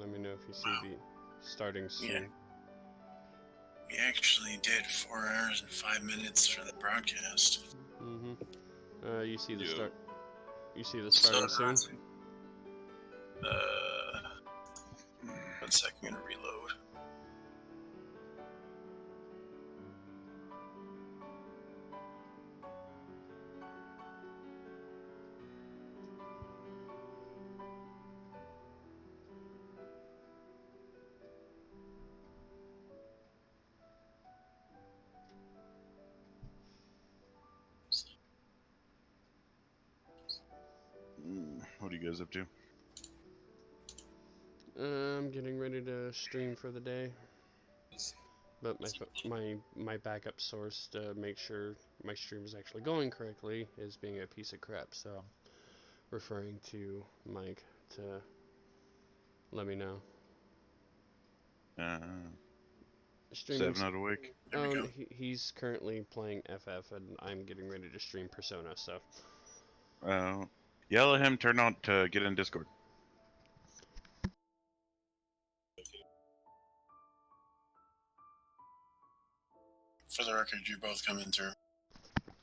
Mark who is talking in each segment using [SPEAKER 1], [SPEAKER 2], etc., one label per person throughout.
[SPEAKER 1] Let me know if you see the starting soon.
[SPEAKER 2] Yeah. We actually did 4 hours and 5 minutes for the broadcast.
[SPEAKER 1] Mm-hmm. You see the
[SPEAKER 3] Yo.
[SPEAKER 1] start. You see the starting soon.
[SPEAKER 2] 1 second, I'm gonna reload.
[SPEAKER 3] What are you guys up to?
[SPEAKER 1] I'm getting ready to stream for the day, but my backup source to make sure my stream is actually going correctly is being a piece of crap. So, I'm referring to Mike to let me know. Streaming.
[SPEAKER 3] 7 out awake.
[SPEAKER 1] He's currently playing FF, and I'm getting ready to stream Persona. So.
[SPEAKER 3] Yell at him. Turn on to get in Discord.
[SPEAKER 2] For the record, you both come in turn.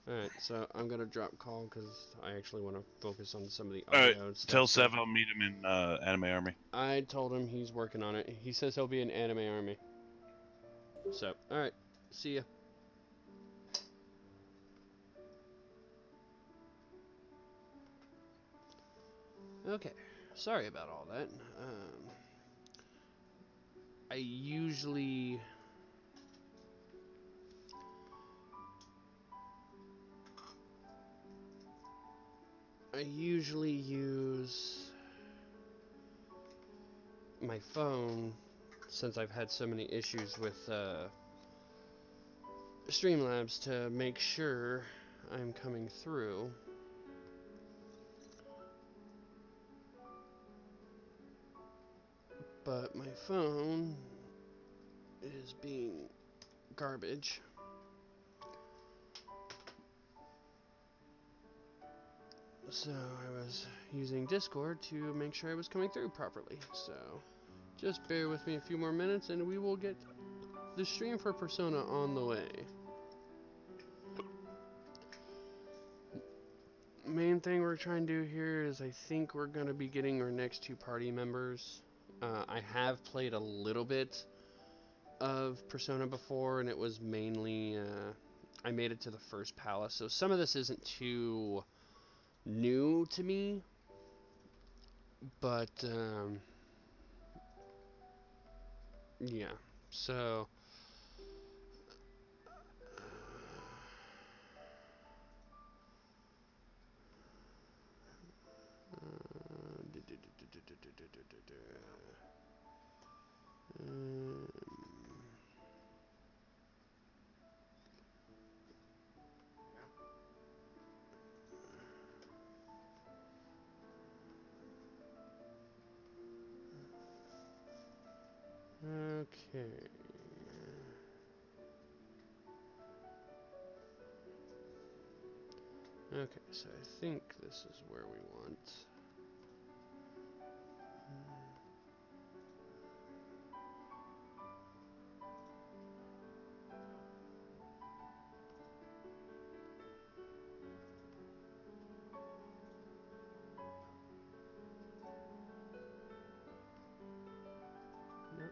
[SPEAKER 1] Alright, so I'm gonna drop call because I actually want to focus on some of the
[SPEAKER 3] Alright,
[SPEAKER 1] audio stuff.
[SPEAKER 3] tell Sev I'll meet him in Anime Army.
[SPEAKER 1] I told him he's working on it. He says he'll be in Anime Army. So, alright, see ya. Okay, sorry about all that. I usually use my phone since I've had so many issues with Streamlabs to make sure I'm coming through. But my phone is being garbage. So I was using Discord to make sure I was coming through properly. So just bear with me a few more minutes and we will get the stream for Persona on the way. Main thing we're trying to do here is I think we're going to be getting our next 2 party members. I have played a little bit of Persona before, and it was mainly I made it to the first palace, so some of this isn't too new to me, but yeah, so okay. Okay, so I think this is where we want. Nope.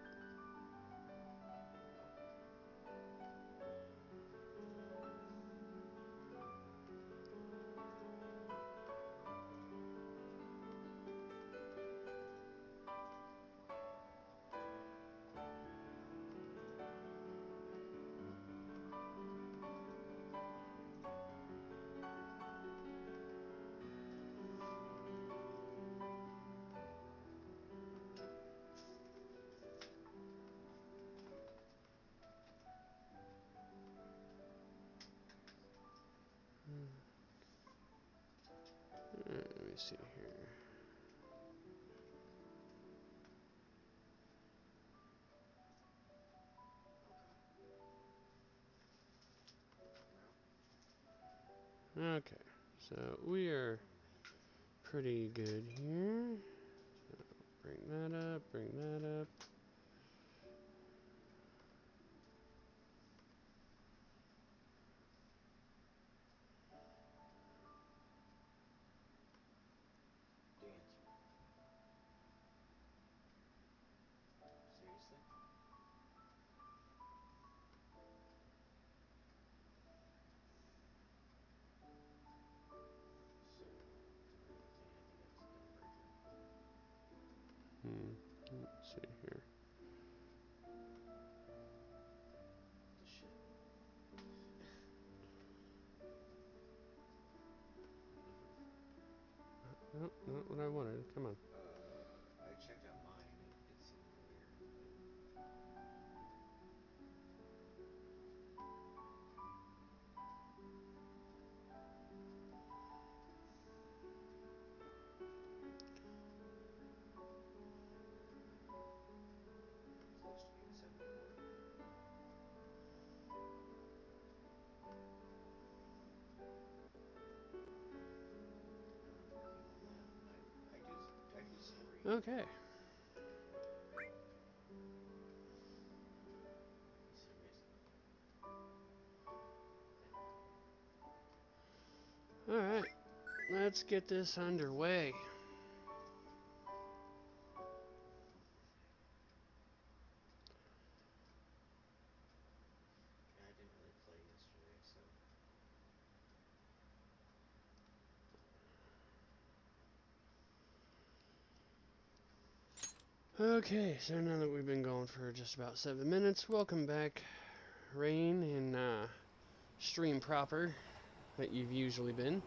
[SPEAKER 1] Let me see here. Okay, so we are pretty good here. So bring that up, bring that Let's see here. Nope, not what I wanted. Come on.
[SPEAKER 4] I checked out mine and it seemed weird. Close to being 74. I do story.
[SPEAKER 1] Okay. Alright, let's get this underway.
[SPEAKER 4] I didn't really play yesterday, so.
[SPEAKER 1] Okay, so now that we've been going for just about 7 minutes, welcome back, Rain and Stream Proper, that you've usually been.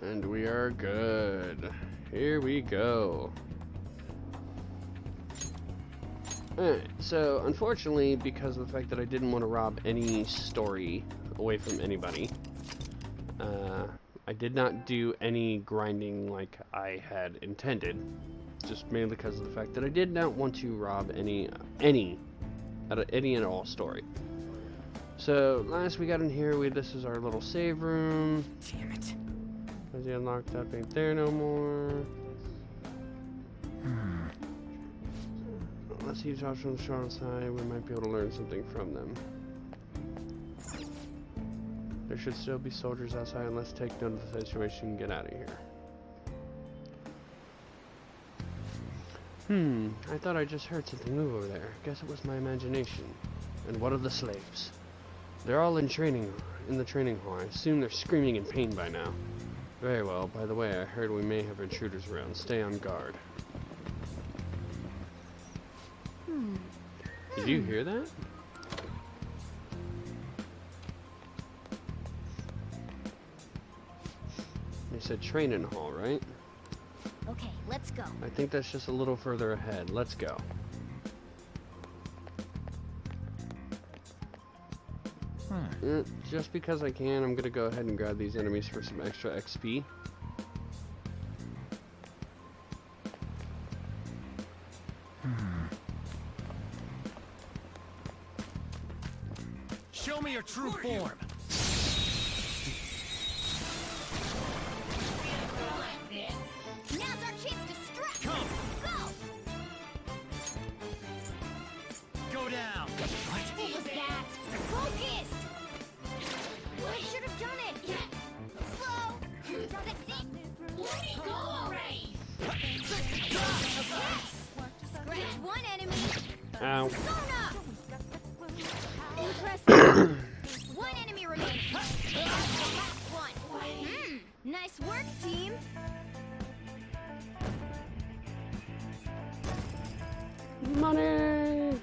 [SPEAKER 1] And we are good. Here we go. Alright, so unfortunately, because of the fact that I didn't want to rob any story away from anybody, I did not do any grinding like I had intended. Just mainly because of the fact that I did not want to rob any and all story. So last we got in here, this is our little save room.
[SPEAKER 5] Damn it.
[SPEAKER 1] As he unlocked up, ain't there no more. Let's see if talks from the shore side, we might be able to learn something from them. There should still be soldiers outside, and let's take note of the situation and get out of here. I thought I just heard something move over there. Guess it was my imagination. And what of the slaves? They're all in the training hall. I assume they're screaming in pain by now. Very well. By the way, I heard we may have intruders around. Stay on guard. Did you hear that? They said training hall, right?
[SPEAKER 5] Okay, let's go.
[SPEAKER 1] I think that's just a little further ahead. Let's go. Just because I can, I'm gonna go ahead and grab these enemies for some extra XP.
[SPEAKER 5] Show me your true form.
[SPEAKER 6] Now's our chance to strike.
[SPEAKER 5] Come.
[SPEAKER 6] Go.
[SPEAKER 5] Go down.
[SPEAKER 6] What was that? Focus. I should have done it. Slow. That's it. Let me go already. Scratch one enemy.
[SPEAKER 1] Ow.
[SPEAKER 6] Persona. Impressive. One enemy remaining. Last one. Nice work, team.
[SPEAKER 1] Money!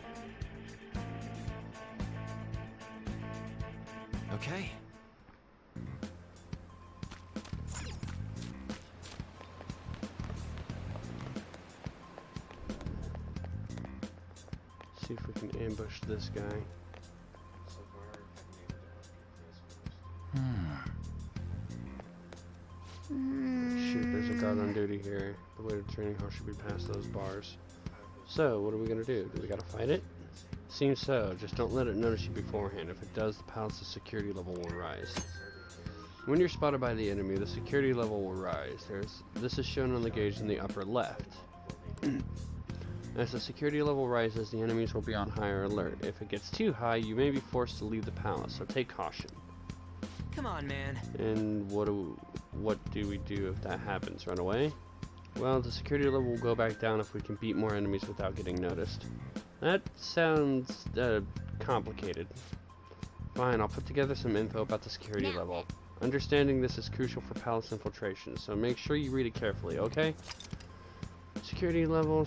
[SPEAKER 5] Okay.
[SPEAKER 1] See if we can ambush this guy.
[SPEAKER 4] So far, I haven't been able to this
[SPEAKER 1] Shoot, there's a guard on duty here. The way to the training hall should be past those bars. So, what are we gonna do? Do we gotta fight it? Seems so. Just don't let it notice you beforehand. If it does, the palace's security level will rise. When you're spotted by the enemy, the security level will rise. This is shown on the gauge in the upper left. As the security level rises, the enemies will be on higher alert. If it gets too high, you may be forced to leave the palace, so take caution.
[SPEAKER 5] Come on, man.
[SPEAKER 1] And what do we do if that happens? Run away? Well, the security level will go back down if we can beat more enemies without getting noticed. That sounds complicated. Fine, I'll put together some info about the security level. Understanding this is crucial for palace infiltration, so make sure you read it carefully, okay? Security level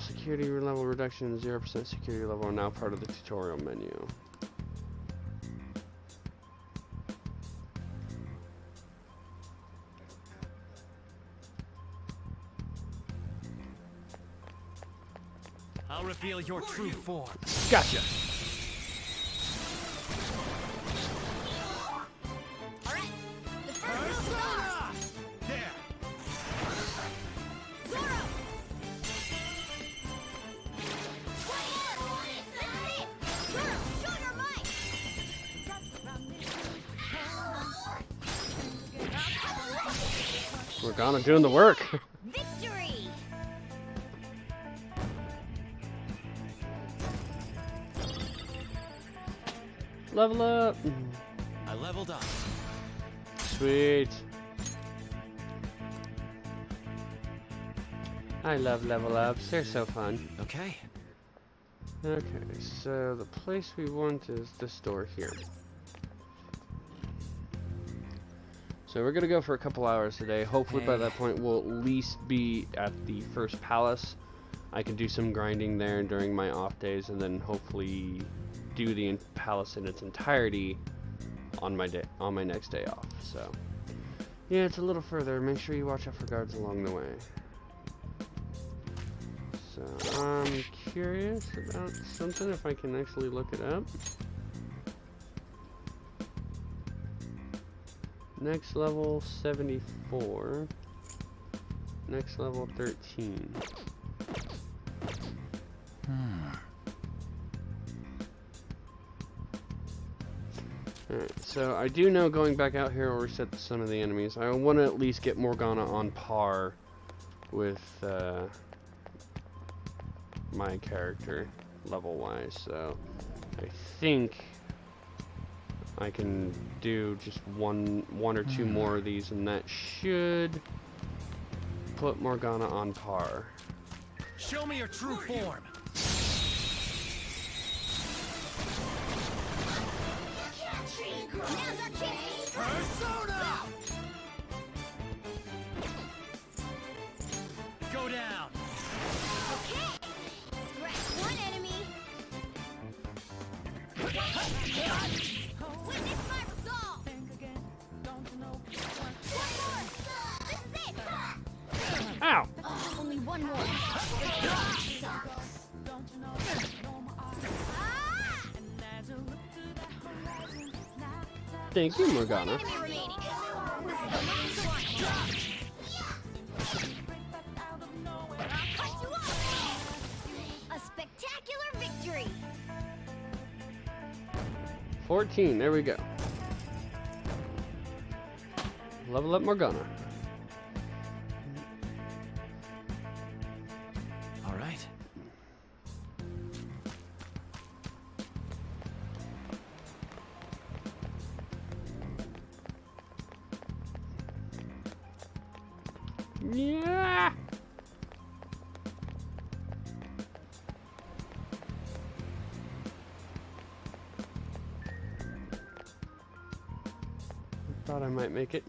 [SPEAKER 1] reduction, 0% security level are now part of the tutorial menu.
[SPEAKER 5] I'll reveal your true form.
[SPEAKER 1] Gotcha!
[SPEAKER 6] Alright, the first move off!
[SPEAKER 5] There!
[SPEAKER 6] Zoro! That's it! Zoro, show your might!
[SPEAKER 1] Morgana doing the work!
[SPEAKER 6] Victory!
[SPEAKER 1] Level up!
[SPEAKER 5] I leveled up.
[SPEAKER 1] Sweet. I love level ups, they're so fun.
[SPEAKER 5] Okay.
[SPEAKER 1] Okay, so the place we want is this door here. So we're gonna go for a couple hours today. Hopefully by that point we'll at least be at the first palace. I can do some grinding there during my off days, and then hopefully do the palace in its entirety on my next day off. So yeah, it's a little further. Make sure you watch out for guards along the way. So I'm curious about something, if I can actually look it up. Next level 74. Next level 13. Alright, so I do know going back out here will reset some of the enemies. I want to at least get Morgana on par with my character level wise, so I think I can do just one or two more of these, and that should put Morgana on par.
[SPEAKER 5] Show me your true form.
[SPEAKER 6] Now's our chance to
[SPEAKER 5] Persona! Go down.
[SPEAKER 6] Okay! Scratch one enemy. Witness my resolve! One more! This is it!
[SPEAKER 1] Ow!
[SPEAKER 6] Only one more.
[SPEAKER 1] Thank you, Morgana.
[SPEAKER 6] Enemy remaining. This is the last one. I'll cut you off! A spectacular victory!
[SPEAKER 1] 14, there we go. Level up Morgana.
[SPEAKER 5] All right.
[SPEAKER 1] Yeah! Thought I might make it.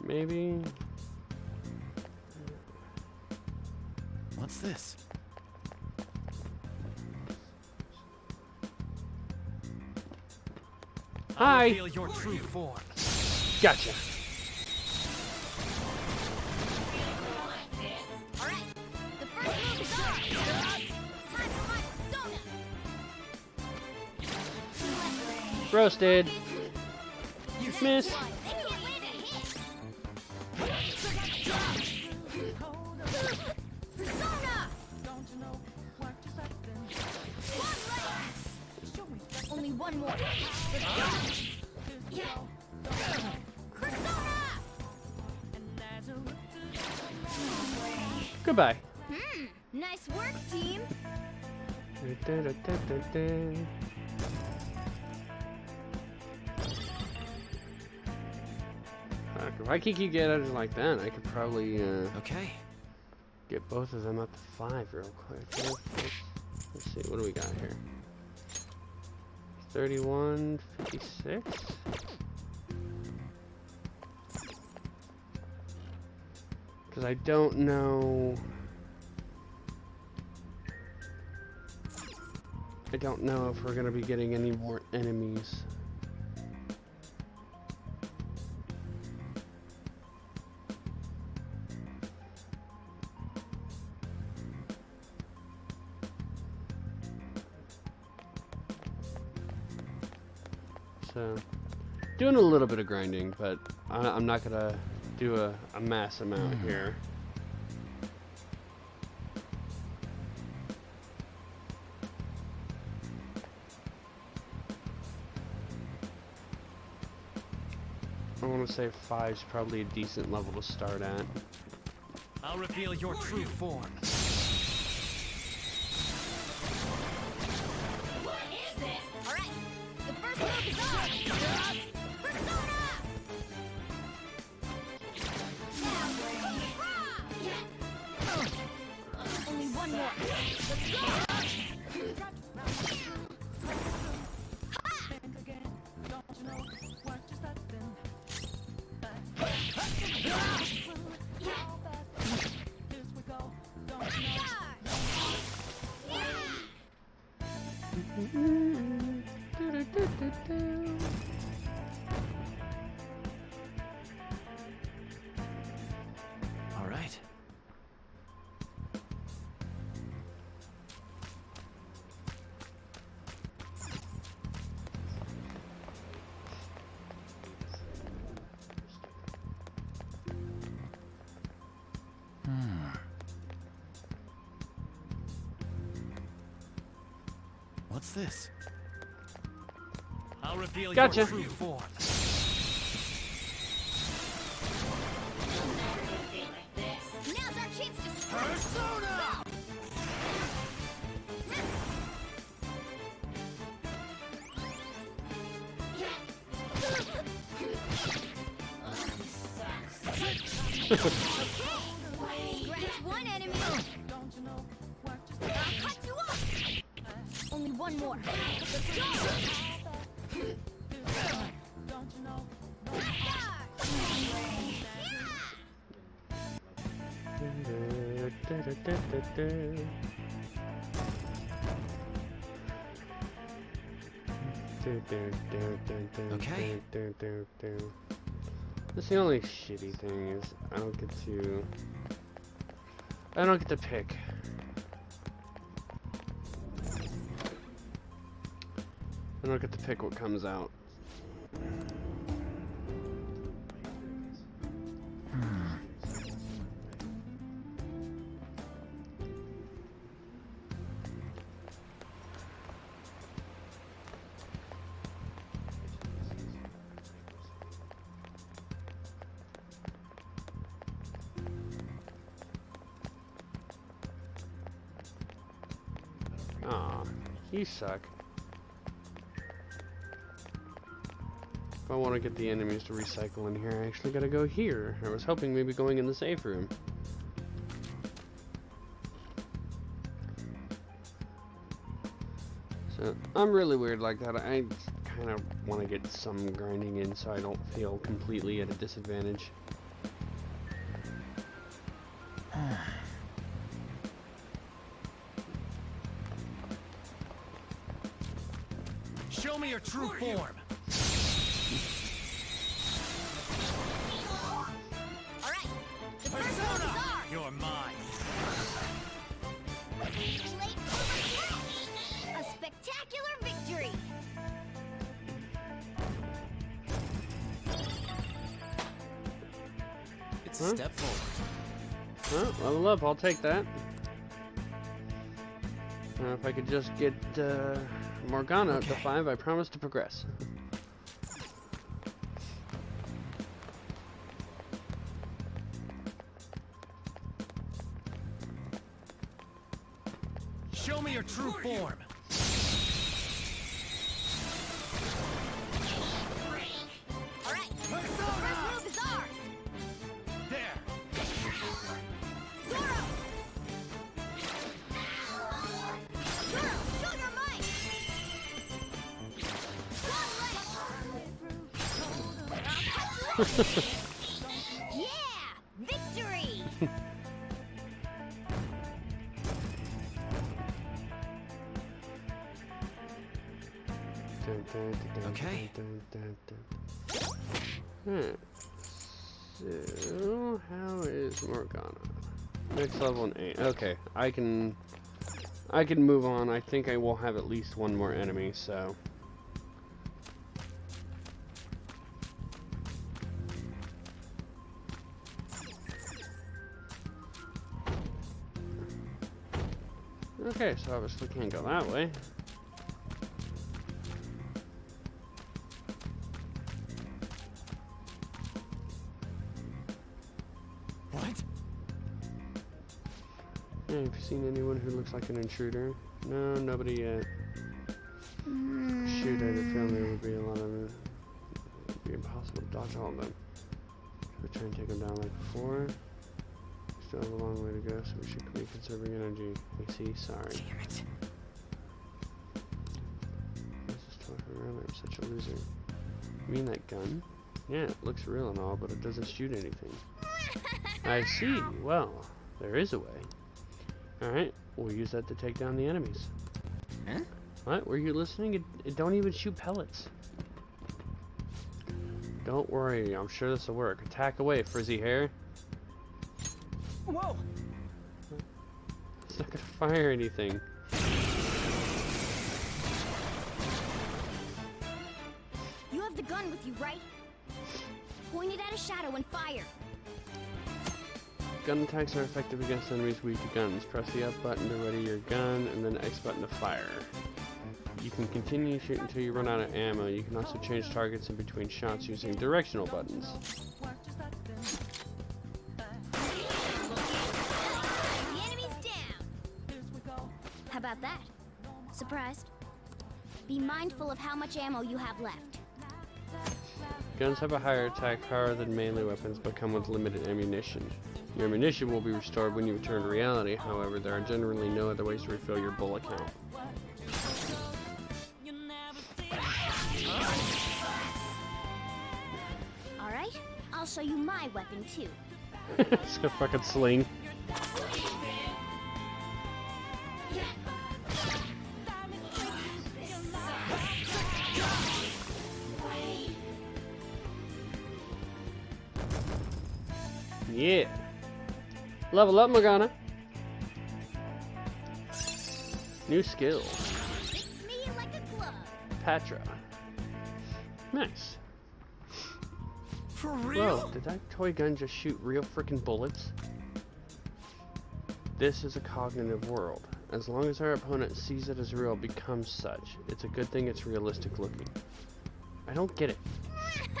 [SPEAKER 1] Maybe.
[SPEAKER 5] What's this? I'll
[SPEAKER 1] Hi!
[SPEAKER 5] reveal your true form.
[SPEAKER 1] Gotcha.
[SPEAKER 6] Alright, the first move is on! Time for my persona!
[SPEAKER 1] Roasted.
[SPEAKER 5] You
[SPEAKER 1] Miss.
[SPEAKER 6] They can't land a hit! Persona! One last! Only one more. Persona!
[SPEAKER 1] Goodbye.
[SPEAKER 6] Nice work, team!
[SPEAKER 1] If I could get it like that, I could probably
[SPEAKER 5] Okay.
[SPEAKER 1] get both of them up to 5 real quick. Let's see, what do we got here? 31, 56? Because I don't know... I don't know if we're going to be getting any more enemies. So, doing a little bit of grinding, but I'm not going to do a mass amount here. I want to say 5's probably a decent level to start at.
[SPEAKER 5] I'll reveal your true form.
[SPEAKER 6] What is this? Alright, the first move is on! Persona! Only one more. Let's go!
[SPEAKER 5] All right. What's this? I'll reveal
[SPEAKER 1] Gotcha.
[SPEAKER 5] your true form.
[SPEAKER 6] Now's our chance to Persona! Scratch one enemy. I'll cut you off. Only one more. Let's go.
[SPEAKER 5] Okay.
[SPEAKER 1] That's the only shitty thing is I don't get to pick. I don't get to pick what comes out. Aw, you suck. If I want to get the enemies to recycle in here, I actually gotta go here. I was hoping maybe going in the safe room. So, I'm really weird like that. I kind of want to get some grinding in so I don't feel completely at a disadvantage.
[SPEAKER 5] Show me your true form.
[SPEAKER 6] All right, the first move is ours.
[SPEAKER 5] You're mine.
[SPEAKER 6] Late overkill. A spectacular victory.
[SPEAKER 5] It's
[SPEAKER 1] Huh?
[SPEAKER 5] a step forward.
[SPEAKER 1] Well, level up, I'll take that. If I could just get Morgana up to 5, I promise to progress.
[SPEAKER 5] Show me your true form.
[SPEAKER 6] All right, the first move is ours. Yeah! Victory!
[SPEAKER 5] Okay.
[SPEAKER 1] So, how is Morgana? Next level in 8. Okay, I can move on. I think I will have at least one more enemy, so. Okay, so obviously can't go that way.
[SPEAKER 5] What?
[SPEAKER 1] Hey, have you seen anyone who looks like an intruder? No, nobody yet. Shoot, I had a feeling there would be a lot of it. It'd be impossible to dodge all of them. Should we try and take them down like before? Still have a long way to go, so we should be conserving energy. I see, sorry.
[SPEAKER 5] Damn it.
[SPEAKER 1] This is tough for real, I'm such a loser. You mean that gun? Yeah, it looks real and all, but it doesn't shoot anything. I see. Well, there is a way. Alright, we'll use that to take down the enemies.
[SPEAKER 5] Huh?
[SPEAKER 1] What? Were you listening? It don't even shoot pellets. Don't worry, I'm sure this will work. Attack away, frizzy hair.
[SPEAKER 5] Whoa!
[SPEAKER 1] It's not gonna fire anything.
[SPEAKER 6] You have the gun with you, right? Point it at a shadow and fire.
[SPEAKER 1] Gun attacks are effective against enemies weak to guns. Press the up button to ready your gun, and then X button to fire. You can continue shooting until you run out of ammo. You can also change targets in between shots using directional buttons.
[SPEAKER 6] The enemy's down. How about that? Surprised? Be mindful of how much ammo you have left.
[SPEAKER 1] Guns have a higher attack power than melee weapons, but come with limited ammunition. Your ammunition will be restored when you return to reality. However, there are generally no other ways to refill your bullet count.
[SPEAKER 6] Alright, I'll show you my weapon too.
[SPEAKER 1] It's a fucking sling. Yeah. Level up, Morgana. New skill.
[SPEAKER 6] Fits me like a glove.
[SPEAKER 1] Patra. Nice.
[SPEAKER 5] For real?
[SPEAKER 1] Whoa, did that toy gun just shoot real freaking bullets? This is a cognitive world. As long as our opponent sees it as real, becomes such. It's a good thing it's realistic looking. I don't get it.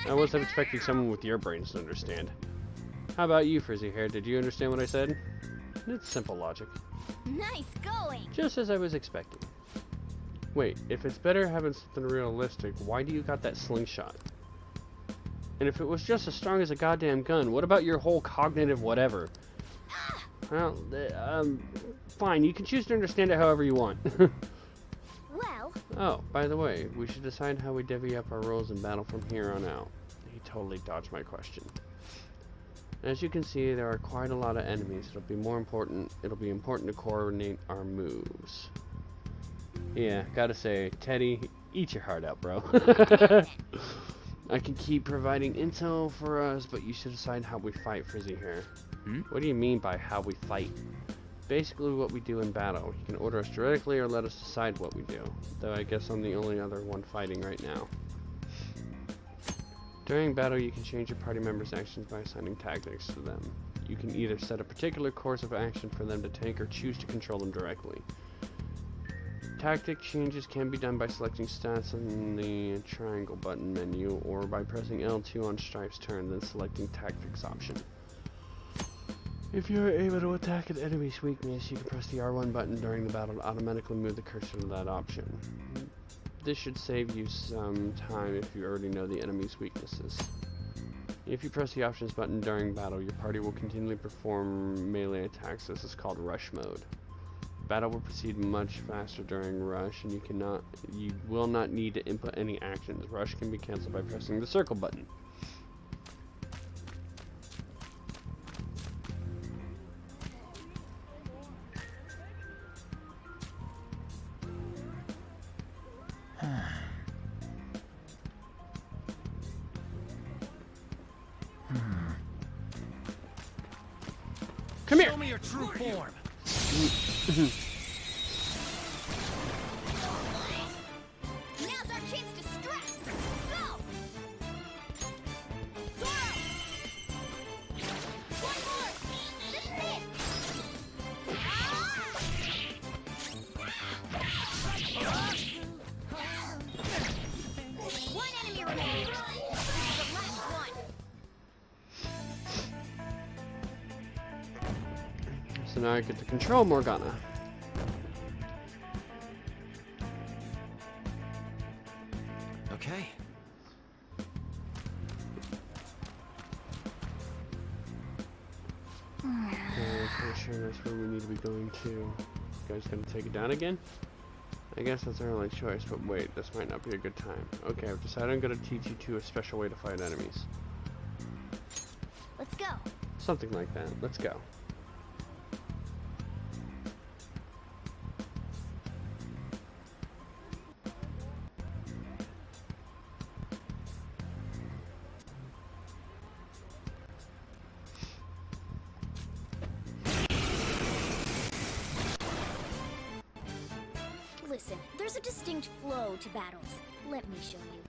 [SPEAKER 1] I wasn't expecting someone with your brains to understand. How about you, Frizzy Hair? Did you understand what I said? It's simple logic.
[SPEAKER 6] Nice going.
[SPEAKER 1] Just as I was expecting. Wait, if it's better having something realistic, why do you got that slingshot? And if it was just as strong as a goddamn gun, what about your whole cognitive whatever? Well, fine, you can choose to understand it however you want.
[SPEAKER 6] Well,
[SPEAKER 1] Oh, by the way, we should decide how we divvy up our roles in battle from here on out. He totally dodged my question. As you can see, there are quite a lot of enemies. It'll be important to coordinate our moves. Yeah, gotta say, Teddy, eat your heart out, bro. I can keep providing intel for us, but you should decide how we fight, Frizzy Hair. What do you mean by how we fight? Basically what we do in battle. You can order us directly or let us decide what we do. Though I guess I'm the only other one fighting right now. During battle, you can change your party members' actions by assigning tactics to them. You can either set a particular course of action for them to take or choose to control them directly. Tactic changes can be done by selecting stats on the triangle button menu or by pressing L2 on Strife's turn, then selecting tactics option. If you are able to attack an enemy's weakness, you can press the R1 button during the battle to automatically move the cursor to that option. This should save you some time if you already know the enemy's weaknesses. If you press the options button during battle, your party will continually perform melee attacks. This is called rush mode. Battle will proceed much faster during rush, and you will not need to input any actions. Rush can be cancelled by pressing the circle button. Come here.
[SPEAKER 5] Show me your true form.
[SPEAKER 6] Now's our chance to strike. Go! Zoro! One more! This is it! One enemy remaining. This is the last one.
[SPEAKER 1] So now I get to control Morgana.
[SPEAKER 5] Okay.
[SPEAKER 1] Okay, pretty sure that's where we need to be going to. You guys gonna take it down again? I guess that's our only choice, but wait, this might not be a good time. Okay, I've decided I'm gonna teach you two a special way to fight enemies.
[SPEAKER 6] Let's go.
[SPEAKER 1] Something like that. Let's go.
[SPEAKER 6] Listen, there's a distinct flow to battles. Let me show you.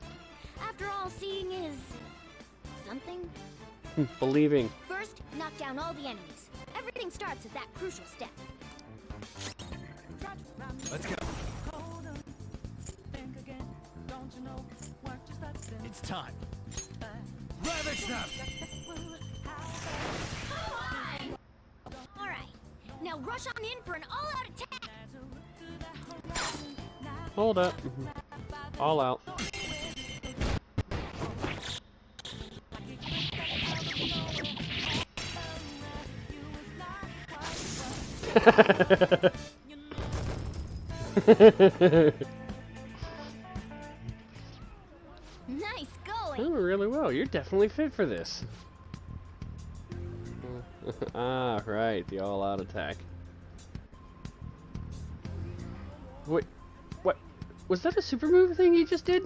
[SPEAKER 6] After all, seeing is... something?
[SPEAKER 1] Believing.
[SPEAKER 6] First, knock down all the enemies. Everything starts at that crucial step.
[SPEAKER 5] Let's go. It's time. Ravage them!
[SPEAKER 6] Alright, now rush on in for an all-out attack!
[SPEAKER 1] Hold up. All out.
[SPEAKER 6] Nice going!
[SPEAKER 1] Oh, really well. You're definitely fit for this. Ah, right. The all-out attack. What? Was that a super move thing you just did?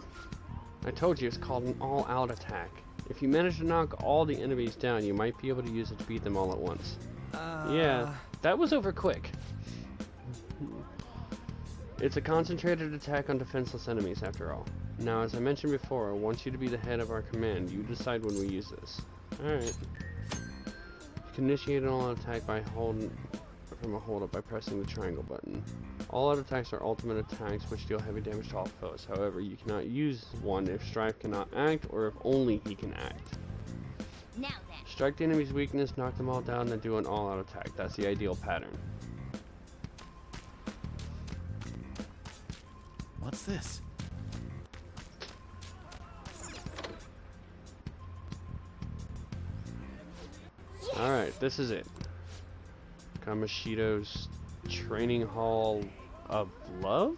[SPEAKER 1] I told you it's called an all-out attack. If you manage to knock all the enemies down, you might be able to use it to beat them all at once. Yeah, that was over quick. It's a concentrated attack on defenseless enemies, after all. Now, as I mentioned before, I want you to be the head of our command. You decide when we use this. Alright. You can initiate an all-out attack by holding from a hold-up by pressing the triangle button. All-out attacks are ultimate attacks which deal heavy damage to all foes. However, you cannot use one if Strife cannot act, or if only he can act.
[SPEAKER 6] Now then.
[SPEAKER 1] Strike the enemy's weakness, knock them all down, then do an all-out attack. That's the ideal pattern.
[SPEAKER 5] What's this?
[SPEAKER 1] Alright, this is it. Kamoshido's Training Hall of Love?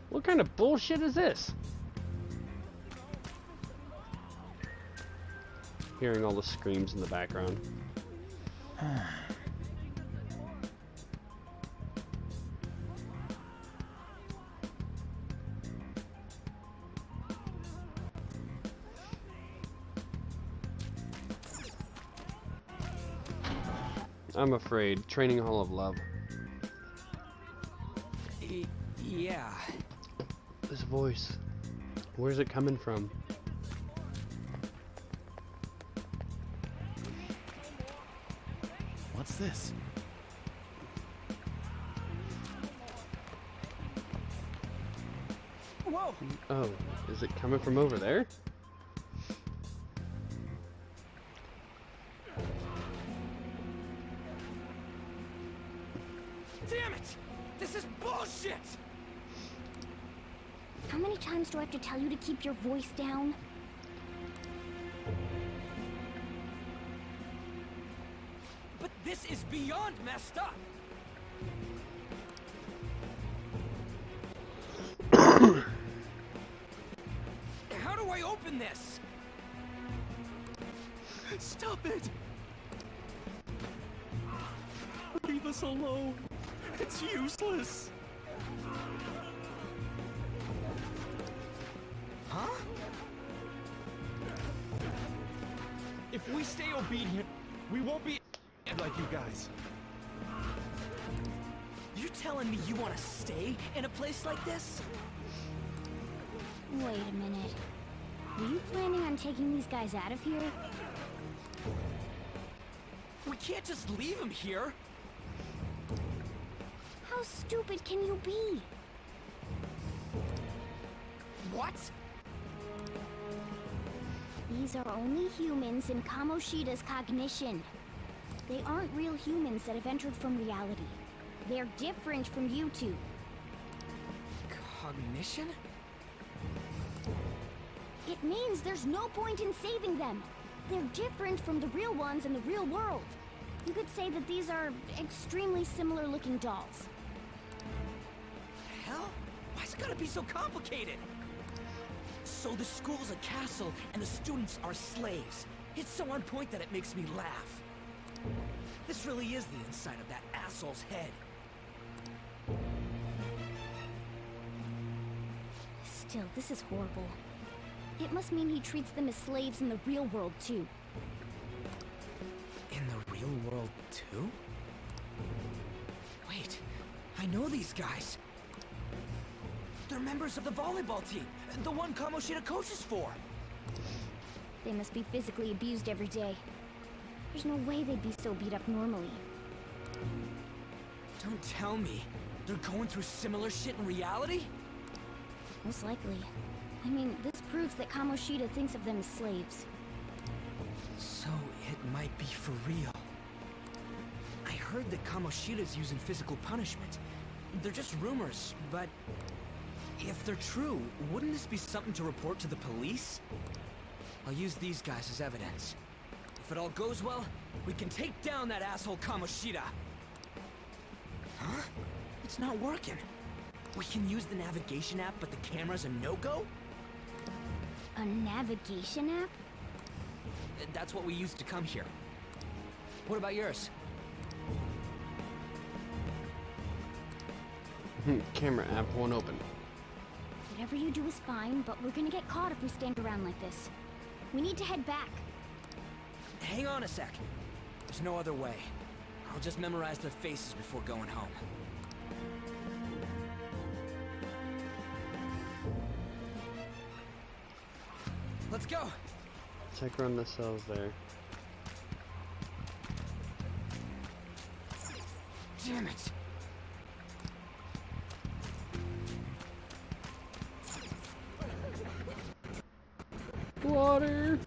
[SPEAKER 1] What kind of bullshit is this? Hearing all the screams in the background. I'm afraid. Training Hall of Love.
[SPEAKER 5] Yeah.
[SPEAKER 1] This voice. Where's it coming from?
[SPEAKER 5] What's this? Whoa!
[SPEAKER 1] Oh, is it coming from over there?
[SPEAKER 5] Damn it! This is bullshit!
[SPEAKER 6] How many times do I have to tell you to keep your voice down?
[SPEAKER 5] But this is beyond messed up! How do I open this? Stop it! Leave us alone. It's useless. Huh? If we stay obedient, we won't be... like you guys.
[SPEAKER 7] You're telling me you want to stay in a place like this?
[SPEAKER 6] Wait a minute. Were you planning on taking these guys out of here?
[SPEAKER 7] We can't just leave them here.
[SPEAKER 6] How stupid can you be?
[SPEAKER 7] What?
[SPEAKER 6] These are only humans in Kamoshida's cognition. They aren't real humans that have entered from reality. They're different from you two.
[SPEAKER 7] Cognition?
[SPEAKER 6] It means there's no point in saving them. They're different from the real ones in the real world. You could say that these are extremely similar looking dolls.
[SPEAKER 7] Hell? Why's it gotta be so complicated? So the school's a castle and the students are slaves. It's so on point that it makes me laugh. This really is the inside of that asshole's head.
[SPEAKER 6] Still, this is horrible. It must mean he treats them as slaves in the real world, too.
[SPEAKER 7] In the real world, too? Wait, I know these guys. They're members of the volleyball team, the one Kamoshida coaches for.
[SPEAKER 6] They must be physically abused every day. There's no way they'd be so beat up normally.
[SPEAKER 7] Don't tell me they're going through similar shit in reality?
[SPEAKER 6] Most likely. I mean, this proves that Kamoshida thinks of them as slaves.
[SPEAKER 7] So it might be for real. I heard that Kamoshida's using physical punishment. They're just rumors, but if they're true, wouldn't this be something to report to the police? I'll use these guys as evidence. If it all goes well, we can take down that asshole Kamoshida. Huh? It's not working. We can use the navigation app, but the camera's a no-go?
[SPEAKER 6] A navigation app?
[SPEAKER 7] That's what we used to come here. What about yours?
[SPEAKER 1] Camera app won't open.
[SPEAKER 6] Whatever you do is fine, but we're gonna get caught if we stand around like this. We need to head back.
[SPEAKER 7] Hang on a sec. There's no other way. I'll just memorize their faces before going home. Let's go!
[SPEAKER 1] Check around the cells there.
[SPEAKER 7] Damn it!
[SPEAKER 1] Water!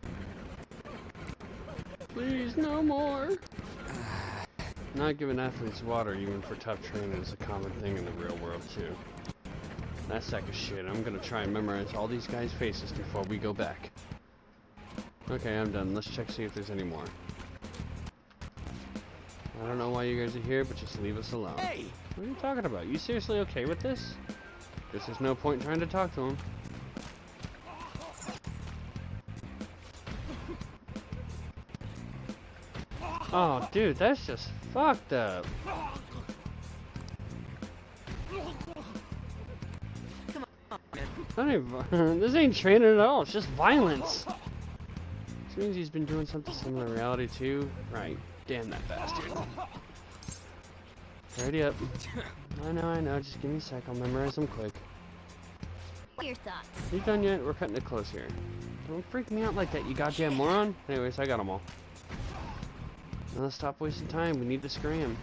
[SPEAKER 1] Please, no more! Not giving athletes water, even for tough training, is a common thing in the real world, too. That sack of shit. I'm gonna try and memorize all these guys' faces before we go back. Okay, I'm done. Let's check, see if there's any more. I don't know why you guys are here, but just leave us alone.
[SPEAKER 7] Hey!
[SPEAKER 1] What are you talking about? You seriously okay with this? Guess there's no point in trying to talk to him. Oh, dude, that's just fucked up. Not even, this ain't training at all. It's just violence. This means he's been doing something similar in reality too. Right. Damn that bastard. Ready up. I know. Just give me a sec. I'll memorize them quick.
[SPEAKER 6] What are your thoughts?
[SPEAKER 1] You done yet? We're cutting it close here. Don't freak me out like that, you goddamn moron. Anyways, I got them all. Now let's stop wasting time. We need to scram.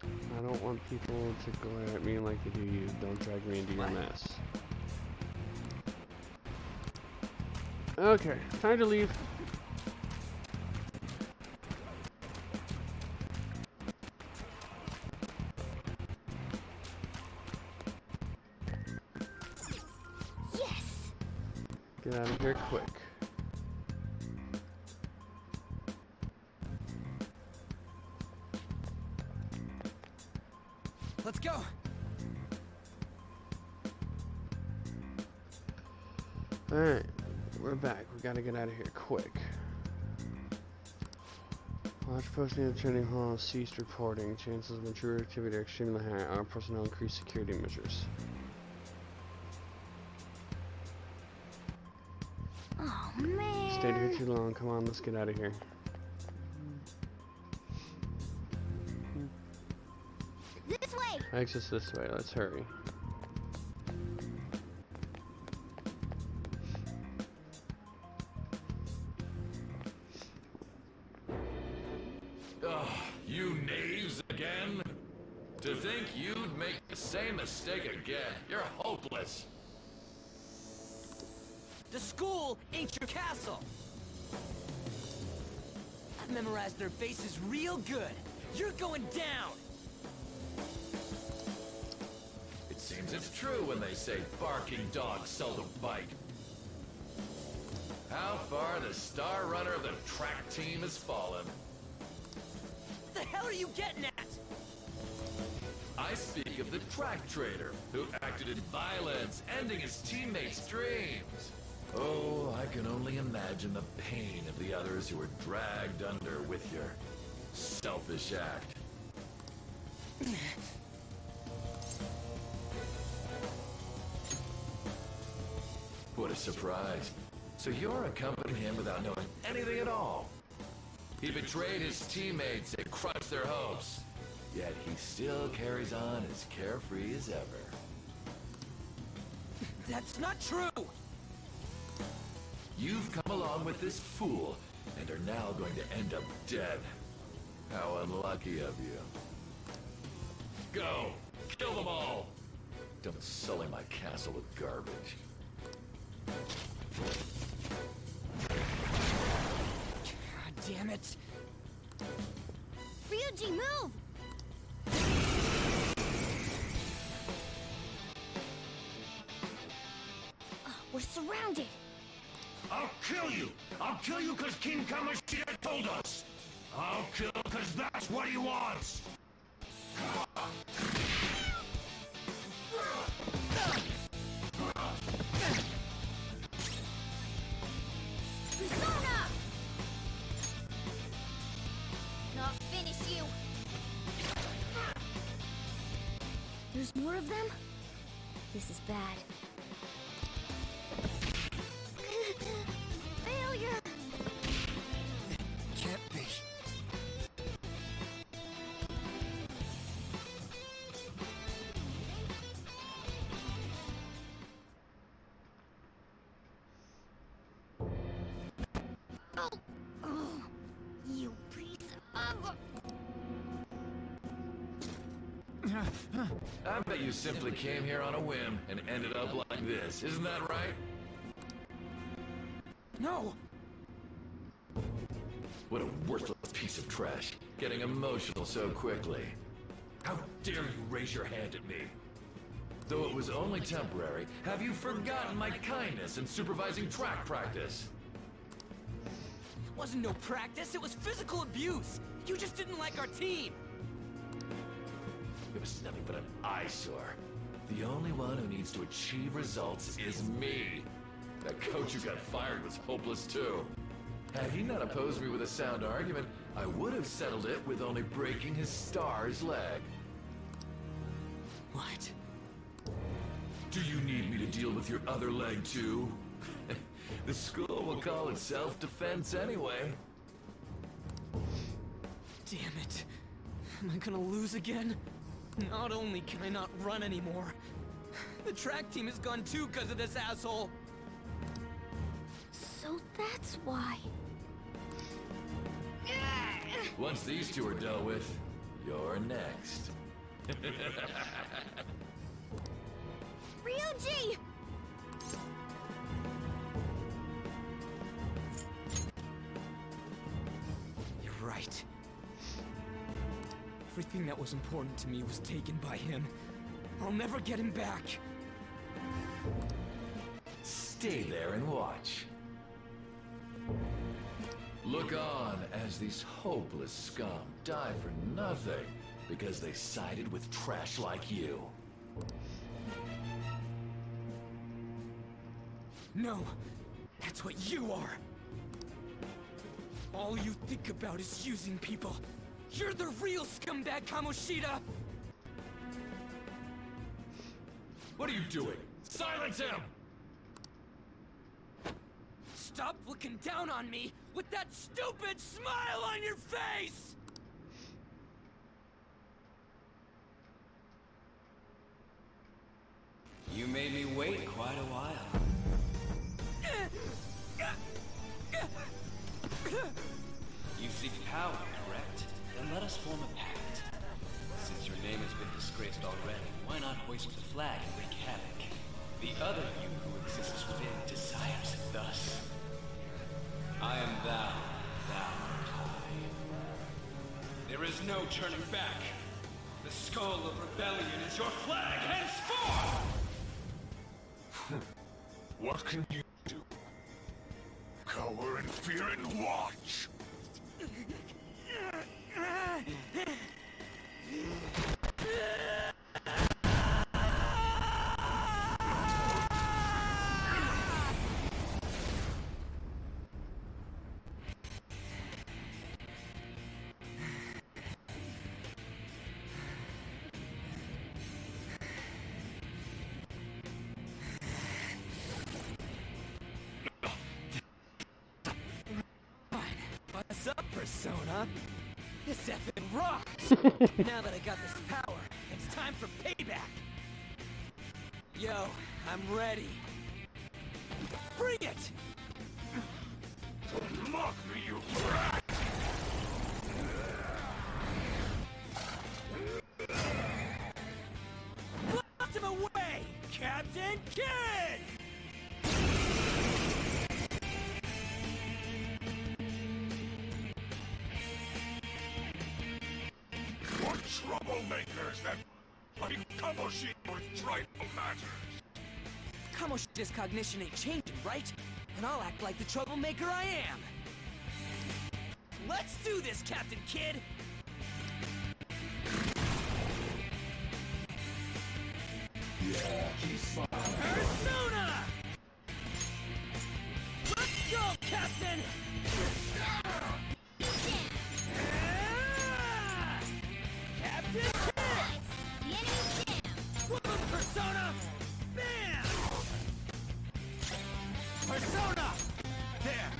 [SPEAKER 1] I don't want people to glare at me like they do you. Don't drag me into your mess. Okay, time to leave.
[SPEAKER 6] Yes!
[SPEAKER 1] Get out of here quick.
[SPEAKER 7] Let's go!
[SPEAKER 1] Alright, we're back. We gotta get out of here quick. Watch posting in the training hall ceased reporting. Chances of mature activity are extremely high. Our personnel increase security measures.
[SPEAKER 6] Oh man!
[SPEAKER 1] stayed here too long. Come on, let's get out of here.
[SPEAKER 6] This way!
[SPEAKER 1] Exit this way. Let's hurry.
[SPEAKER 8] Ugh, you knaves again? To think you'd make the same mistake again. You're hopeless.
[SPEAKER 7] The school ain't your castle. I've memorized their faces real good. You're going down.
[SPEAKER 8] It seems it's true when they say barking dogs seldom bite. How far the star runner of the track team has fallen.
[SPEAKER 7] What the hell are you getting at?
[SPEAKER 8] I speak of the track trader, who acted in violence, ending his teammates' dreams. Oh, I can only imagine the pain of the others who were dragged under with your selfish act. What a surprise. So you're accompanying him without knowing anything at all. He betrayed his teammates and crushed their hopes. Yet he still carries on as carefree as ever.
[SPEAKER 7] That's not true!
[SPEAKER 8] You've come along with this fool, and are now going to end up dead. How unlucky of you. Go! Kill them all! Don't sully my castle with garbage.
[SPEAKER 7] God damn it.
[SPEAKER 6] Ryuji, move! We're surrounded.
[SPEAKER 5] I'll kill you! I'll kill you because King Kamoshida told us! I'll kill because that's what he wants!
[SPEAKER 6] Persona! Not finish you. There's more of them? This is bad. Failure!
[SPEAKER 7] Can't be.
[SPEAKER 6] Oh, you piece of...
[SPEAKER 8] I bet you simply came here on a whim and ended up like this, isn't that right?
[SPEAKER 7] No!
[SPEAKER 8] What a worthless piece of trash, getting emotional so quickly. How dare you raise your hand at me? Though it was only temporary, have you forgotten my kindness in supervising track practice?
[SPEAKER 7] It wasn't no practice, it was physical abuse! You just didn't like our team!
[SPEAKER 8] It was nothing but an eyesore. The only one who needs to achieve results is me. That coach who got fired was hopeless too. Had he not opposed me with a sound argument, I would have settled it with only breaking his star's leg.
[SPEAKER 7] What?
[SPEAKER 8] Do you need me to deal with your other leg too? The school will call it self-defense anyway.
[SPEAKER 7] Damn it. Am I gonna lose again? Not only can I not run anymore, the track team is gone too because of this asshole.
[SPEAKER 6] So that's why.
[SPEAKER 8] Once these two are dealt with, you're next.
[SPEAKER 6] Ryuji!
[SPEAKER 7] You're right. Everything that was important to me was taken by him. I'll never get him back.
[SPEAKER 8] Stay there and watch. Look on as these hopeless scum die for nothing because they sided with trash like you.
[SPEAKER 7] No, that's what you are. All you think about is using people. You're the real scumbag, Kamoshida!
[SPEAKER 8] What are you doing? Silence him!
[SPEAKER 7] stop looking down on me with that stupid smile on your face!
[SPEAKER 9] You made me wait quite a while. You seek power, correct? Then let us form a pact. Since your name has been disgraced already, why not hoist the flag and wreak havoc? The other you who exists within desires it thus. I am thou, thou art I. There is no turning back. The skull of rebellion is your flag henceforth!
[SPEAKER 5] What can you do? Cower in fear and watch!
[SPEAKER 7] What's up, Persona? This effing rocks! Now that I got this power, it's time for payback! Yo, I'm ready. Bring it!
[SPEAKER 5] Mock me, you brat!
[SPEAKER 7] Blast him away, Captain Kid!
[SPEAKER 5] What troublemakers that bloody Kamoshi with tribal matters?
[SPEAKER 7] Kamoshida's cognition ain't changing, right? And I'll act like the troublemaker I am. Let's do this, Captain Kid!
[SPEAKER 5] Yeah, he's fine.
[SPEAKER 7] Persona! Let's go, Captain! Ah! Captain Kid!
[SPEAKER 6] The enemy's down.
[SPEAKER 7] Whoop, Persona! Bam! Persona! There!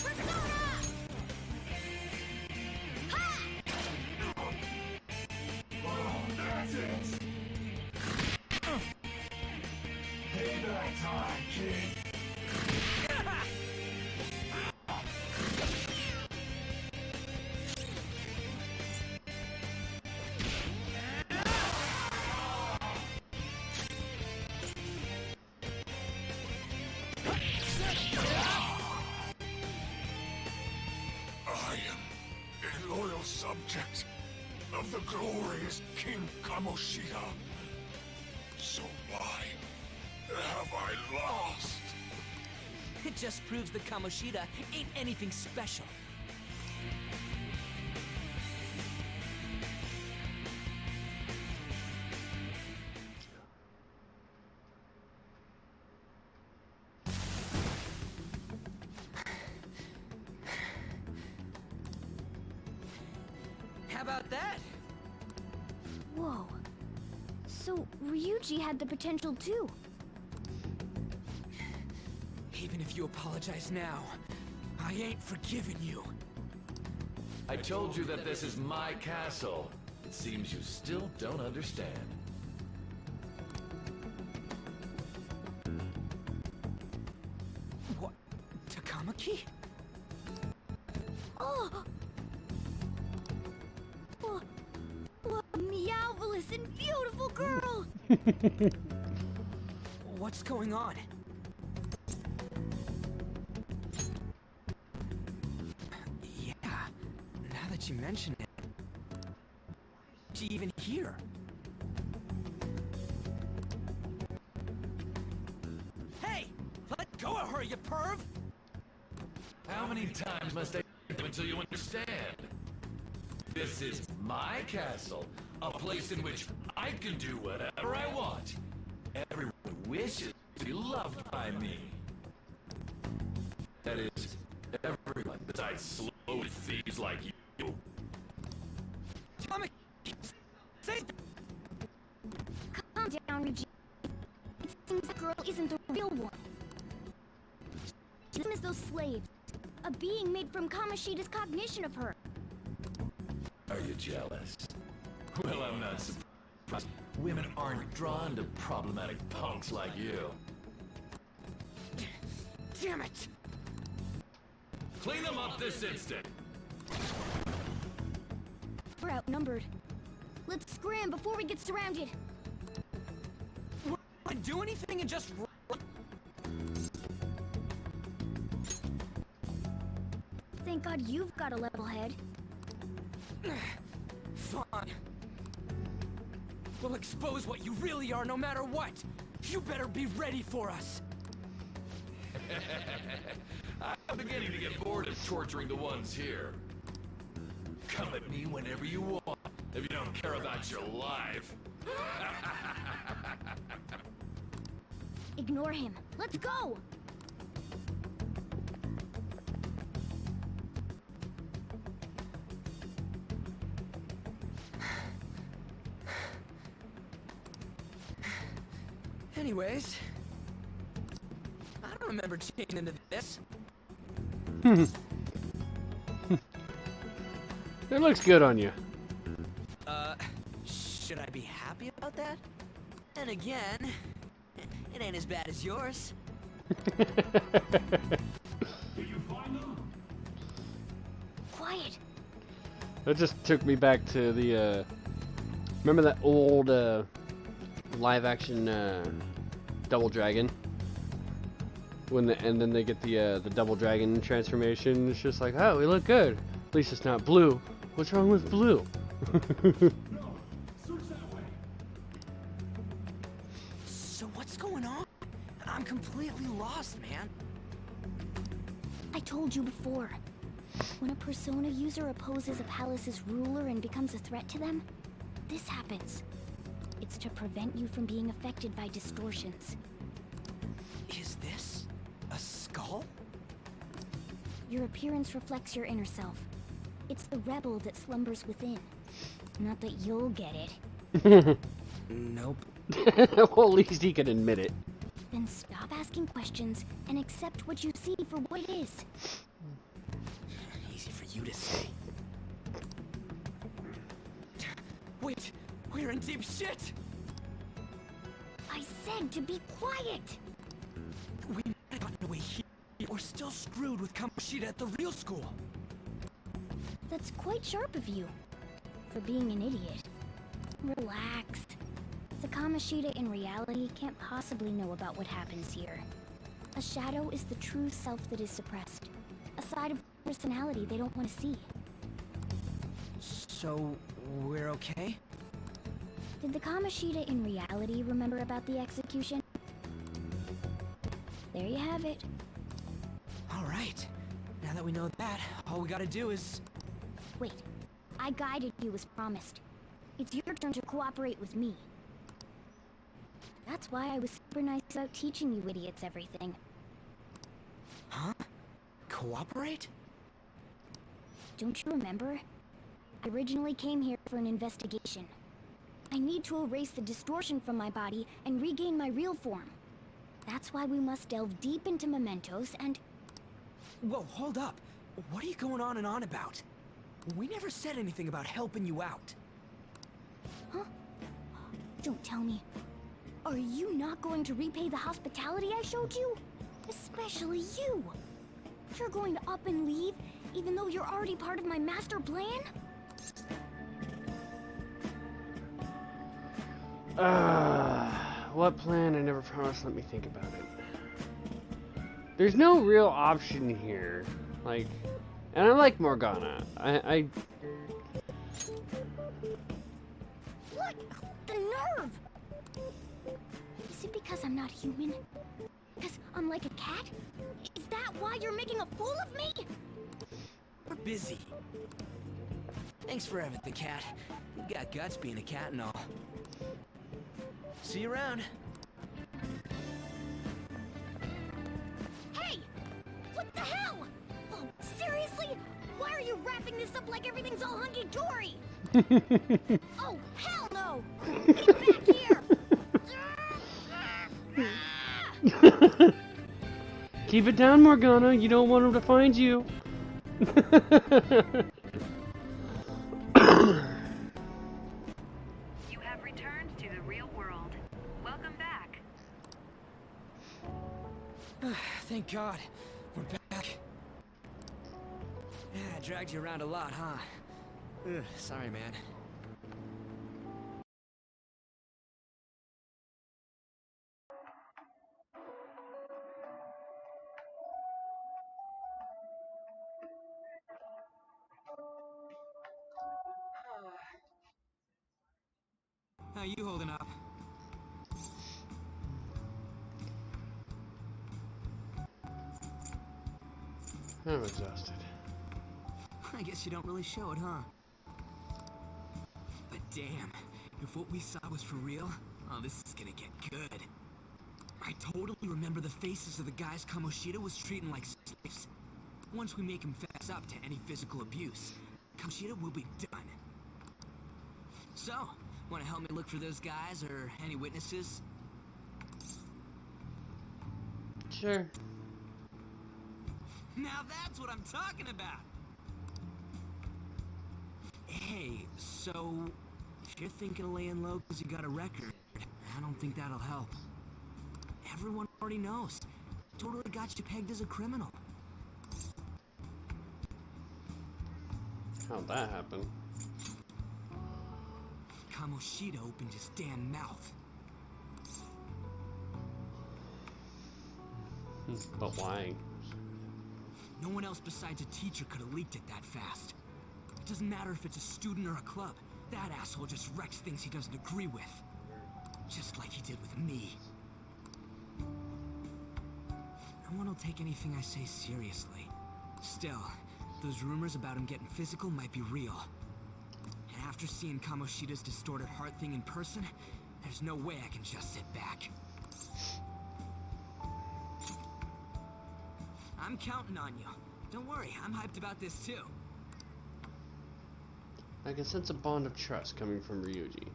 [SPEAKER 6] Persona! Ha!
[SPEAKER 5] Oh, that's it! Payback time, kid! I am a loyal subject of the glorious King Kamoshida. So why have I lost?
[SPEAKER 7] It just proves that Kamoshida ain't anything special. How about that?
[SPEAKER 6] Whoa. So, Ryuji had the potential too.
[SPEAKER 7] Even if you apologize now, I ain't forgiving you.
[SPEAKER 8] I told you that this is my castle. It seems you still don't understand.
[SPEAKER 7] What? Takamaki?
[SPEAKER 6] Oh! What a meowvelous and beautiful girl!
[SPEAKER 7] What's going on? Yeah, now that you mention it, is she even here? Hey, let go of her, you perv!
[SPEAKER 8] How many times must I do until you understand? This is my castle, a place in which I can do whatever I want. Everyone wishes to be loved by me. That is, everyone besides slow thieves like you.
[SPEAKER 7] Tamaki, say
[SPEAKER 6] Calm down, Ryuji. It seems the girl isn't the real one. those slaves. A being made from Kamoshida's cognition of her.
[SPEAKER 8] Are you jealous? Well, I'm not surprised. Women aren't drawn to problematic punks like you.
[SPEAKER 7] Damn it!
[SPEAKER 8] Clean them up this instant!
[SPEAKER 6] We're outnumbered. Let's scram before we get surrounded.
[SPEAKER 7] I do anything and just run.
[SPEAKER 6] Thank God you've got a level head.
[SPEAKER 7] Fine. We'll expose what you really are no matter what. You better be ready for us.
[SPEAKER 8] I'm beginning to get bored of torturing the ones here. Come at me whenever you want, if you don't care about your life.
[SPEAKER 6] Ignore him. Let's go!
[SPEAKER 7] Anyways, I don't remember changing into this.
[SPEAKER 1] It looks good on you.
[SPEAKER 7] Should I be happy about that? And again, it ain't as bad as yours.
[SPEAKER 5] Did you find them?
[SPEAKER 6] Quiet.
[SPEAKER 1] That just took me back to the, remember that old, live-action, Double Dragon? And then they get the Double Dragon transformation. It's just like, oh, we look good. At least it's not blue. What's wrong with blue?
[SPEAKER 7] So what's going on? I'm completely lost, man.
[SPEAKER 6] I told you before. When a Persona user opposes a palace's ruler and becomes a threat to them, this happens. It's to prevent you from being affected by distortions.
[SPEAKER 7] Is this a skull?
[SPEAKER 6] Your appearance reflects your inner self. It's the rebel that slumbers within. Not that you'll get it.
[SPEAKER 7] Nope.
[SPEAKER 1] Well, at least he can admit it.
[SPEAKER 6] Then stop asking questions and accept what you see for what it is.
[SPEAKER 7] Easy for you to say. Wait, we're in deep shit!
[SPEAKER 6] I said to be quiet!
[SPEAKER 7] We might have gotten away here, or still screwed with Kamoshida at the real school.
[SPEAKER 6] That's quite sharp of you. For being an idiot. Relax. The Kamoshida in reality can't possibly know about what happens here. A shadow is the true self that is suppressed. A side of personality they don't want to see.
[SPEAKER 7] So, we're okay?
[SPEAKER 6] Did the Kamoshida in reality remember about the execution? There you have it.
[SPEAKER 7] Alright. Now that we know that, all we gotta do is...
[SPEAKER 6] Wait. I guided you as promised. It's your turn to cooperate with me. That's why I was super nice about teaching you idiots everything.
[SPEAKER 7] Huh? Cooperate?
[SPEAKER 6] Don't you remember? I originally came here for an investigation. I need to erase the distortion from my body and regain my real form. That's why we must delve deep into mementos and...
[SPEAKER 7] Whoa, hold up. What are you going on and on about? We never said anything about helping you out.
[SPEAKER 6] Huh? Don't tell me. Are you not going to repay the hospitality I showed you? Especially you. You're going to up and leave, even though you're already part of my master plan?
[SPEAKER 1] What plan? I never promised. Let me think about it. There's no real option here. Like, and I like Morgana. I
[SPEAKER 6] What? The nerve! Is it because I'm not human? Because I'm like a cat? Is that why you're making a fool of me?
[SPEAKER 7] We're busy. Thanks for everything, cat. You got guts being a cat and all. See you around.
[SPEAKER 6] Hey! What the hell? Oh, seriously? Why are you wrapping this up like everything's all hunky-dory? Oh, hell no! Get back here!
[SPEAKER 1] Keep it down, Morgana. You don't want him to find you.
[SPEAKER 10] You have returned to the real world. Welcome back.
[SPEAKER 7] Thank God. We're back. Yeah, I dragged you around a lot, huh? Ugh, sorry, man. How you holding up?
[SPEAKER 1] I'm exhausted.
[SPEAKER 7] I guess you don't really show it, huh? But damn, if what we saw was for real, oh, this is gonna get good. I totally remember the faces of the guys Kamoshida was treating like slaves. Once we make him fess up to any physical abuse, Kamoshida will be done. So, wanna help me look for those guys or any witnesses?
[SPEAKER 1] Sure.
[SPEAKER 7] Now that's what I'm talking about! Hey, so if you're thinking of laying low because you got a record, I don't think that'll help. Everyone already knows. Totally got you pegged as a criminal.
[SPEAKER 1] How'd that happen?
[SPEAKER 7] Kamoshida opened his damn mouth.
[SPEAKER 1] But why?
[SPEAKER 7] No one else besides a teacher could have leaked it that fast. It doesn't matter if it's a student or a club. That asshole just wrecks things he doesn't agree with. Just like he did with me. No one will take anything I say seriously. Still, those rumors about him getting physical might be real. And after seeing Kamoshida's distorted heart thing in person, there's no way I can just sit back. I'm counting on you. Don't worry, I'm hyped about this too.
[SPEAKER 1] I can sense a bond of trust coming from Ryuji.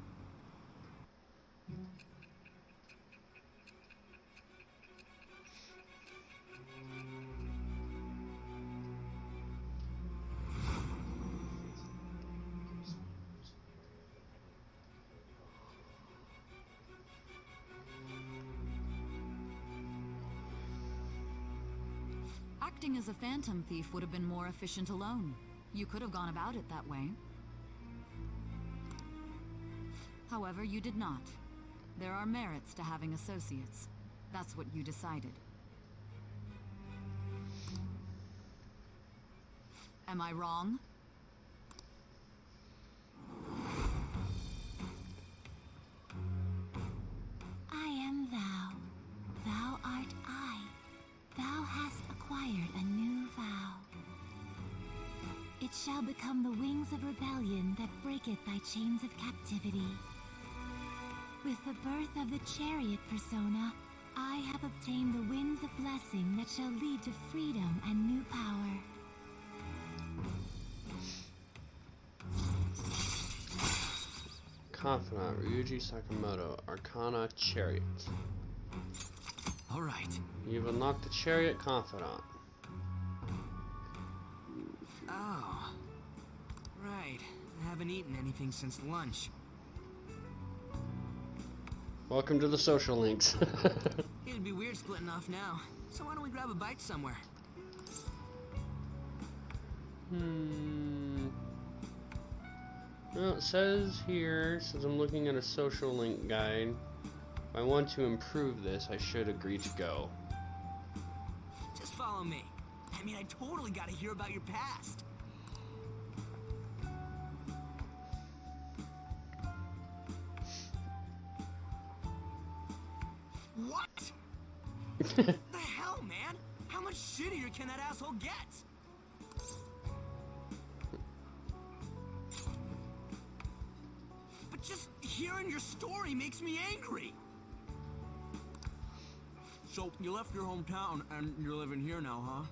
[SPEAKER 11] Acting as a phantom thief would have been more efficient alone. You could have gone about it that way. However, you did not. There are merits to having associates. That's what you decided. Am I wrong?
[SPEAKER 6] I am thou. Thou art I. Thou hast acquired a new vow. It shall become the wings of rebellion that breaketh thy chains of captivity. With the birth of the chariot persona, I have obtained the winds of blessing that shall lead to freedom and new power.
[SPEAKER 1] Confidant Ryuji Sakamoto, Arcana Chariot.
[SPEAKER 7] Alright.
[SPEAKER 1] You've unlocked the Chariot Confidant.
[SPEAKER 7] Oh. Right. I haven't eaten anything since lunch.
[SPEAKER 1] Welcome to the social links.
[SPEAKER 7] It'd be weird splitting off now. So why don't we grab a bite somewhere?
[SPEAKER 1] Well, it says here, since I'm looking at a social link guide, if I want to improve this, I should agree to go.
[SPEAKER 7] Just follow me. I mean, I totally gotta hear about your past. What? The hell, man? How much shittier can that asshole get? But just hearing your story makes me angry. So, you left your hometown and you're living here now, huh?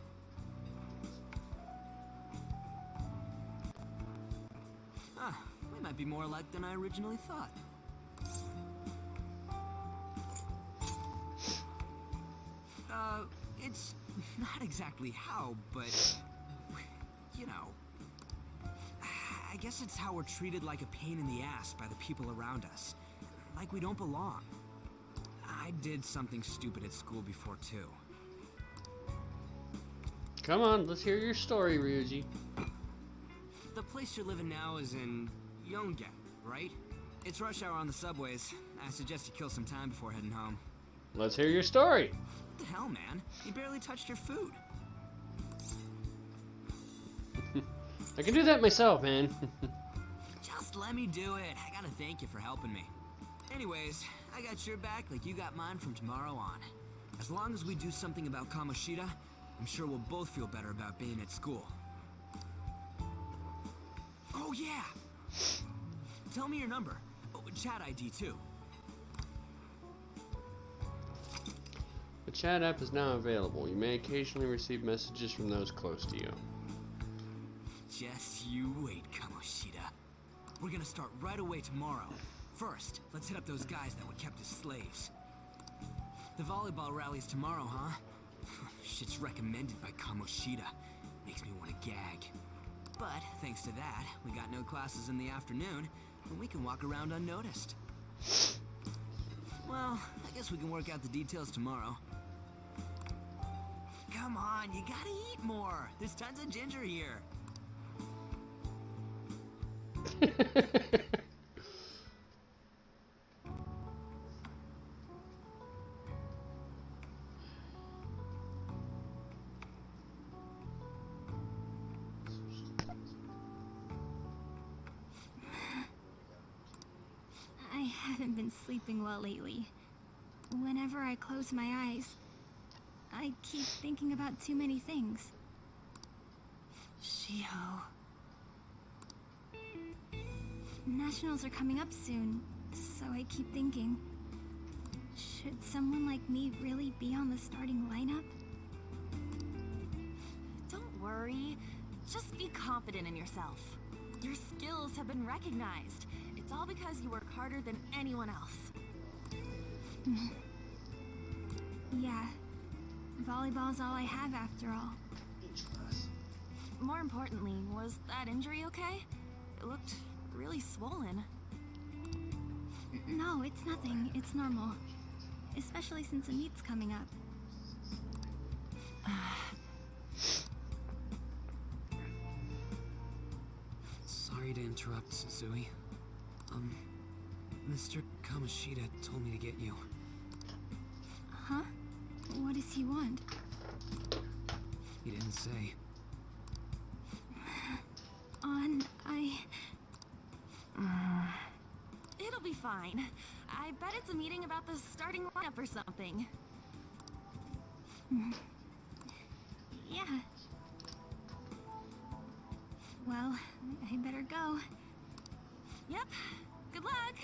[SPEAKER 7] Huh, we might be more alike than I originally thought. It's not exactly how, but you know. I guess it's how we're treated like a pain in the ass by the people around us. Like we don't belong. I did something stupid at school before, too.
[SPEAKER 1] Come on, let's hear your story, Ryuji.
[SPEAKER 7] The place you're living now is in Yongen, right? It's rush hour on the subways. I suggest you kill some time before heading home.
[SPEAKER 1] Let's hear your story.
[SPEAKER 7] What the hell, man? You barely touched your food.
[SPEAKER 1] I can do that myself, man.
[SPEAKER 7] Just let me do it. I gotta thank you for helping me. Anyways, I got your back like you got mine from tomorrow on. As long as we do something about Kamoshida, I'm sure we'll both feel better about being at school. Oh yeah! Tell me your number. Oh, chat ID too.
[SPEAKER 1] The chat app is now available. You may occasionally receive messages from those close to you.
[SPEAKER 7] Just you wait, Kamoshida. We're gonna start right away tomorrow. First, let's hit up those guys that were kept as slaves. The volleyball rally's tomorrow, huh? Shit's recommended by Kamoshida. Makes me want to gag. But, thanks to that, we got no classes in the afternoon, and we can walk around unnoticed. Well, I guess we can work out the details tomorrow. Come on, you gotta eat more. There's tons of ginger here.
[SPEAKER 6] I haven't been sleeping well lately. Whenever I close my eyes, I keep thinking about too many things. Shiho. Nationals are coming up soon, so I keep thinking, should someone like me really be on the starting lineup?
[SPEAKER 12] Don't worry. Just be confident in yourself. Your skills have been recognized. It's all because you work harder than anyone else.
[SPEAKER 6] Yeah. Volleyball's all I have after all.
[SPEAKER 12] More importantly, was that injury okay? It looked really swollen.
[SPEAKER 6] No, it's nothing. It's normal. Especially since a meet's coming up.
[SPEAKER 7] Sorry to interrupt, Suzui. Mr. Kamoshida told me to get you.
[SPEAKER 6] Huh? What does he want?
[SPEAKER 7] He didn't say.
[SPEAKER 12] It'll be fine. I bet it's a meeting about the starting lineup or something.
[SPEAKER 6] Yeah. Well, I better go.
[SPEAKER 12] Yep. Good luck.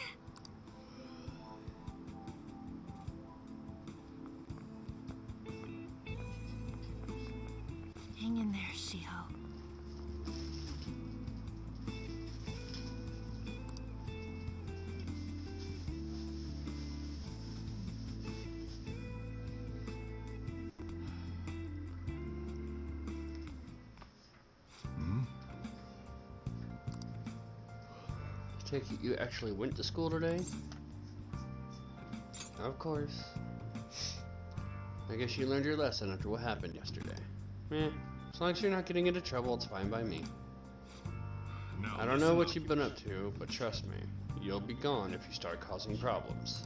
[SPEAKER 6] Hang in there, Shiho.
[SPEAKER 1] Take it you actually went to school today? Of course. I guess you learned your lesson after what happened yesterday. As long as you're not getting into trouble, it's fine by me. I don't know what you've been up to, but trust me, you'll be gone if you start causing problems.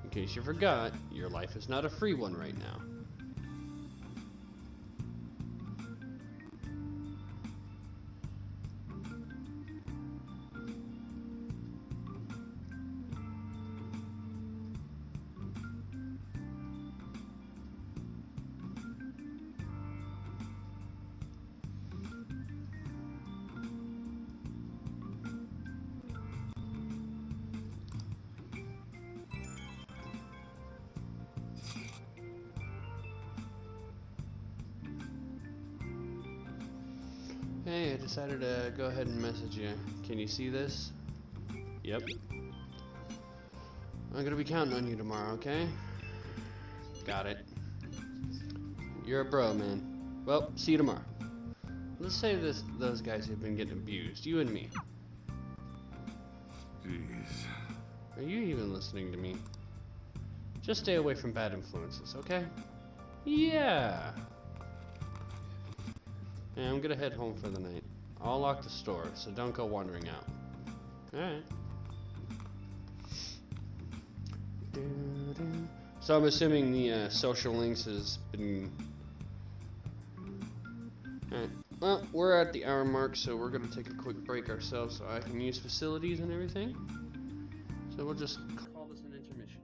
[SPEAKER 1] In case you forgot, your life is not a free one right now. Hey, I decided to go ahead and message you. Can you see this? Yep. I'm gonna be counting on you tomorrow, okay? Got it. You're a bro, man. Well, see you tomorrow. Let's say those guys have been getting abused. You and me.
[SPEAKER 8] Jeez.
[SPEAKER 1] Are you even listening to me? Just stay away from bad influences, okay? Yeah. And I'm gonna head home for the night. I'll lock the store, so don't go wandering out. Alright. So I'm assuming the social links has been... Alright. Well, we're at the hour mark, so we're gonna take a quick break ourselves so I can use facilities and everything. So we'll just call this an intermission.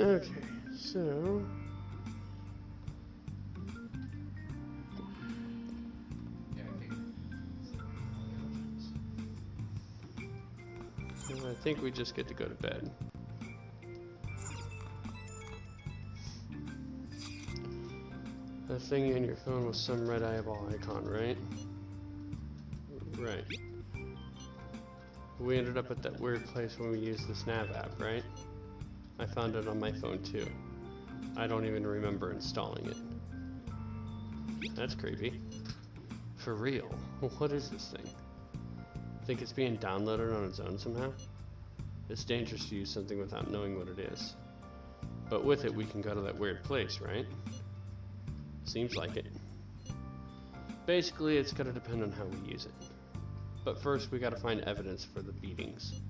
[SPEAKER 1] Okay, so I think we just get to go to bed. The thing in your phone was some red eyeball icon, right? Right. We ended up at that weird place when we used the Snap app, right? I found it on my phone too. I don't even remember installing it. That's creepy. For real. What is this thing? Think it's being downloaded on its own somehow? It's dangerous to use something without knowing what it is. But with it, we can go to that weird place, right? Seems like it. Basically, it's gonna depend on how we use it. But first, we gotta find evidence for the beatings.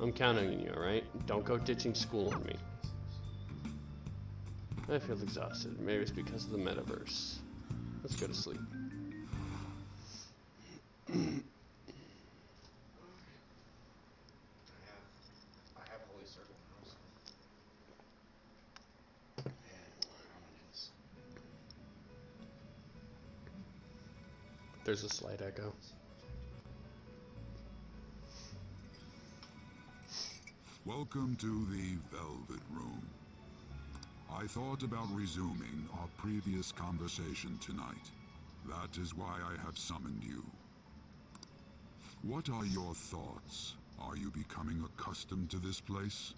[SPEAKER 1] I'm counting on you, alright? Don't go ditching school on me. I feel exhausted. Maybe it's because of the metaverse. Let's go to sleep.
[SPEAKER 4] I have Holy Circle now, so.
[SPEAKER 1] There's a slight echo.
[SPEAKER 13] Welcome to the Velvet Room. I thought about resuming our previous conversation tonight. That is why I have summoned you. What are your thoughts? Are you becoming accustomed to this place?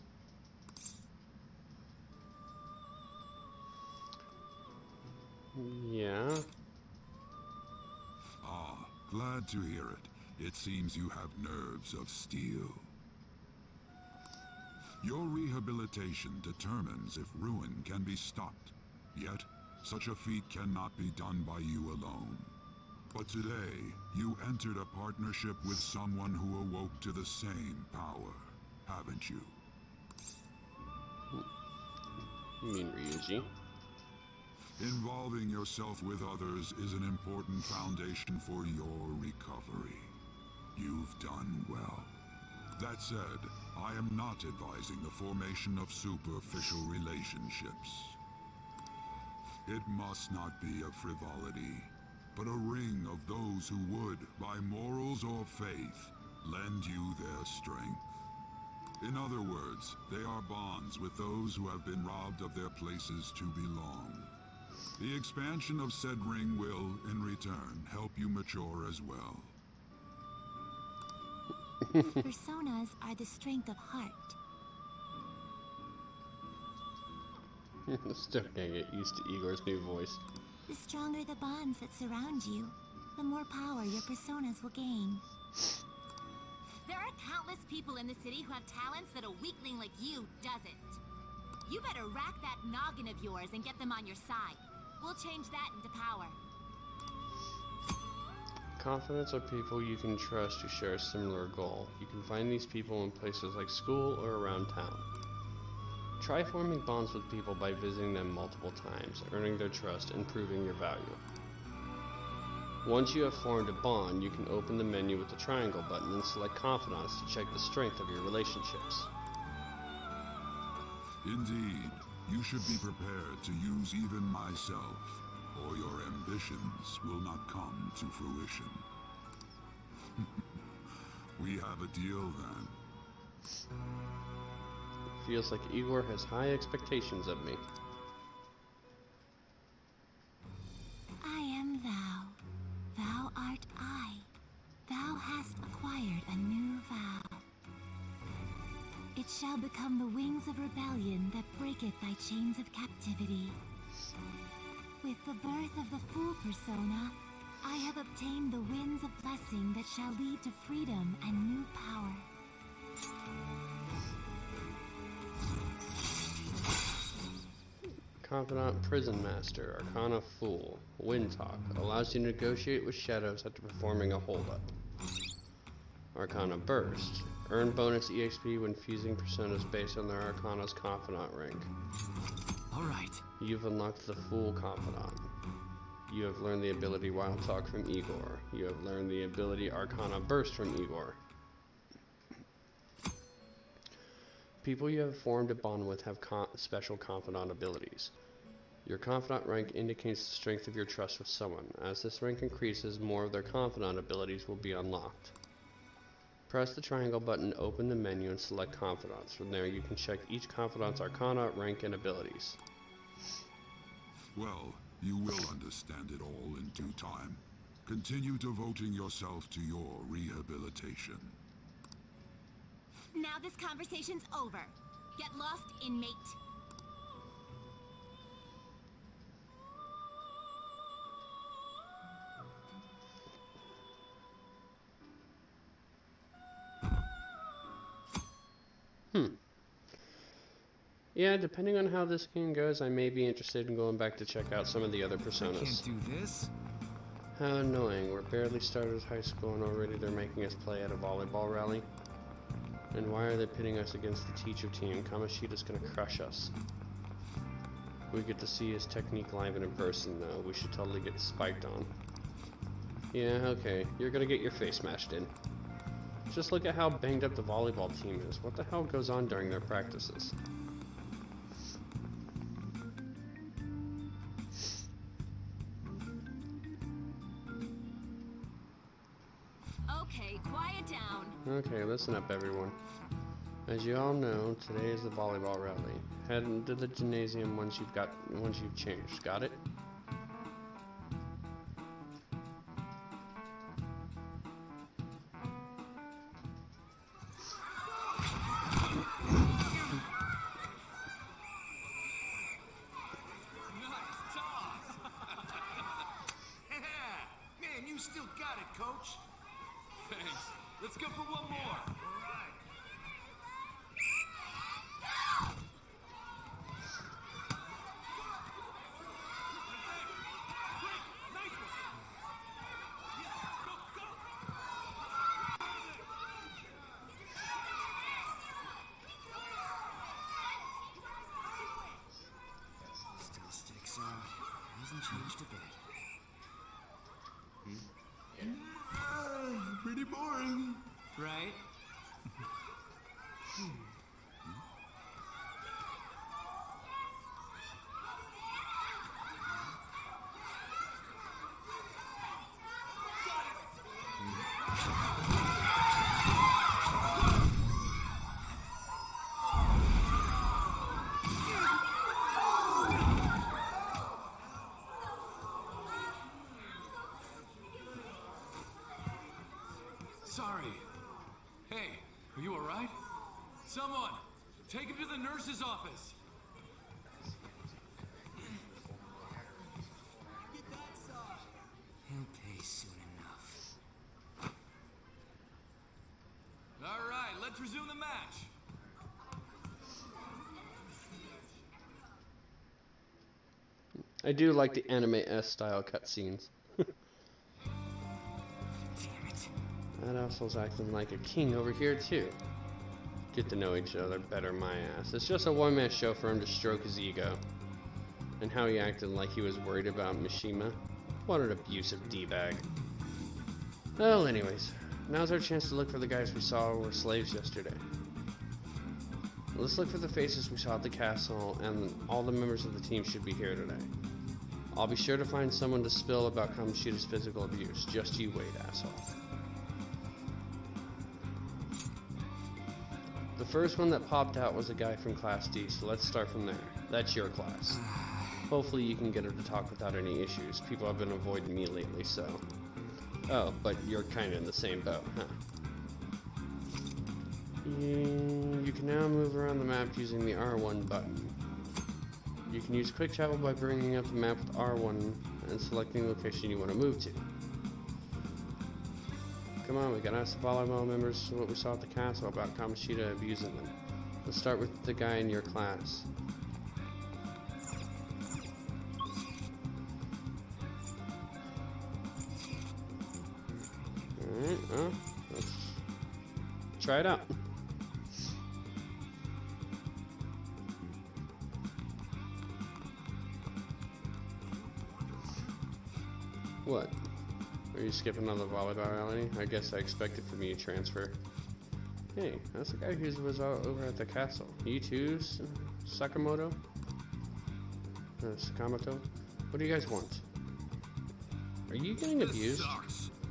[SPEAKER 1] Yeah.
[SPEAKER 13] Ah, glad to hear it. It seems you have nerves of steel. Your rehabilitation determines if ruin can be stopped. Yet, such a feat cannot be done by you alone. But today, you entered a partnership with someone who awoke to the same power, haven't you?
[SPEAKER 1] You mean Ryuji?
[SPEAKER 13] Involving yourself with others is an important foundation for your recovery. You've done well. That said, I am not advising the formation of superficial relationships. It must not be a frivolity, but a ring of those who would, by morals or faith, lend you their strength. In other words, they are bonds with those who have been robbed of their places to belong. The expansion of said ring will, in return, help you mature as well.
[SPEAKER 12] Personas are the strength of heart.
[SPEAKER 1] Still can't get used to Igor's new voice.
[SPEAKER 12] The stronger the bonds that surround you, the more power your personas will gain.
[SPEAKER 11] There are countless people in the city who have talents that a weakling like you doesn't. You better rack that noggin of yours and get them on your side. We'll change that into power.
[SPEAKER 1] Confidence are people you can trust who share a similar goal. You can find these people in places like school or around town. Try forming bonds with people by visiting them multiple times, earning their trust and proving your value. Once you have formed a bond, you can open the menu with the triangle button and select confidants to check the strength of your relationships.
[SPEAKER 13] Indeed, you should be prepared to use even myself, or your ambitions will not come to fruition. We have a deal then.
[SPEAKER 1] Feels like Igor has high expectations of me.
[SPEAKER 12] I am thou. Thou art I. Thou hast acquired a new vow. It shall become the wings of rebellion that breaketh thy chains of captivity. With the birth of the Fool persona, I have obtained the winds of blessing that shall lead to freedom and new power.
[SPEAKER 1] Confidant Prison Master, Arcana Fool, Wind Talk, allows you to negotiate with shadows after performing a holdup. Arcana Burst, earn bonus EXP when fusing personas based on their Arcana's Confidant rank.
[SPEAKER 7] Alright.
[SPEAKER 1] You've unlocked the Fool Confidant. You have learned the ability Wild Talk from Igor. You have learned the ability Arcana Burst from Igor. People you have formed a bond with have special confidant abilities. Your confidant rank indicates the strength of your trust with someone. As this rank increases, more of their confidant abilities will be unlocked. Press the triangle button to open the menu and select confidants. From there, you can check each confidant's arcana, rank, and abilities.
[SPEAKER 13] Well, you will understand it all in due time. Continue devoting yourself to your rehabilitation.
[SPEAKER 11] Now this conversation's over. Get lost, inmate.
[SPEAKER 1] Yeah, depending on how this game goes, I may be interested in going back to check out some of the other personas.
[SPEAKER 7] I can't do this.
[SPEAKER 1] How annoying. We're barely started high school and already they're making us play at a volleyball rally. And why are they pitting us against the teacher team? Kamoshida's gonna crush us. We get to see his technique live and in person though. We should totally get spiked on. Yeah, okay. You're gonna get your face smashed in. Just look at how banged up the volleyball team is. What the hell goes on during their practices?
[SPEAKER 11] Okay, quiet down.
[SPEAKER 1] Okay, listen up everyone. As you all know, today is the volleyball rally. Head into the gymnasium once you've changed. Got it?
[SPEAKER 5] Man, you still got it, coach. Thanks. Let's go for one more.
[SPEAKER 7] Still sticks out. Hasn't changed a bit.
[SPEAKER 5] Pretty boring. Right? Sorry. Hey, are you alright? Someone, take him to the nurse's office.
[SPEAKER 7] He'll pay soon enough.
[SPEAKER 5] Alright, let's resume the match.
[SPEAKER 1] I do like the anime-esque style cutscenes. That asshole's acting like a king over here too. Get to know each other better, my ass. It's just a one-man show for him to stroke his ego. And how he acted like he was worried about Mishima. What an abusive D-bag. Well, anyways, now's our chance to look for the guys we saw who were slaves yesterday. Let's look for the faces we saw at the castle, and all the members of the team should be here today. I'll be sure to find someone to spill about Kamoshida's physical abuse. Just you wait, asshole. The first one that popped out was a guy from Class D, so let's start from there. That's your class. Hopefully you can get her to talk without any issues. People have been avoiding me lately, so... Oh, but you're kind of in the same boat, huh? You can now move around the map using the R1 button. You can use quick travel by bringing up the map with R1 and selecting the location you want to move to. Come on, we gotta ask the volleyball members what we saw at the castle about Kamoshida abusing them. Let's start with the guy in your class. Alright, well, let's try it out. What? Are you skipping on the volleyball rally? I guess I expected from you to transfer. Hey, that's the guy who was over at the castle. You too, Sakamoto? Sakamoto? What do you guys want? Are you getting abused?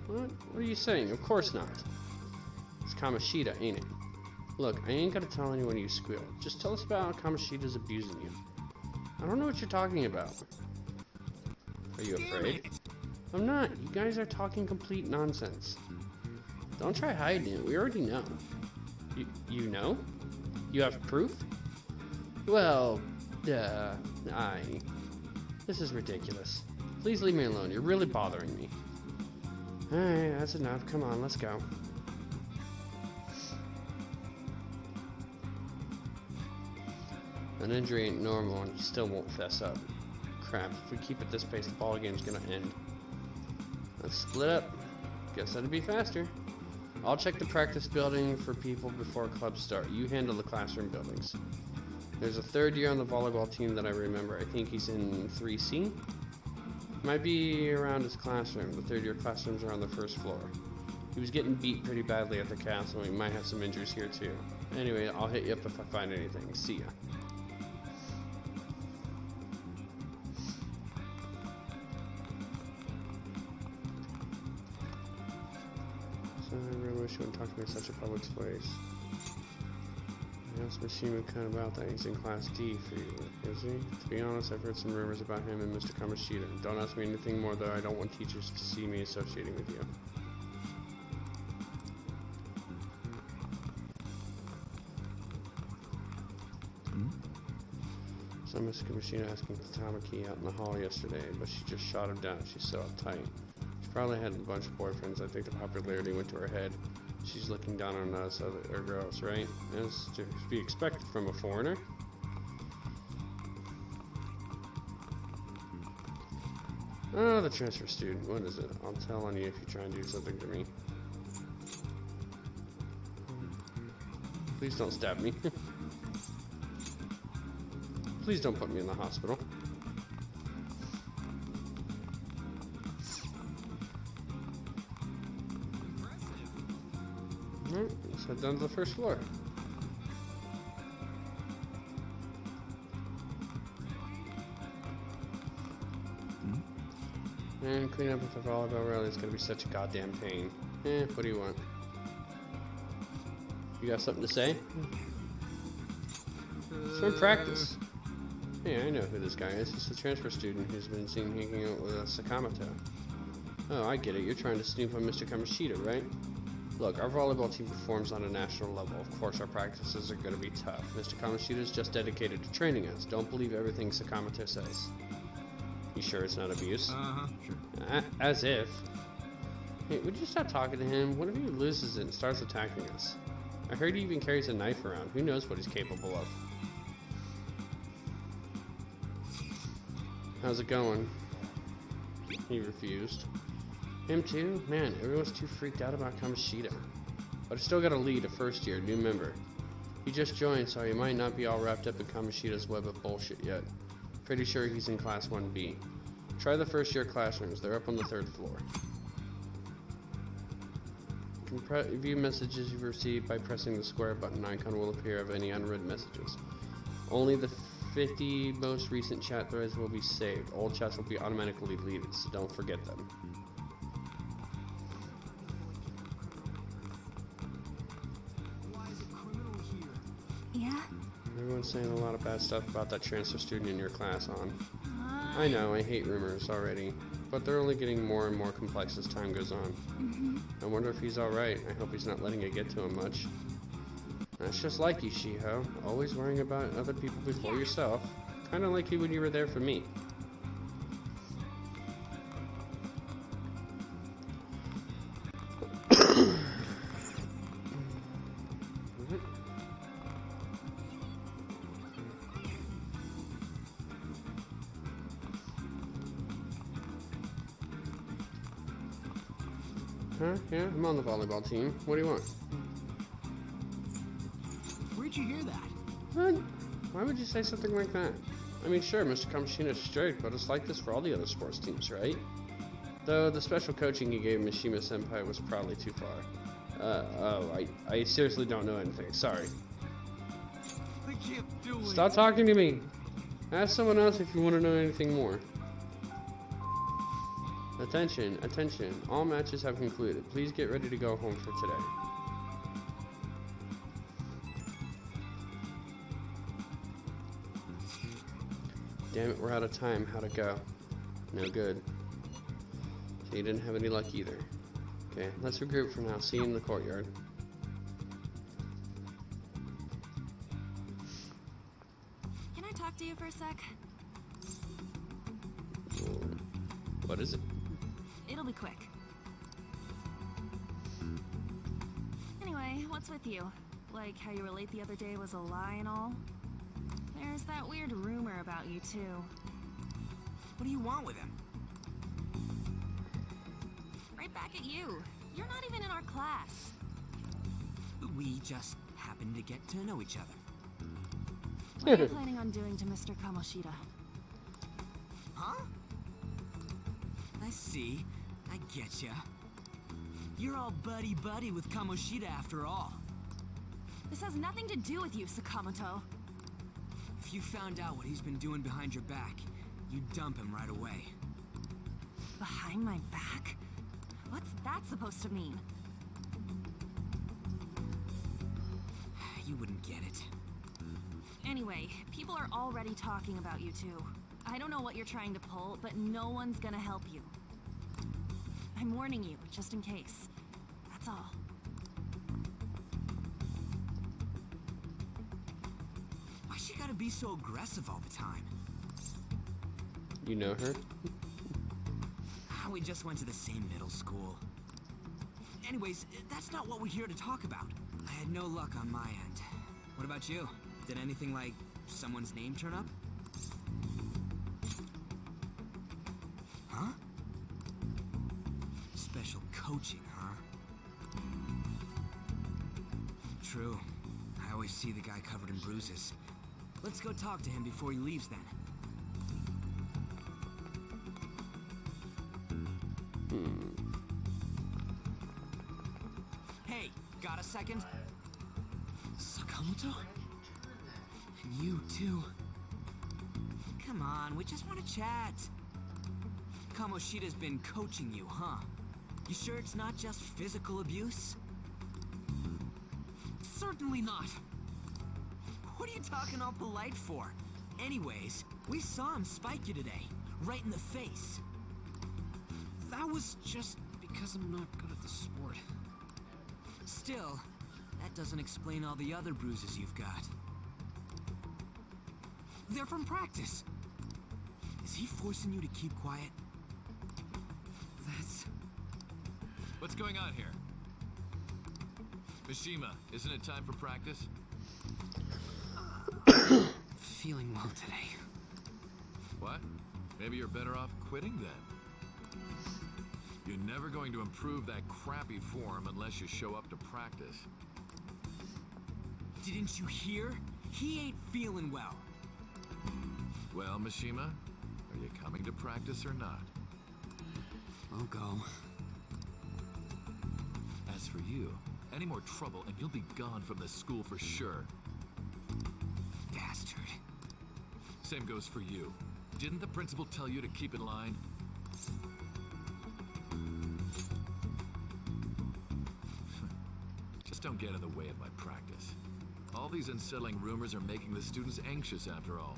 [SPEAKER 1] What? What are you saying? Of course not. It's Kamoshida, ain't it? Look, I ain't gotta tell anyone you squealed. Just tell us about how Kamoshida's abusing you. I don't know what you're talking about. Are you afraid? I'm not. You guys are talking complete nonsense. Don't try hiding it. We already know. You know? You have proof? Well, This is ridiculous. Please leave me alone. You're really bothering me. Alright, that's enough. Come on, let's go. An injury ain't normal and he still won't fess up. Crap, if we keep at this pace, the ball game's gonna end. Let's split up. Guess that'd be faster. I'll check the practice building for people before clubs start. You handle the classroom buildings. There's a third year on the volleyball team that I remember. I think he's in 3C. Might be around his classroom. The third year classrooms are on the first floor. He was getting beat pretty badly at the castle. He might have some injuries here too. Anyway, I'll hit you up if I find anything. See ya. So I really wish you wouldn't talk to me in such a public place. I asked Mishima-kun about that. He's in Class D for you, is he? To be honest, I've heard some rumors about him and Mr. Kamoshida. Don't ask me anything more, though. I don't want teachers to see me associating with you. So Mr. Kamoshida asking for Tamaki out in the hall yesterday, but she just shot him down. She's so uptight. She probably had a bunch of boyfriends. I think the popularity went to her head. She's looking down on us other girls, right? As to be expected from a foreigner. Oh, the transfer student. What is it? I'll tell on you if you try and do something to me. Please don't stab me. Please don't put me in the hospital. Alright, let's head down to the first floor. And clean up with the volleyball rally is gonna be such a goddamn pain. What do you want? You got something to say? It's from practice. Hey, I know who this guy is. He's the transfer student who's been seen hanging out with Sakamoto. Oh, I get it. You're trying to snoop on Mr. Kamoshida, right? Look, our volleyball team performs on a national level. Of course, our practices are going to be tough. Mr. Kamoshida is just dedicated to training us. Don't believe everything Sakamoto says. You sure it's not abuse? Sure. As if. Hey, would you stop talking to him? What if he loses it and starts attacking us? I heard he even carries a knife around. Who knows what he's capable of? How's it going? He refused. Him too? Man, everyone's too freaked out about Kamoshida. But I still got a lead, a first year, new member. He just joined, so he might not be all wrapped up in Kamoshida's web of bullshit yet. Pretty sure he's in Class 1B. Try the first year classrooms, they're up on the 3rd floor. You can view messages you've received by pressing the square button. An icon will appear of any unread messages. Only the 50 most recent chat threads will be saved. Old chats will be automatically deleted, so don't forget them.
[SPEAKER 6] Yeah?
[SPEAKER 1] Everyone's saying a lot of bad stuff about that transfer student in your class, hon. I know, I hate rumors already, but they're only getting more and more complex as time goes on. I wonder if he's alright. I hope he's not letting it get to him much. That's just like you, Shiho. Always worrying about other people before yourself. Kinda like you when you were there for me. Huh? Yeah, I'm on the volleyball team. What do you want?
[SPEAKER 7] Where'd you hear that?
[SPEAKER 1] What? Why would you say something like that? I mean, sure, Mr. Kamoshida's strict, but it's like this for all the other sports teams, right? Though the special coaching he gave Mishima-senpai was probably too far. I seriously don't know anything. Sorry.
[SPEAKER 7] I can't do it.
[SPEAKER 1] Stop talking to me. Ask someone else if you want to know anything more. Attention, attention. All matches have concluded. Please get ready to go home for today. Damn it, we're out of time. How'd it go? No good. So you didn't have any luck either. Okay, let's regroup for now. See you in the courtyard.
[SPEAKER 11] Can I talk to you for a sec?
[SPEAKER 1] What is it?
[SPEAKER 11] It'll be quick. Anyway, what's with you? Like how you were late the other day was a lie and all? There's that weird rumor about you too.
[SPEAKER 7] What do you want with him?
[SPEAKER 11] Right back at you. You're not even in our class.
[SPEAKER 7] We just happen to get to know each other.
[SPEAKER 11] What are you planning on doing to Mr. Kamoshida?
[SPEAKER 7] Huh? I see. I getcha. You're all buddy-buddy with Kamoshida after all.
[SPEAKER 11] This has nothing to do with you, Sakamoto.
[SPEAKER 7] If you found out what he's been doing behind your back, you'd dump him right away.
[SPEAKER 11] Behind my back? What's that supposed to mean?
[SPEAKER 7] You wouldn't get it.
[SPEAKER 11] Anyway, people are already talking about you two. I don't know what you're trying to pull, but no one's gonna help you. I'm warning you, just in case. That's all.
[SPEAKER 7] Why she gotta be so aggressive all the time?
[SPEAKER 1] You know her?
[SPEAKER 7] We just went to the same middle school. Anyways, that's not what we're here to talk about. I had no luck on my end. What about you? Did anything like someone's name turn up? Huh? Special coaching, huh? True. I always see the guy covered in bruises. Let's go talk to him before he leaves then. Hey, got a second? Sakamoto? And you too. Come on, we just want to chat. Kamoshida's been coaching you, huh? You sure it's not just physical abuse? Certainly not. What are you talking all polite for? Anyways, we saw him spike you today, right in the face. That was just because I'm not good at the sport. Still, that doesn't explain all the other bruises you've got. They're from practice. Is he forcing you to keep quiet? That's...
[SPEAKER 8] What's going on here? Mishima, isn't it time for practice?
[SPEAKER 7] Feeling well today.
[SPEAKER 8] What? Maybe you're better off quitting then. You're never going to improve that crappy form unless you show up to practice.
[SPEAKER 7] Didn't you hear? He ain't feeling well.
[SPEAKER 8] Well, Mishima, are you coming to practice or not?
[SPEAKER 7] I'll go.
[SPEAKER 8] As for you, any more trouble and you'll be gone from this school for sure.
[SPEAKER 7] Bastard.
[SPEAKER 8] Same goes for you. Didn't the principal tell you to keep in line? Just don't get in the way of my practice. All these unsettling rumors are making the students anxious after all.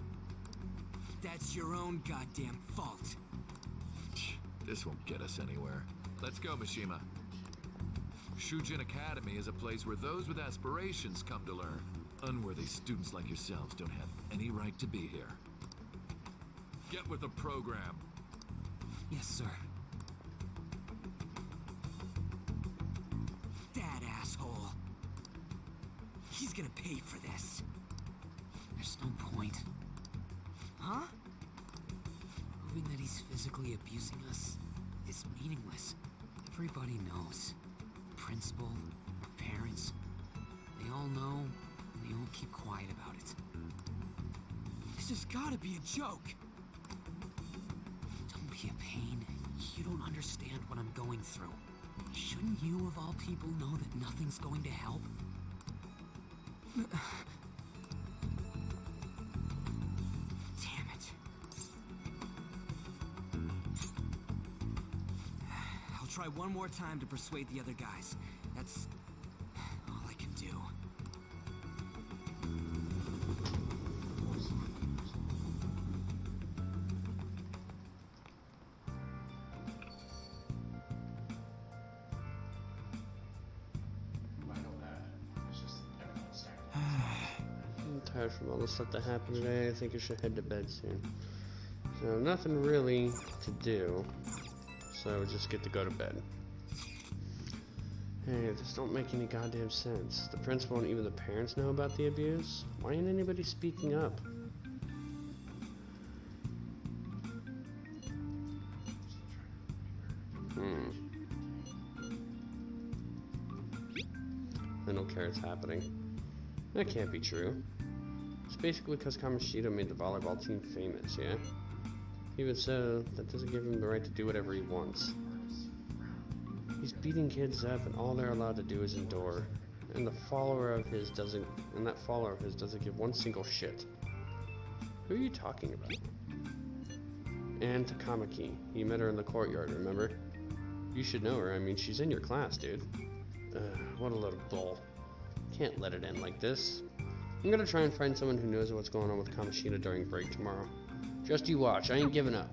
[SPEAKER 7] That's your own goddamn fault.
[SPEAKER 8] This won't get us anywhere. Let's go, Mishima. Shujin Academy is a place where those with aspirations come to learn. Unworthy students like yourselves don't have any right to be here. Get with the program.
[SPEAKER 7] Yes, sir. That asshole. He's gonna pay for this. There's no point. Huh? Proving that he's physically abusing us is meaningless. Everybody knows. The principal, the parents, they all know, and they all keep quiet about it. This has gotta be a joke. Don't be a pain. You don't understand what I'm going through. I should Shouldn't you, of all people, know that nothing's going to help? Damn it. I'll try one more time to persuade the other guys. That's all I can do.
[SPEAKER 1] I'm tired from all the stuff that happened today. I think I should head to bed soon. So nothing really to do. So I just get to go to bed. Hey, this don't make any goddamn sense. The principal and even the parents know about the abuse. Why ain't anybody speaking up? They don't care it's happening. That can't be true. It's basically because Kamoshida made the volleyball team famous, yeah? Even so, that doesn't give him the right to do whatever he wants. He's beating kids up, and all they're allowed to do is endure. And that follower of his doesn't give one single shit. Who are you talking about? And Takamaki. You met her in the courtyard, remember? You should know her. I mean, she's in your class, dude. What a load of bull. Can't let it end like this. I'm gonna try and find someone who knows what's going on with Kamoshida during break tomorrow. Just you watch. I ain't giving up.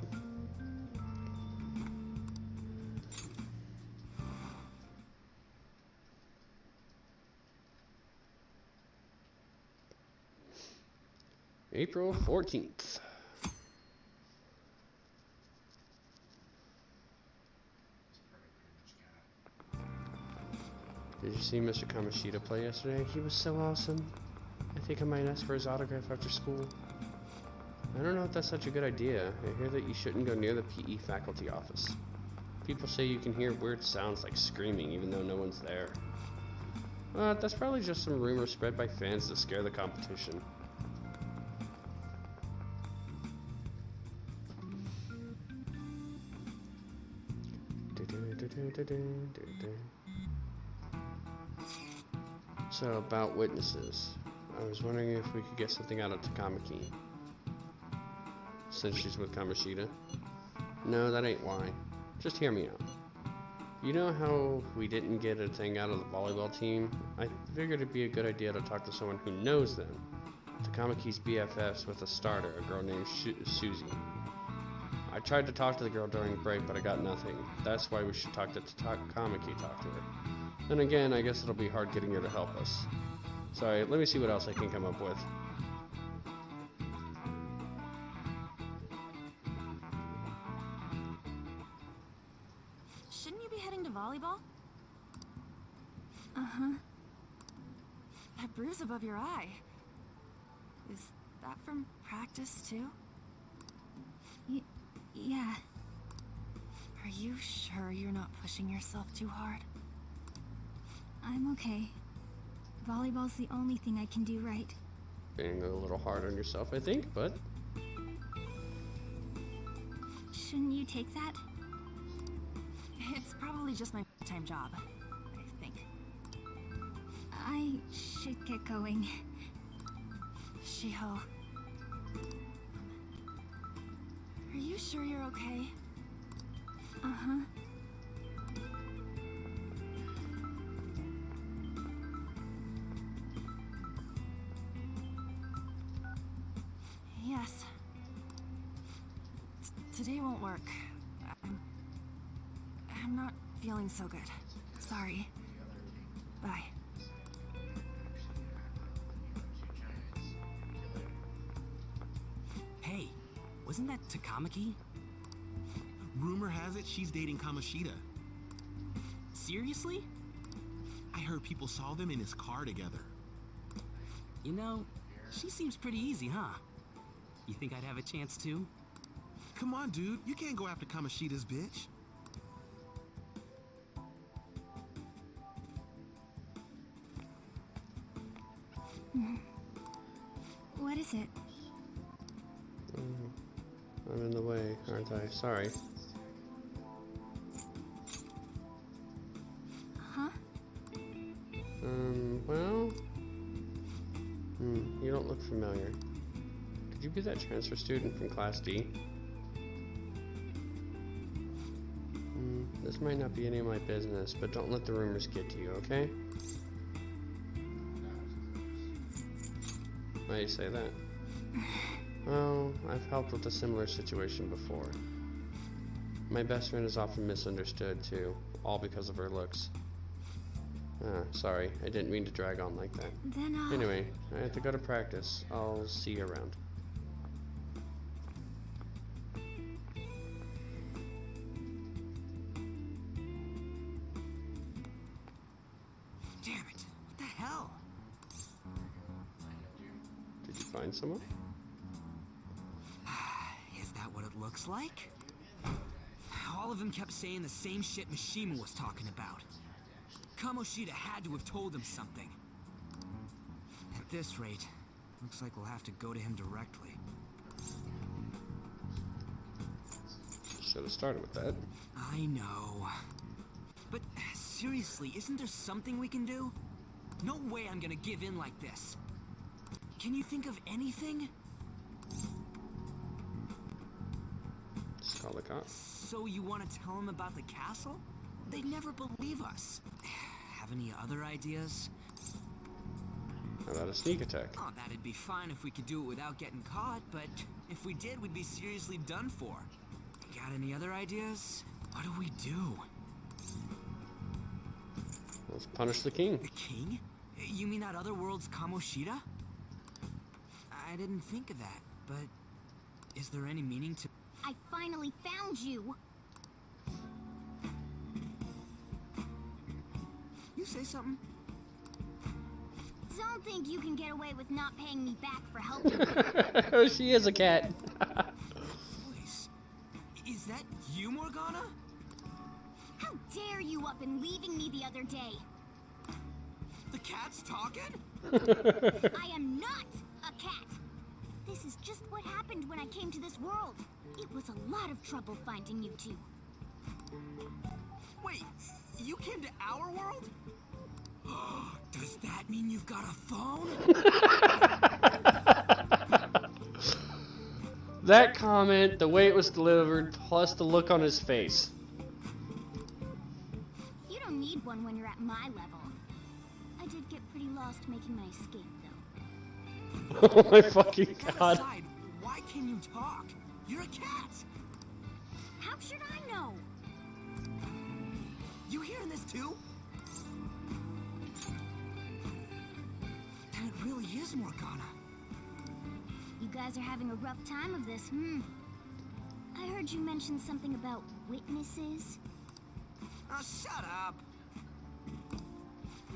[SPEAKER 1] April 14th. Did you see Mr. Kamoshida play yesterday? He was so awesome. I think I might ask for his autograph after school. I don't know if that's such a good idea. I hear that you shouldn't go near the PE faculty office. People say you can hear weird sounds like screaming even though no one's there. That's probably just some rumor spread by fans to scare the competition. So, about witnesses. I was wondering if we could get something out of Takamaki. Since she's with Kamoshida. No, that ain't why. Just hear me out. You know how we didn't get a thing out of the volleyball team? I figured it'd be a good idea to talk to someone who knows them. Takamaki's BFFs with a starter, a girl named Susie. I tried to talk to the girl during break, but I got nothing. That's why we should talk to Takamaki, talk to her. Then again, I guess it'll be hard getting her to help us. Sorry, let me see what else I can come up with.
[SPEAKER 12] Shouldn't you be heading to volleyball? Uh-huh. That bruise above your eye. Is that from practice, too? Yeah. Are you sure you're not pushing yourself too hard?
[SPEAKER 6] I'm okay. Volleyball's the only thing I can do right.
[SPEAKER 1] Being a little hard on yourself, I think, but...
[SPEAKER 6] Shouldn't you take that?
[SPEAKER 12] It's probably just my part-time job, I think.
[SPEAKER 6] I should get going.
[SPEAKER 12] Shiho. Are you sure you're okay?
[SPEAKER 6] Uh-huh.
[SPEAKER 12] Yes. Today won't work. I'm not feeling so good. Sorry. Bye.
[SPEAKER 7] Hey, wasn't that Takamaki?
[SPEAKER 14] Rumor has it she's dating Kamoshida.
[SPEAKER 7] Seriously?
[SPEAKER 14] I heard people saw them in his car together.
[SPEAKER 7] You know, she seems pretty easy, huh? You think I'd have a chance too?
[SPEAKER 14] Come on, dude. You can't go after Kamoshida's bitch.
[SPEAKER 6] What is it?
[SPEAKER 1] I'm in the way, aren't I? Sorry.
[SPEAKER 6] Huh?
[SPEAKER 1] Well... you don't look familiar. Could you be that transfer student from Class D? This might not be any of my business, but don't let the rumors get to you, okay? Why do you say that? Well, I've helped with a similar situation before. My best friend is often misunderstood, too, all because of her looks. Sorry, I didn't mean to drag on like that.
[SPEAKER 6] Then
[SPEAKER 1] Anyway, I have to go to practice. I'll see you around.
[SPEAKER 7] Damn it! What the hell?
[SPEAKER 1] Did you find someone?
[SPEAKER 7] Is that what it looks like? All of them kept saying the same shit Mishima was talking about. Kamoshida had to have told him something. At this rate, looks like we'll have to go to him directly.
[SPEAKER 1] Should have started with that.
[SPEAKER 7] I know. But seriously, isn't there something we can do? No way I'm gonna give in like this. Can you think of anything?
[SPEAKER 1] Just call the cops.
[SPEAKER 7] So you want to tell him about the castle? They'd never believe us. Have any other ideas?
[SPEAKER 1] How about a sneak attack?
[SPEAKER 7] Oh, that'd be fine if we could do it without getting caught, but if we did, we'd be seriously done for. Got any other ideas? What do we do?
[SPEAKER 1] Let's punish the king.
[SPEAKER 7] The king? You mean that other world's Kamoshida? I didn't think of that, but is there any meaning to...
[SPEAKER 6] I finally found you!
[SPEAKER 7] You say something?
[SPEAKER 6] Don't think you can get away with not paying me back for helping.
[SPEAKER 1] She is a cat.
[SPEAKER 7] Voice. Is that you, Morgana?
[SPEAKER 6] How dare you up and leaving me the other day?
[SPEAKER 7] The cat's talking?
[SPEAKER 6] I am not a cat! This is just what happened when I came to this world. It was a lot of trouble finding you two.
[SPEAKER 7] Wait, you came to our world? Does that mean you've got a phone?
[SPEAKER 1] That comment, the way it was delivered, plus the look on his face.
[SPEAKER 6] You don't need one when you're at my level. I did get pretty lost making my escape, though.
[SPEAKER 1] Oh my fucking god.
[SPEAKER 7] Aside, why can you talk? You're a cat!
[SPEAKER 6] How should I know?
[SPEAKER 7] You hearing this too? Then it really is Morgana.
[SPEAKER 6] You guys are having a rough time of this, I heard you mention something about witnesses.
[SPEAKER 7] Oh, shut up!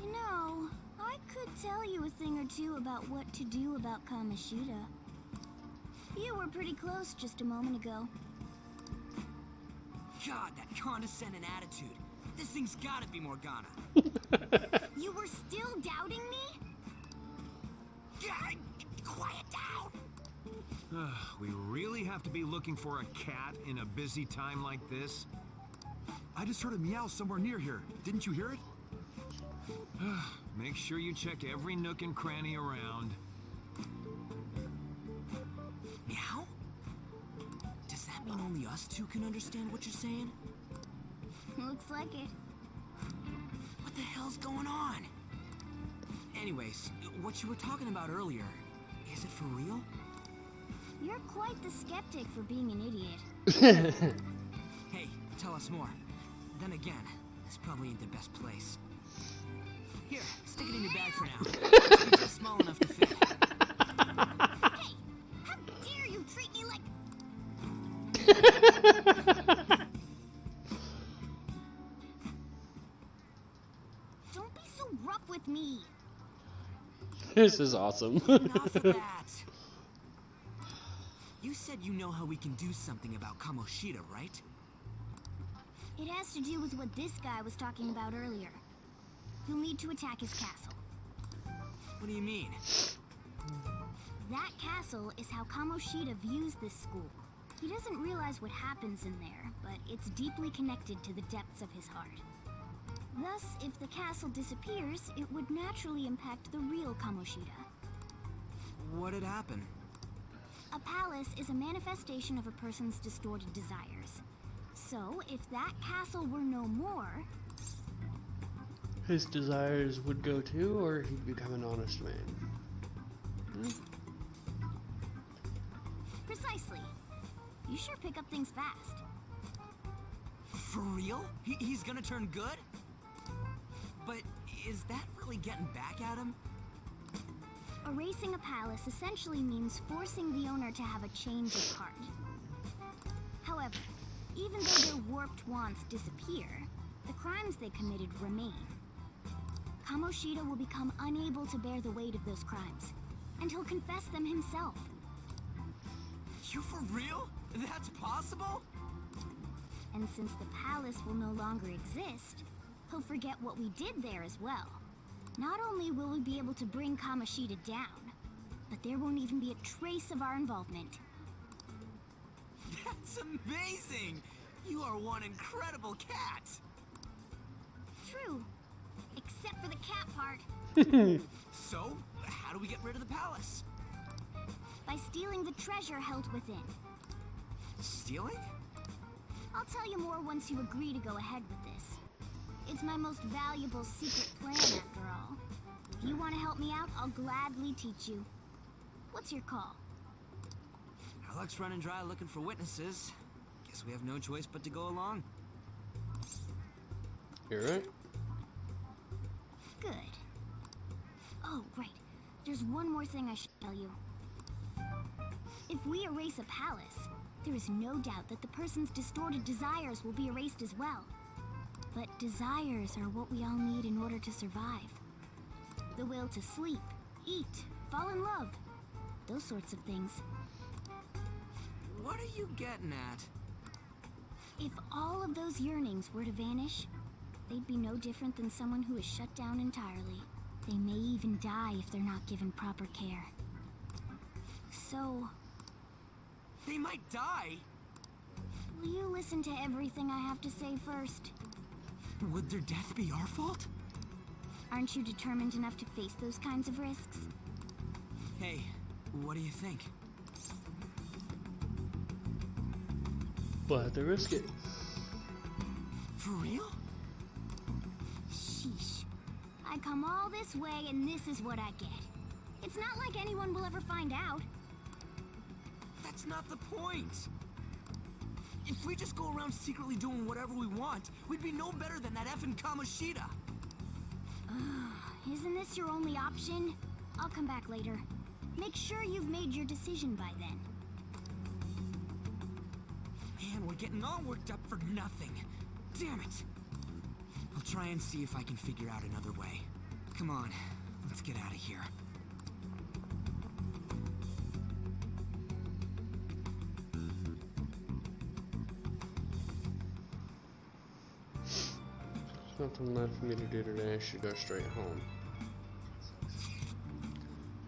[SPEAKER 6] You know, I could tell you a thing or two about what to do about Kamoshida. You were pretty close just a moment ago.
[SPEAKER 7] God, that condescending attitude. This thing's gotta be Morgana.
[SPEAKER 6] You were still doubting me?
[SPEAKER 7] God, quiet down!
[SPEAKER 14] We really have to be looking for a cat in a busy time like this? I just heard a meow somewhere near here. Didn't you hear it? Make sure you check every nook and cranny around.
[SPEAKER 7] Meow? Does that mean only us two can understand what you're saying?
[SPEAKER 6] Looks like it.
[SPEAKER 7] What the hell's going on? Anyways, what you were talking about earlier, is it for real?
[SPEAKER 6] You're quite the skeptic for being an idiot.
[SPEAKER 7] Hey, tell us more. Then again, this probably ain't the best place. Here, stick it in your bag for now. It's just small enough to fit.
[SPEAKER 6] Hey, how dare you treat me like... Don't be so rough with me.
[SPEAKER 1] This is awesome.
[SPEAKER 7] Enough of that. You said you know how we can do something about Kamoshida, right?
[SPEAKER 6] It has to do with what this guy was talking about earlier. You'll need to attack his castle.
[SPEAKER 7] What do you mean?
[SPEAKER 6] That castle is how Kamoshida views this school. He doesn't realize what happens in there, but it's deeply connected to the depths of his heart. Thus, if the castle disappears, it would naturally impact the real Kamoshida.
[SPEAKER 7] What'd happen?
[SPEAKER 6] A palace is a manifestation of a person's distorted desires. So, if that castle were no more...
[SPEAKER 1] His desires would go too, or he'd become an honest man?
[SPEAKER 6] Precisely. You sure pick up things fast.
[SPEAKER 7] For real? He's gonna turn good? But is that really getting back at him?
[SPEAKER 6] Erasing a palace essentially means forcing the owner to have a change of heart. However, even though their warped wants disappear, the crimes they committed remain. Kamoshida will become unable to bear the weight of those crimes, and he'll confess them himself.
[SPEAKER 7] You for real? That's possible?
[SPEAKER 6] And since the palace will no longer exist, he'll forget what we did there as well. Not only will we be able to bring Kamoshida down, but there won't even be a trace of our involvement.
[SPEAKER 7] That's amazing! You are one incredible cat!
[SPEAKER 6] True. Except for the cat part.
[SPEAKER 7] So, how do we get rid of the palace?
[SPEAKER 6] By stealing the treasure held within.
[SPEAKER 7] Stealing?
[SPEAKER 6] I'll tell you more once you agree to go ahead with this. It's my most valuable secret plan, after all. If you want to help me out, I'll gladly teach you. What's your call?
[SPEAKER 7] Our luck's running dry looking for witnesses. Guess we have no choice but to go along.
[SPEAKER 1] You're right.
[SPEAKER 6] Good. Oh, right. There's one more thing I should tell you. If we erase a palace, there is no doubt that the person's distorted desires will be erased as well. But desires are what we all need in order to survive. The will to sleep, eat, fall in love. Those sorts of things.
[SPEAKER 7] What are you getting at?
[SPEAKER 6] If all of those yearnings were to vanish, they'd be no different than someone who is shut down entirely. They may even die if they're not given proper care. So...
[SPEAKER 7] They might die?
[SPEAKER 6] Will you listen to everything I have to say first?
[SPEAKER 7] Would their death be our fault?
[SPEAKER 6] Aren't you determined enough to face those kinds of risks?
[SPEAKER 7] Hey, what do you think?
[SPEAKER 1] We'll have to risk it.
[SPEAKER 7] For real?
[SPEAKER 6] Sheesh. I come all this way and this is what I get. It's not like anyone will ever find out.
[SPEAKER 7] That's not the point. If we just go around secretly doing whatever we want, we'd be no better than that effing Kamoshida.
[SPEAKER 6] Isn't this your only option? I'll come back later. Make sure you've made your decision by then.
[SPEAKER 7] Man, we're getting all worked up for nothing. Damn it. I'll try and see if I can figure out another way. Come on, let's get out of here.
[SPEAKER 1] Nothing left for me to do today. I should go straight home.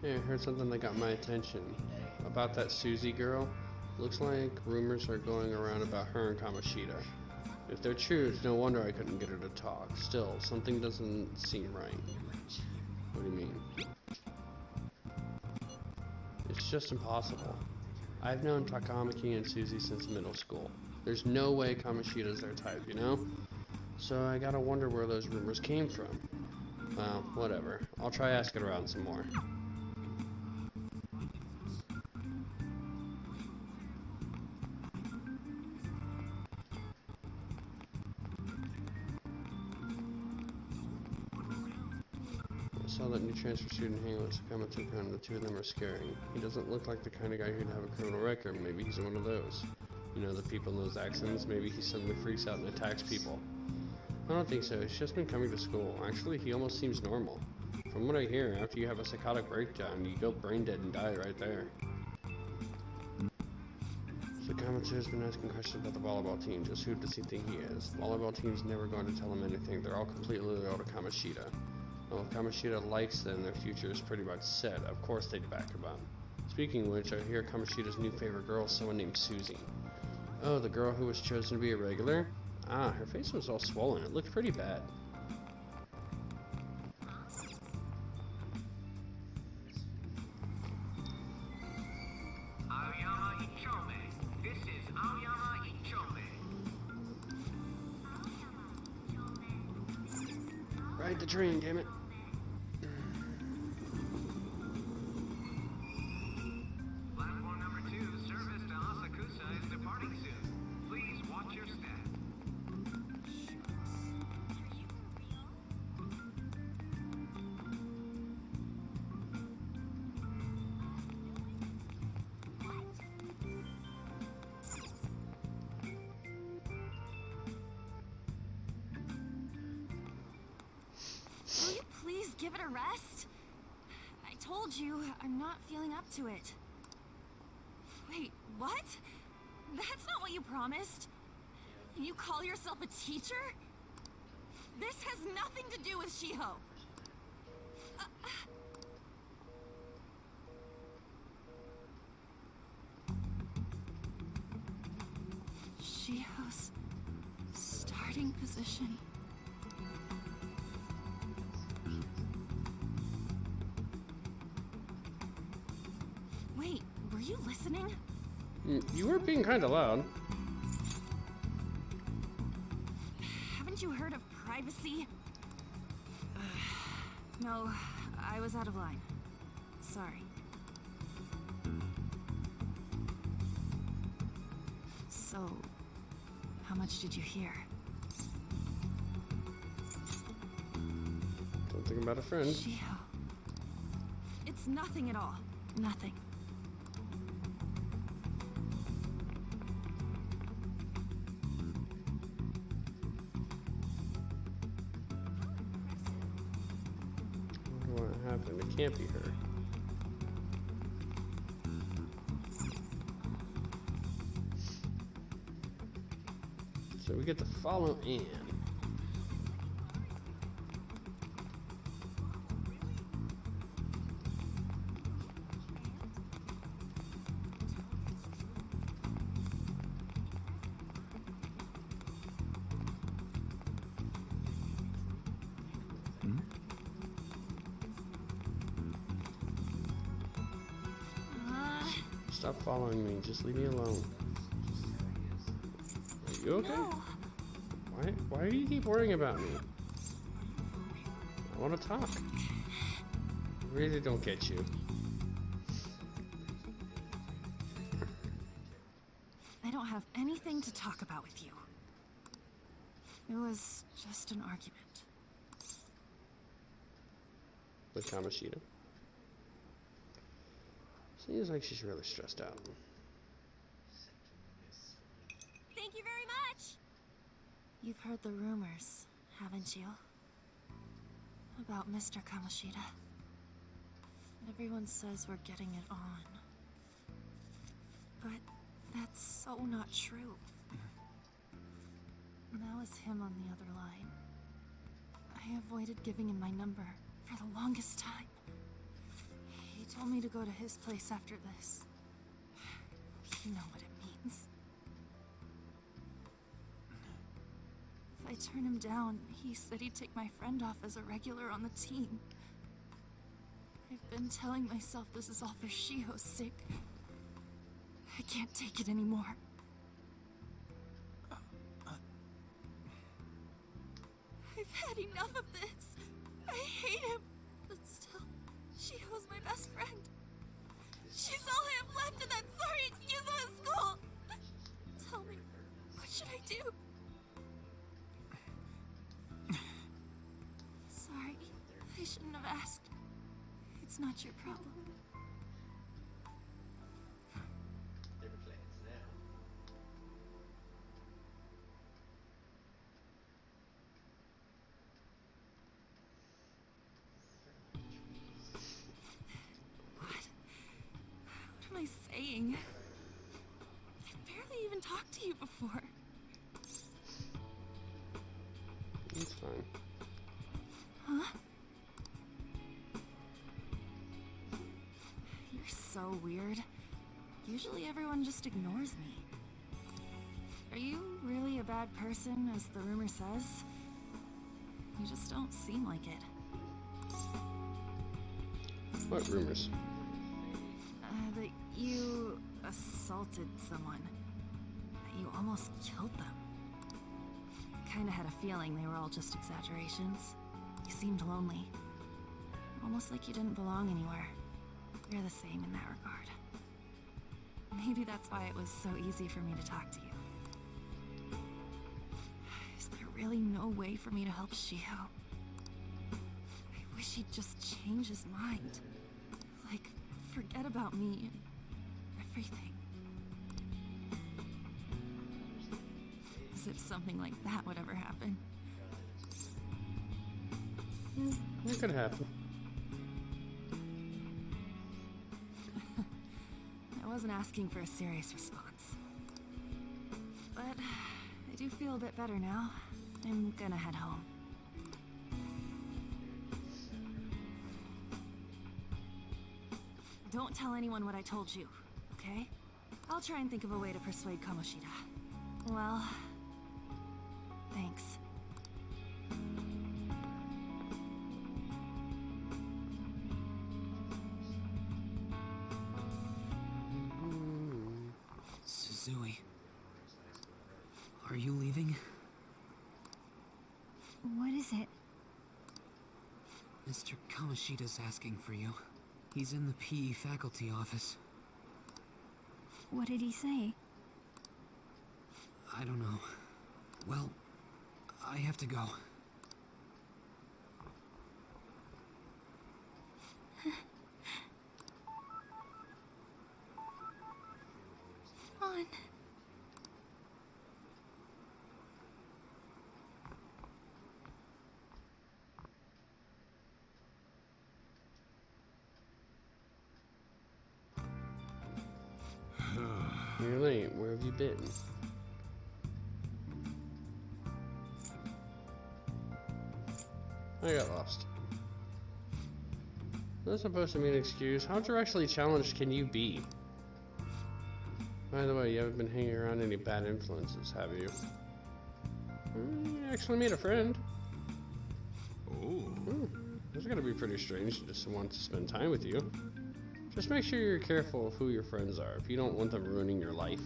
[SPEAKER 1] Hey, I heard something that got my attention. About that Susie girl. Looks like rumors are going around about her and Kamoshida. If they're true, it's no wonder I couldn't get her to talk. Still, something doesn't seem right. What do you mean? It's just impossible. I've known Takamaki and Susie since middle school. There's no way Kamoshida's their type, you know? So I gotta wonder where those rumors came from. Well, whatever. I'll try asking around some more. I saw that new transfer student hanging with Sakama Tukan and the two of them are scaring. He doesn't look like the kind of guy who'd have a criminal record. Maybe he's one of those. You know, the people in those accents. Maybe he suddenly freaks out and attacks people. I don't think so. He's just been coming to school. Actually, he almost seems normal. From what I hear, after you have a psychotic breakdown, you go brain dead and die right there. Sakamatsu has been asking questions about the volleyball team. Just who does he think he is? Volleyball team's never going to tell him anything. They're all completely loyal to Kamoshida. Well, if Kamoshida likes them, their future is pretty much set. Of course they'd back him up. Speaking of which, I hear Kamoshida's new favorite girl is someone named Susie. Oh, the girl who was chosen to be a regular? Ah, her face was all swollen. It looked pretty bad. Ride the train, damn it.
[SPEAKER 14] Platform number 2, service to Asakusa is departing soon. Please watch your step.
[SPEAKER 12] Will you please give it a rest? I told you, I'm not feeling up to it. Wait, what? That's not what you promised. And you call yourself a teacher? This has nothing to do with Shiho. Shiho's starting position. Wait, were you listening?
[SPEAKER 1] You were being kind of loud.
[SPEAKER 12] Haven't you heard of privacy? No, I was out of line. Sorry. So, how much did you hear?
[SPEAKER 1] Something about a friend.
[SPEAKER 12] Shiho. It's nothing at all. Nothing.
[SPEAKER 1] What happened? It can't be her. So we get to follow Anne. Stop following me. Just leave me alone. Are you okay?
[SPEAKER 12] No.
[SPEAKER 1] Why do you keep worrying about me? I want to talk. I really don't get you.
[SPEAKER 12] I don't have anything to talk about with you. It was just an argument.
[SPEAKER 1] With Kamoshida. Seems like she's really stressed out.
[SPEAKER 12] Thank you very much! You've heard the rumors, haven't you? About Mr. Kamoshida. Everyone says we're getting it on. But that's so not true. That was him on the other line. I avoided giving him my number for the longest time. He told me to go to his place after this. You know what it means. If I turn him down, he said he'd take my friend off as a regular on the team. I've been telling myself this is all for Shiho's sake. I can't take it anymore. I've had enough of this. I hate him. But still, Shiho's my best friend. She's all I have left in that sorry excuse of a school. Tell me, what should I do? Sorry, I shouldn't have asked. It's not your problem. What am I saying? I've barely even talked to you before.
[SPEAKER 1] It's fine.
[SPEAKER 12] Huh? You're so weird. Usually everyone just ignores me. Are you really a bad person, as the rumor says? You just don't seem like it.
[SPEAKER 1] What rumors?
[SPEAKER 12] That you assaulted someone.
[SPEAKER 15] almost killed them. Kinda had a feeling they were all just exaggerations. You seemed lonely. Almost like you didn't belong anywhere. You're the same in that regard. Maybe that's why it was so easy for me to talk to you. Is there really no way for me to help Shiho? I wish he'd just change his mind. Like, forget about me and everything. As if something like that would ever happen.
[SPEAKER 1] It could happen.
[SPEAKER 15] I wasn't asking for a serious response. But I do feel a bit better now. I'm gonna head home. Don't tell anyone what I told you, okay? I'll try and think of a way to persuade Kamoshida. Well, thanks.
[SPEAKER 7] Suzui, are you leaving?
[SPEAKER 6] What is it?
[SPEAKER 7] Mr. Kamoshida's asking for you. He's in the PE faculty office.
[SPEAKER 6] What did he say?
[SPEAKER 7] I don't know. Well, I have to go.
[SPEAKER 6] On.
[SPEAKER 1] You're late. Where have you been? I got lost. That's supposed to be an excuse. How directly challenged can you be? By the way, you haven't been hanging around any bad influences, have you? You actually made a friend.
[SPEAKER 13] Oh.
[SPEAKER 1] That's gonna be pretty strange to just want to spend time with you. Just make sure you're careful of who your friends are if you don't want them ruining your life.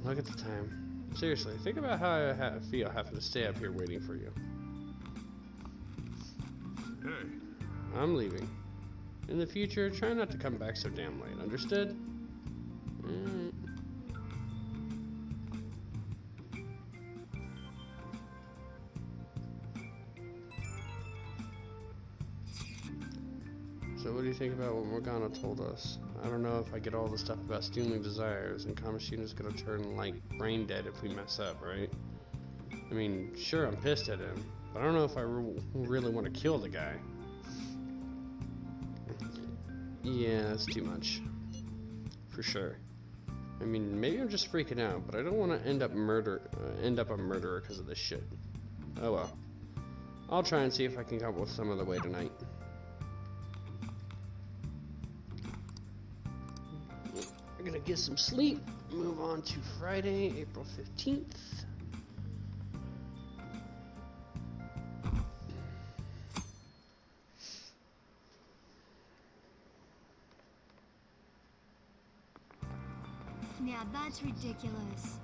[SPEAKER 1] Look at the time. Seriously, think about how I feel having to stay up here waiting for you.
[SPEAKER 13] Hey.
[SPEAKER 1] I'm leaving. In the future, try not to come back so damn late, understood? So what do you think about what Morgana told us? I don't know if I get all the stuff about stealing desires, and Kamoshida's gonna turn, like, brain dead if we mess up, right? I mean, sure, I'm pissed at him, but I don't know if I really want to kill the guy. Yeah, that's too much. For sure. I mean, maybe I'm just freaking out, but I don't want to end up a murderer because of this shit. Oh well. I'll try and see if I can come up with some other way tonight. I'm gonna get some sleep. Move on to Friday, April 15th.
[SPEAKER 12] Now that's ridiculous.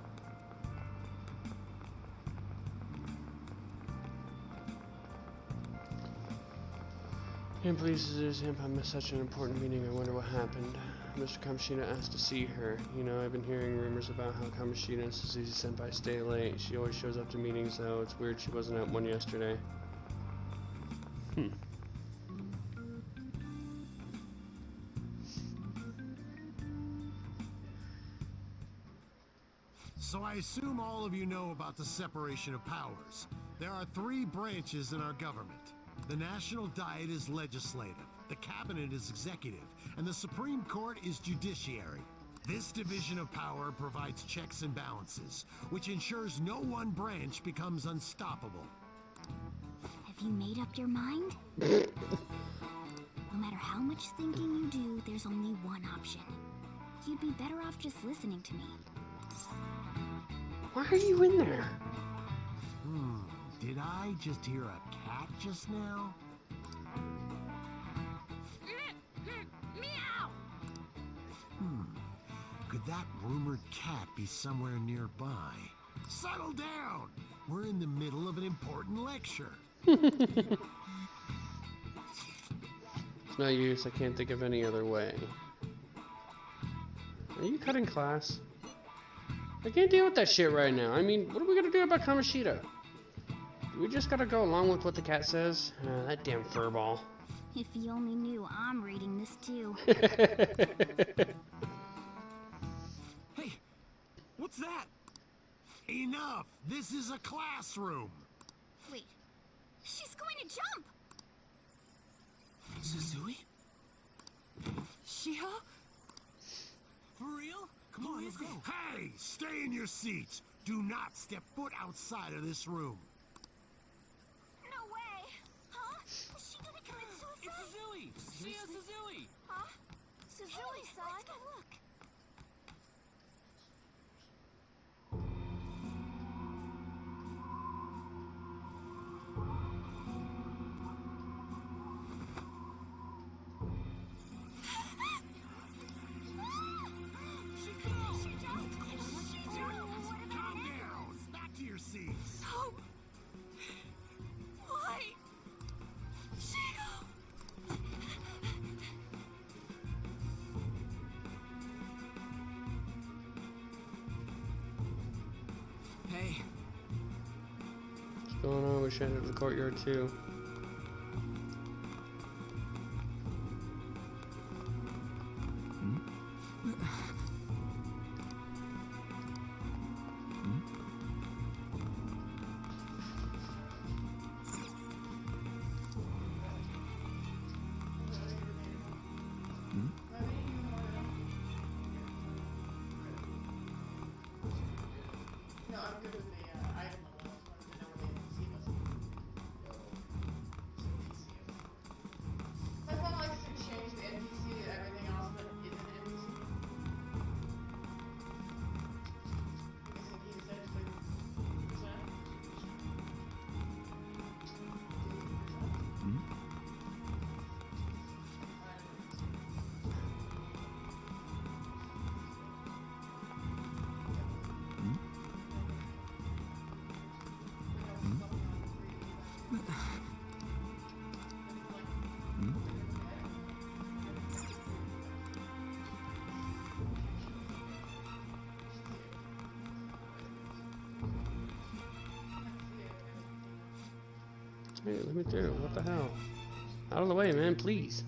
[SPEAKER 1] Can't believe Senpai missed such an important meeting. I wonder what happened. Mr. Kamoshida asked to see her. You know, I've been hearing rumors about how Kamoshida and Suzuki Senpai stay late. She always shows up to meetings, though. It's weird she wasn't at one yesterday.
[SPEAKER 16] So I assume all of you know about the separation of powers. There are 3 branches in our government. The National Diet is legislative, the Cabinet is executive, and the Supreme Court is judiciary. This division of power provides checks and balances, which ensures no one branch becomes unstoppable.
[SPEAKER 6] Have you made up your mind? No matter how much thinking you do, there's only one option. You'd be better off just listening to me.
[SPEAKER 1] Why are you in there?
[SPEAKER 16] Did I just hear a cat just now?
[SPEAKER 12] Meow!
[SPEAKER 16] Could that rumored cat be somewhere nearby? Settle down! We're in the middle of an important lecture.
[SPEAKER 1] It's no use, I can't think of any other way. Are you cutting class? I can't deal with that shit right now. I mean, what are we gonna do about Kamoshida? We just gotta go along with what the cat says. That damn furball.
[SPEAKER 6] If you only knew I'm reading this too.
[SPEAKER 14] Hey, what's that?
[SPEAKER 16] Enough! This is a classroom!
[SPEAKER 11] Wait, she's going to jump!
[SPEAKER 7] Suzui? Shiho? For real?
[SPEAKER 16] Come on, let's go. Hey, stay in your seats. Do not step foot outside of this room.
[SPEAKER 11] No way! Huh? Is she gonna commit suicide?
[SPEAKER 9] It's Suzui! Shia Suzui!
[SPEAKER 11] Huh? Suzui-san? Let's go look.
[SPEAKER 16] Calm down. Back to your seats.
[SPEAKER 11] No! Why? Shio!
[SPEAKER 7] Hey.
[SPEAKER 1] What's going on? We should head to the courtyard too. Hey, let me through. What the hell? Out of the way, man, please.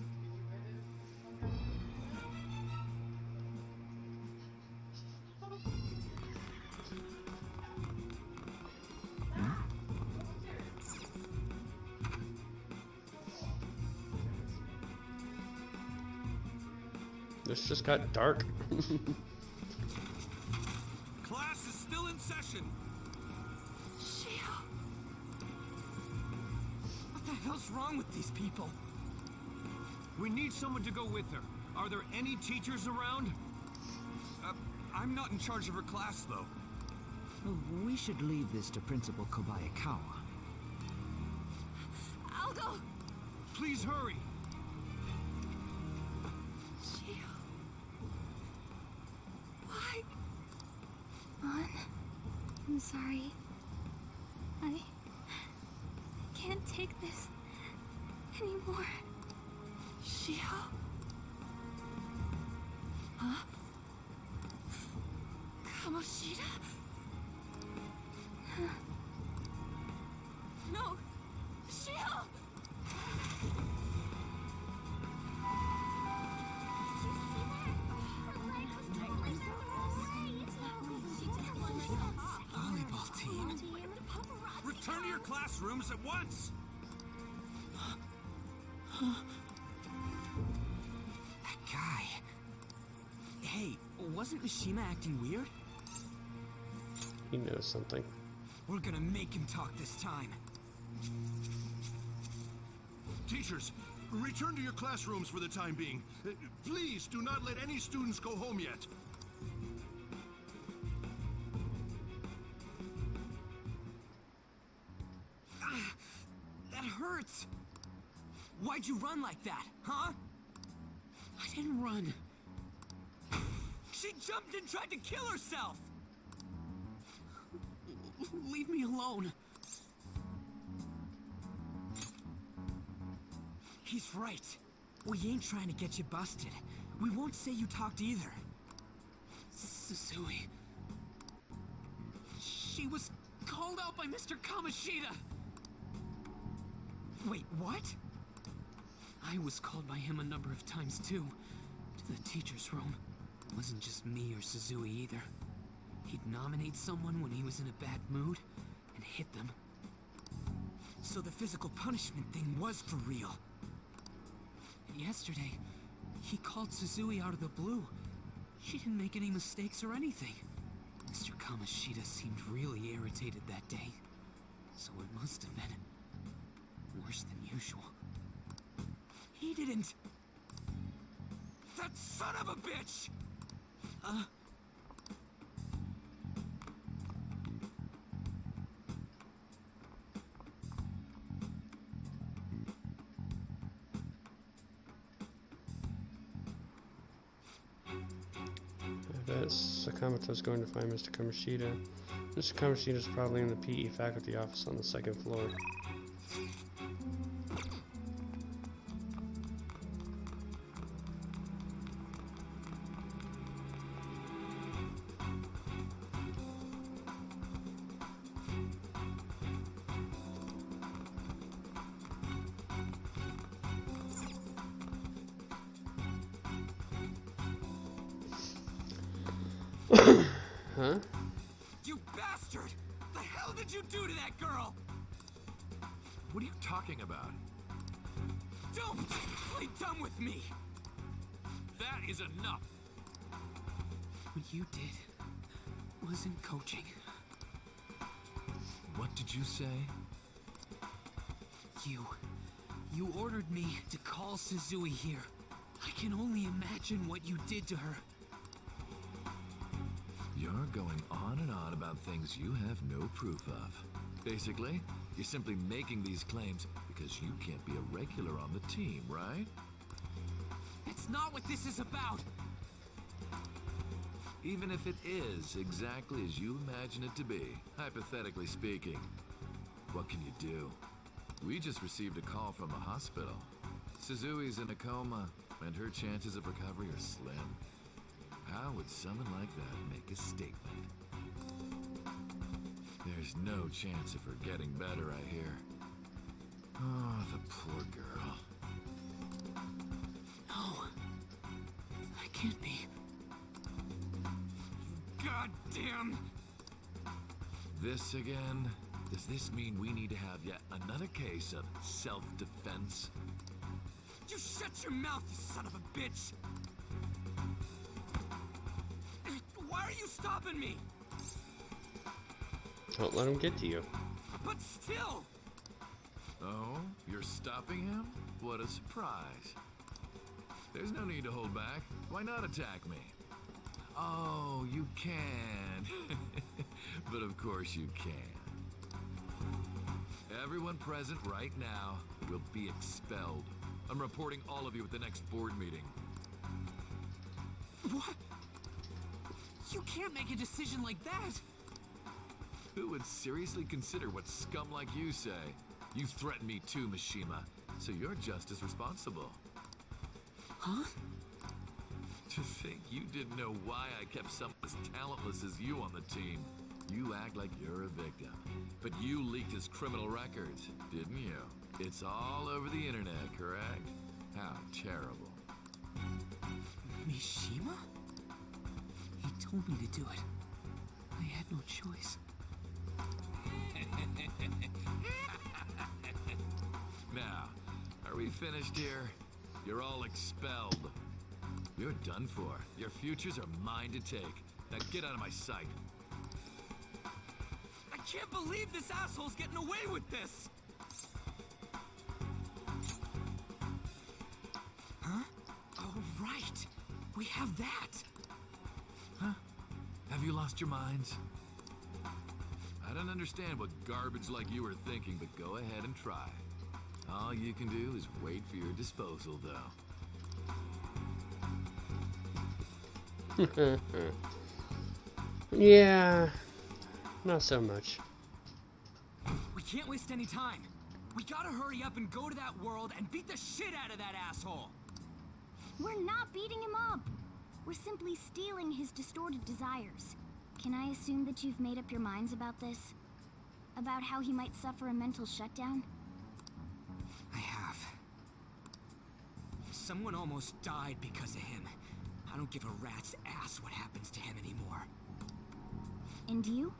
[SPEAKER 1] This just got dark.
[SPEAKER 14] Class is still in session.
[SPEAKER 7] Shio. What the hell's wrong with these people?
[SPEAKER 14] We need someone to go with her. Are there any teachers around? I'm not in charge of her class, though.
[SPEAKER 7] We should leave this to Principal Kobayakawa.
[SPEAKER 11] I'll go!
[SPEAKER 14] Please hurry!
[SPEAKER 11] Shio. Why?
[SPEAKER 6] I'm sorry. I can't take this anymore.
[SPEAKER 11] Shio? Huh? Kamoshida? No! Shio!
[SPEAKER 7] Volleyball team.
[SPEAKER 14] Return to your classrooms at once!
[SPEAKER 7] That guy. Hey, wasn't Mishima acting weird?
[SPEAKER 1] He knows something.
[SPEAKER 7] We're gonna make him talk this time.
[SPEAKER 13] Teachers, return to your classrooms for the time being. Please do not let any students go home yet.
[SPEAKER 7] That hurts. Why'd you run like that, huh?
[SPEAKER 16] I didn't run.
[SPEAKER 7] She jumped and tried to kill herself! Leave me alone. He's right. We ain't trying to get you busted. We won't say you talked either. Suzui. She was called out by Mr. Kamoshida. Wait, what? I was called by him a number of times too. To the teacher's room. It wasn't just me or Suzui either. He'd nominate someone when he was in a bad mood and hit them. So the physical punishment thing was for real. Yesterday, he called Suzui out of the blue. She didn't make any mistakes or anything. Mr. Kamoshida seemed really irritated that day. So it must have been worse than usual. He didn't... That son of a bitch!
[SPEAKER 1] I bet Sakamoto's going to find Mr. Kamoshida. Mr. Kamoshida's probably in the PE faculty office on the 2nd floor. Huh?
[SPEAKER 7] You bastard! The hell did you do to that girl?
[SPEAKER 8] What are you talking about?
[SPEAKER 7] Don't play dumb with me!
[SPEAKER 8] That is enough!
[SPEAKER 7] What you did wasn't coaching.
[SPEAKER 8] What did you say?
[SPEAKER 7] You ordered me to call Suzui here. I can only imagine what you did to her.
[SPEAKER 8] You're going on and on about things you have no proof of. Basically, you're simply making these claims because you can't be a regular on the team, right?
[SPEAKER 7] That's not what this is about!
[SPEAKER 8] Even if it is exactly as you imagine it to be, hypothetically speaking, what can you do? We just received a call from the hospital. Suzui's in a coma, and her chances of recovery are slim. How would someone like that make a statement? There's no chance of her getting better, I hear. Oh, the poor girl.
[SPEAKER 7] No. I can't be. Goddamn!
[SPEAKER 8] This again? Does this mean we need to have yet another case of self-defense?
[SPEAKER 7] You shut your mouth, you son of a bitch! Why are you stopping me?
[SPEAKER 1] Don't let him get to you.
[SPEAKER 7] But still!
[SPEAKER 8] Oh, you're stopping him? What a surprise. There's no need to hold back. Why not attack me? Oh, you can. But of course you can. Everyone present right now will be expelled. I'm reporting all of you at the next board meeting.
[SPEAKER 7] What? You can't make a decision like that!
[SPEAKER 8] Who would seriously consider what scum like you say? You threatened me too, Mishima, so you're just as responsible.
[SPEAKER 7] Huh?
[SPEAKER 8] To think you didn't know why I kept someone as talentless as you on the team. You act like you're a victim. But you leaked his criminal records, didn't you? It's all over the internet, correct? How terrible.
[SPEAKER 7] Mishima? He told me to do it. I had no choice.
[SPEAKER 8] Now, are we finished here? You're all expelled. You're done for. Your futures are mine to take. Now get out of my sight.
[SPEAKER 7] I can't believe this asshole's getting away with this! Huh? Oh, right. We have that.
[SPEAKER 8] Huh? Have you lost your minds? I don't understand what garbage like you are thinking, but go ahead and try. All you can do is wait for your disposal, though.
[SPEAKER 1] Yeah, not so much.
[SPEAKER 7] We can't waste any time. We gotta hurry up and go to that world and beat the shit out of that asshole.
[SPEAKER 6] We're not beating him up. We're simply stealing his distorted desires. Can I assume that you've made up your minds about this? About how he might suffer a mental shutdown?
[SPEAKER 7] I have. Someone almost died because of him. I don't give a rat's ass what happens to him anymore.
[SPEAKER 6] And you?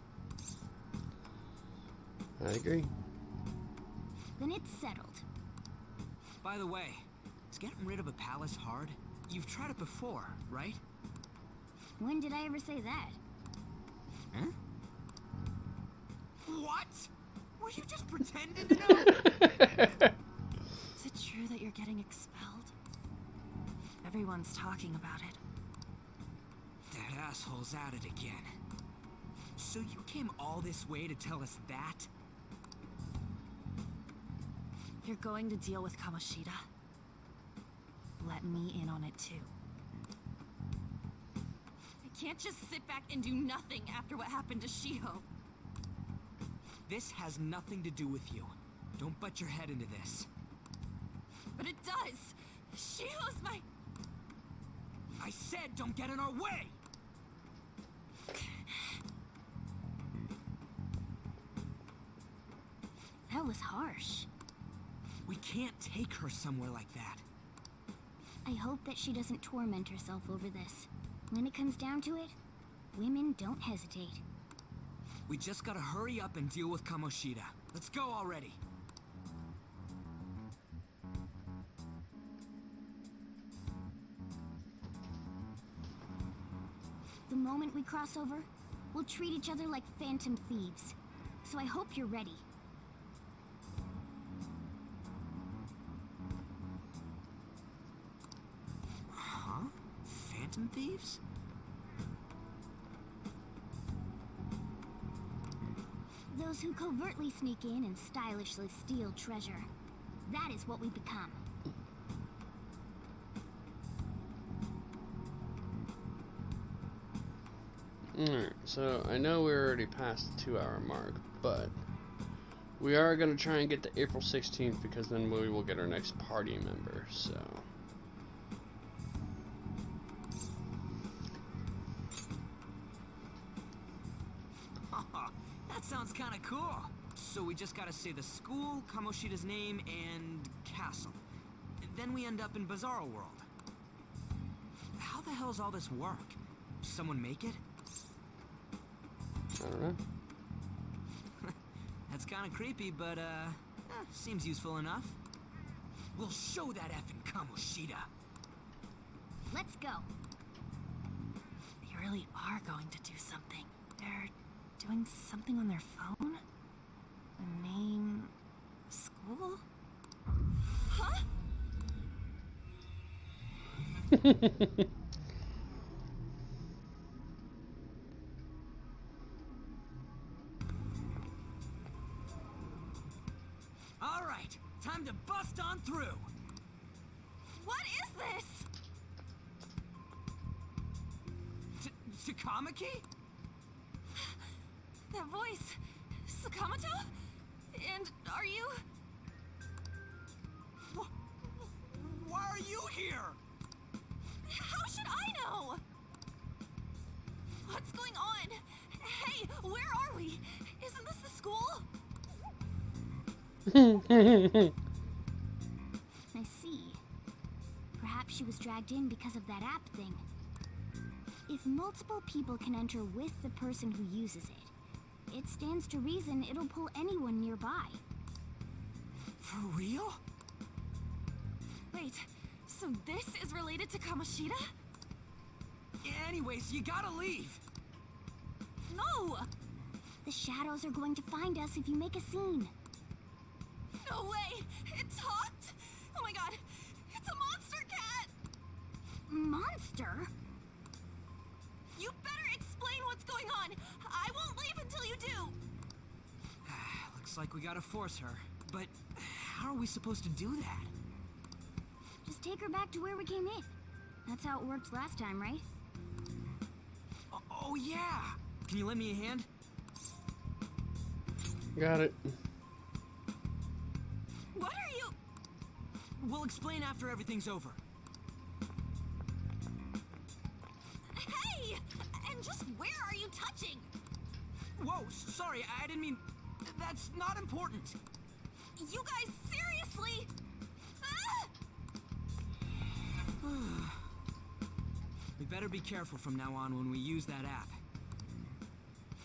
[SPEAKER 1] I agree.
[SPEAKER 6] Then it's settled.
[SPEAKER 7] By the way, is getting rid of a palace hard? You've tried it before, right?
[SPEAKER 6] When did I ever say that?
[SPEAKER 7] Huh? What? Were you just pretending to know?
[SPEAKER 15] Is it true that you're getting expelled? Everyone's talking about it.
[SPEAKER 7] That asshole's at it again. So you came all this way to tell us that?
[SPEAKER 15] You're going to deal with Kamoshida? Let me in on it too.
[SPEAKER 11] I can't just sit back and do nothing after what happened to Shiho.
[SPEAKER 7] This has nothing to do with you. Don't butt your head into this.
[SPEAKER 11] But it does. Shiho's my...
[SPEAKER 7] I said don't get in our way!
[SPEAKER 6] That was harsh.
[SPEAKER 7] We can't take her somewhere like that.
[SPEAKER 6] I hope that she doesn't torment herself over this. When it comes down to it, women don't hesitate.
[SPEAKER 7] We just gotta hurry up and deal with Kamoshida. Let's go already.
[SPEAKER 6] The moment we cross over, we'll treat each other like phantom thieves. So I hope you're ready.
[SPEAKER 7] Huh? Phantom thieves?
[SPEAKER 6] Those who covertly sneak in and stylishly steal treasure. That is what we become.
[SPEAKER 1] Alright, so I know we're already past the 2-hour mark, but we are going to try and get to April 16th because then we will get our next party member, so...
[SPEAKER 7] That sounds kinda cool. So we just gotta say the school, Kamoshida's name, and castle. Then we end up in Bizarro World. How the hell's all this work? Someone make it?
[SPEAKER 1] I don't know.
[SPEAKER 7] That's kinda creepy, but seems useful enough. We'll show that effing Kamoshida.
[SPEAKER 6] Let's go.
[SPEAKER 15] They really are going to do something. They're doing something on their phone? A name... school?
[SPEAKER 11] Huh?
[SPEAKER 7] All right, time to bust on through.
[SPEAKER 11] What is this?
[SPEAKER 7] Takamaki?
[SPEAKER 11] That voice... Sakamoto? And are you...
[SPEAKER 7] Why are you here?
[SPEAKER 11] How should I know? What's going on? Hey, where are we? Isn't this the school?
[SPEAKER 6] I see. Perhaps she was dragged in because of that app thing. If multiple people can enter with the person who uses it, it stands to reason it'll pull anyone nearby.
[SPEAKER 7] For real?
[SPEAKER 11] Wait, so this is related to Kamoshida?
[SPEAKER 7] Anyways, you gotta leave.
[SPEAKER 11] No!
[SPEAKER 6] The shadows are going to find us if you make a scene.
[SPEAKER 11] No way! It talked? Oh my god! It's a monster cat!
[SPEAKER 6] Monster?
[SPEAKER 11] You better explain what's going on! I won't leave until you do!
[SPEAKER 7] Looks like we gotta force her. But how are we supposed to do that?
[SPEAKER 6] Just take her back to where we came in. That's how it worked last time, right?
[SPEAKER 7] Oh yeah! Can you lend me a hand?
[SPEAKER 1] Got it.
[SPEAKER 7] What are you? We'll explain after everything's over.
[SPEAKER 11] Hey! And just where are you touching?
[SPEAKER 7] Whoa, sorry, I didn't mean... That's not important.
[SPEAKER 11] You guys, seriously?
[SPEAKER 7] We better be careful from now on when we use that app.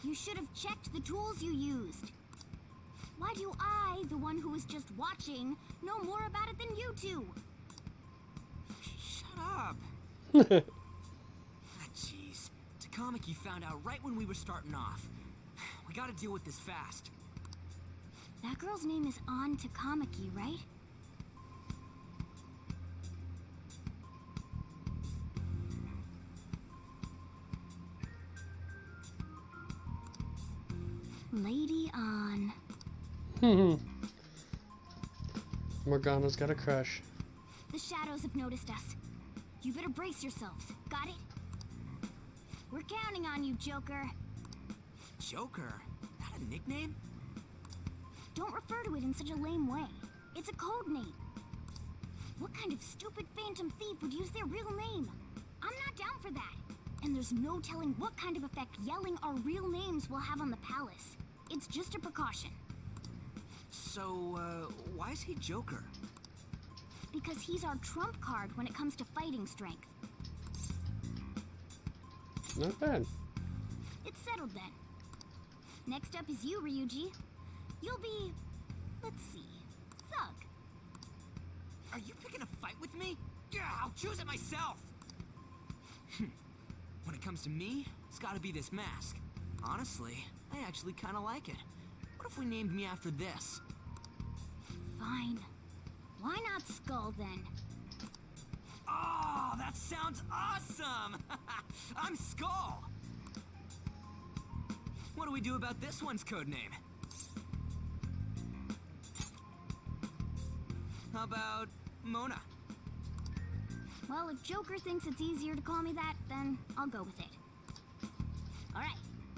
[SPEAKER 6] You should have checked the tools you used. Why do I, the one who was just watching, know more about it than you two?
[SPEAKER 7] Shut up. Jeez. Takamaki found out right when we were starting off. We gotta deal with this fast.
[SPEAKER 6] That girl's name is An Takamaki, right? Lady An.
[SPEAKER 1] Morgana's got a crush.
[SPEAKER 6] The shadows have noticed us. You better brace yourselves. Got it? We're counting on you, Joker.
[SPEAKER 7] Joker? That a nickname?
[SPEAKER 6] Don't refer to it in such a lame way. It's a code name. What kind of stupid phantom thief would use their real name? I'm not down for that. And there's no telling what kind of effect yelling our real names will have on the palace. It's just a precaution.
[SPEAKER 7] So, why is he Joker?
[SPEAKER 6] Because he's our trump card when it comes to fighting strength.
[SPEAKER 1] Not bad.
[SPEAKER 6] It's settled then. Next up is you, Ryuji. You'll be... let's see... Thug.
[SPEAKER 7] Are you picking a fight with me? Yeah, I'll choose it myself! When it comes to me, it's gotta be this mask. Honestly, I actually kinda like it. What if we named me after this?
[SPEAKER 6] Fine. Why not Skull, then?
[SPEAKER 7] Oh, that sounds awesome! I'm Skull! What do we do about this one's codename? How about Mona?
[SPEAKER 6] Well, if Joker thinks it's easier to call me that, then I'll go with it. Alright,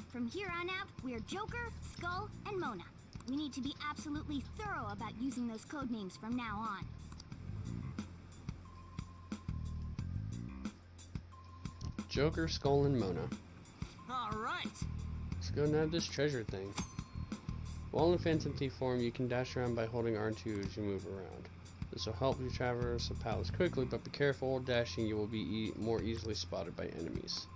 [SPEAKER 6] from here on out, we're Joker, Skull, and Mona. We need to be absolutely thorough about using those code names from now on.
[SPEAKER 1] Joker, Skull, and Mona.
[SPEAKER 7] Alright!
[SPEAKER 1] Let's go nab this treasure thing. While in Phantom Thief form, you can dash around by holding R2 as you move around. This will help you traverse the palace quickly, but be careful while dashing, you will be more easily spotted by enemies.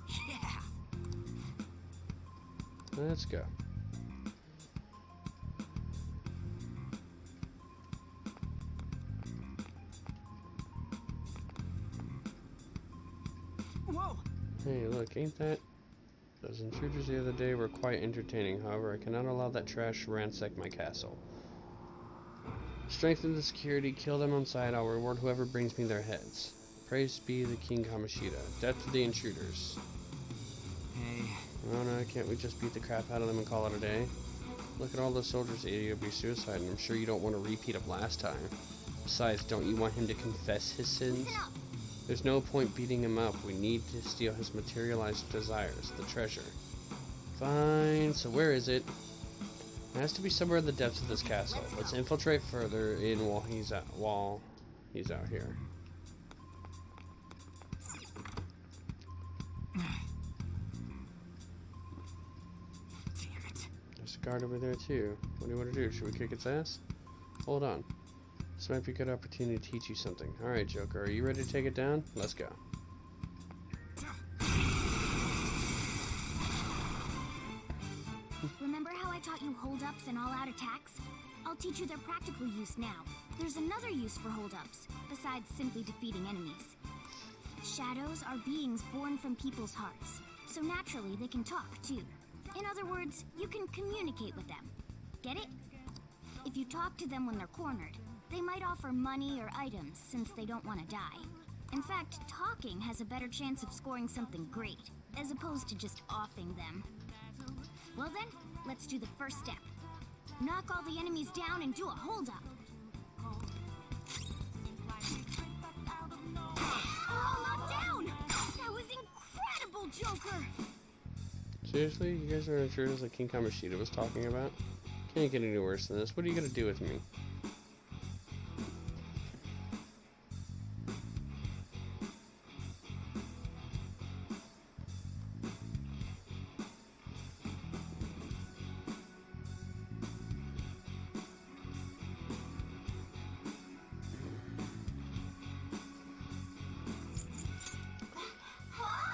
[SPEAKER 7] Yeah!
[SPEAKER 1] Let's go.
[SPEAKER 7] Whoa!
[SPEAKER 1] Hey, look, ain't that... Those intruders the other day were quite entertaining. However, I cannot allow that trash to ransack my castle. Strengthen the security, kill them on sight. I'll reward whoever brings me their heads. Praise be the King Kamoshida. Death to the intruders.
[SPEAKER 7] Hey.
[SPEAKER 1] Oh no, can't we just beat the crap out of them and call it a day? Look at all those soldiers aiding would be suicide, and I'm sure you don't want a repeat of last time. Besides, don't you want him to confess his sins? There's no point beating him up. We need to steal his materialized desires, the treasure. Fine, so where is it? It has to be somewhere in the depths of this castle. Let's infiltrate further in while he's out here.
[SPEAKER 7] Damn it.
[SPEAKER 1] There's a guard over there too. What do you want to do? Should we kick its ass? Hold on. This might be a good opportunity to teach you something. Alright, Joker, are you ready to take it down? Let's go.
[SPEAKER 6] Remember how I taught you hold-ups and all-out attacks? I'll teach you their practical use now. There's another use for hold-ups, besides simply defeating enemies. Shadows are beings born from people's hearts, so naturally they can talk, too. In other words, you can communicate with them. Get it? If you talk to them when they're cornered, they might offer money or items since they don't want to die. In fact, talking has a better chance of scoring something great, as opposed to just offing them. Well then, let's do the first step. knock all the enemies down and do a holdup. All knocked down! That was incredible, Joker!
[SPEAKER 1] Seriously? You guys are intruders like King Kamoshida was talking about? Can't get any worse than this. What are you gonna do with me?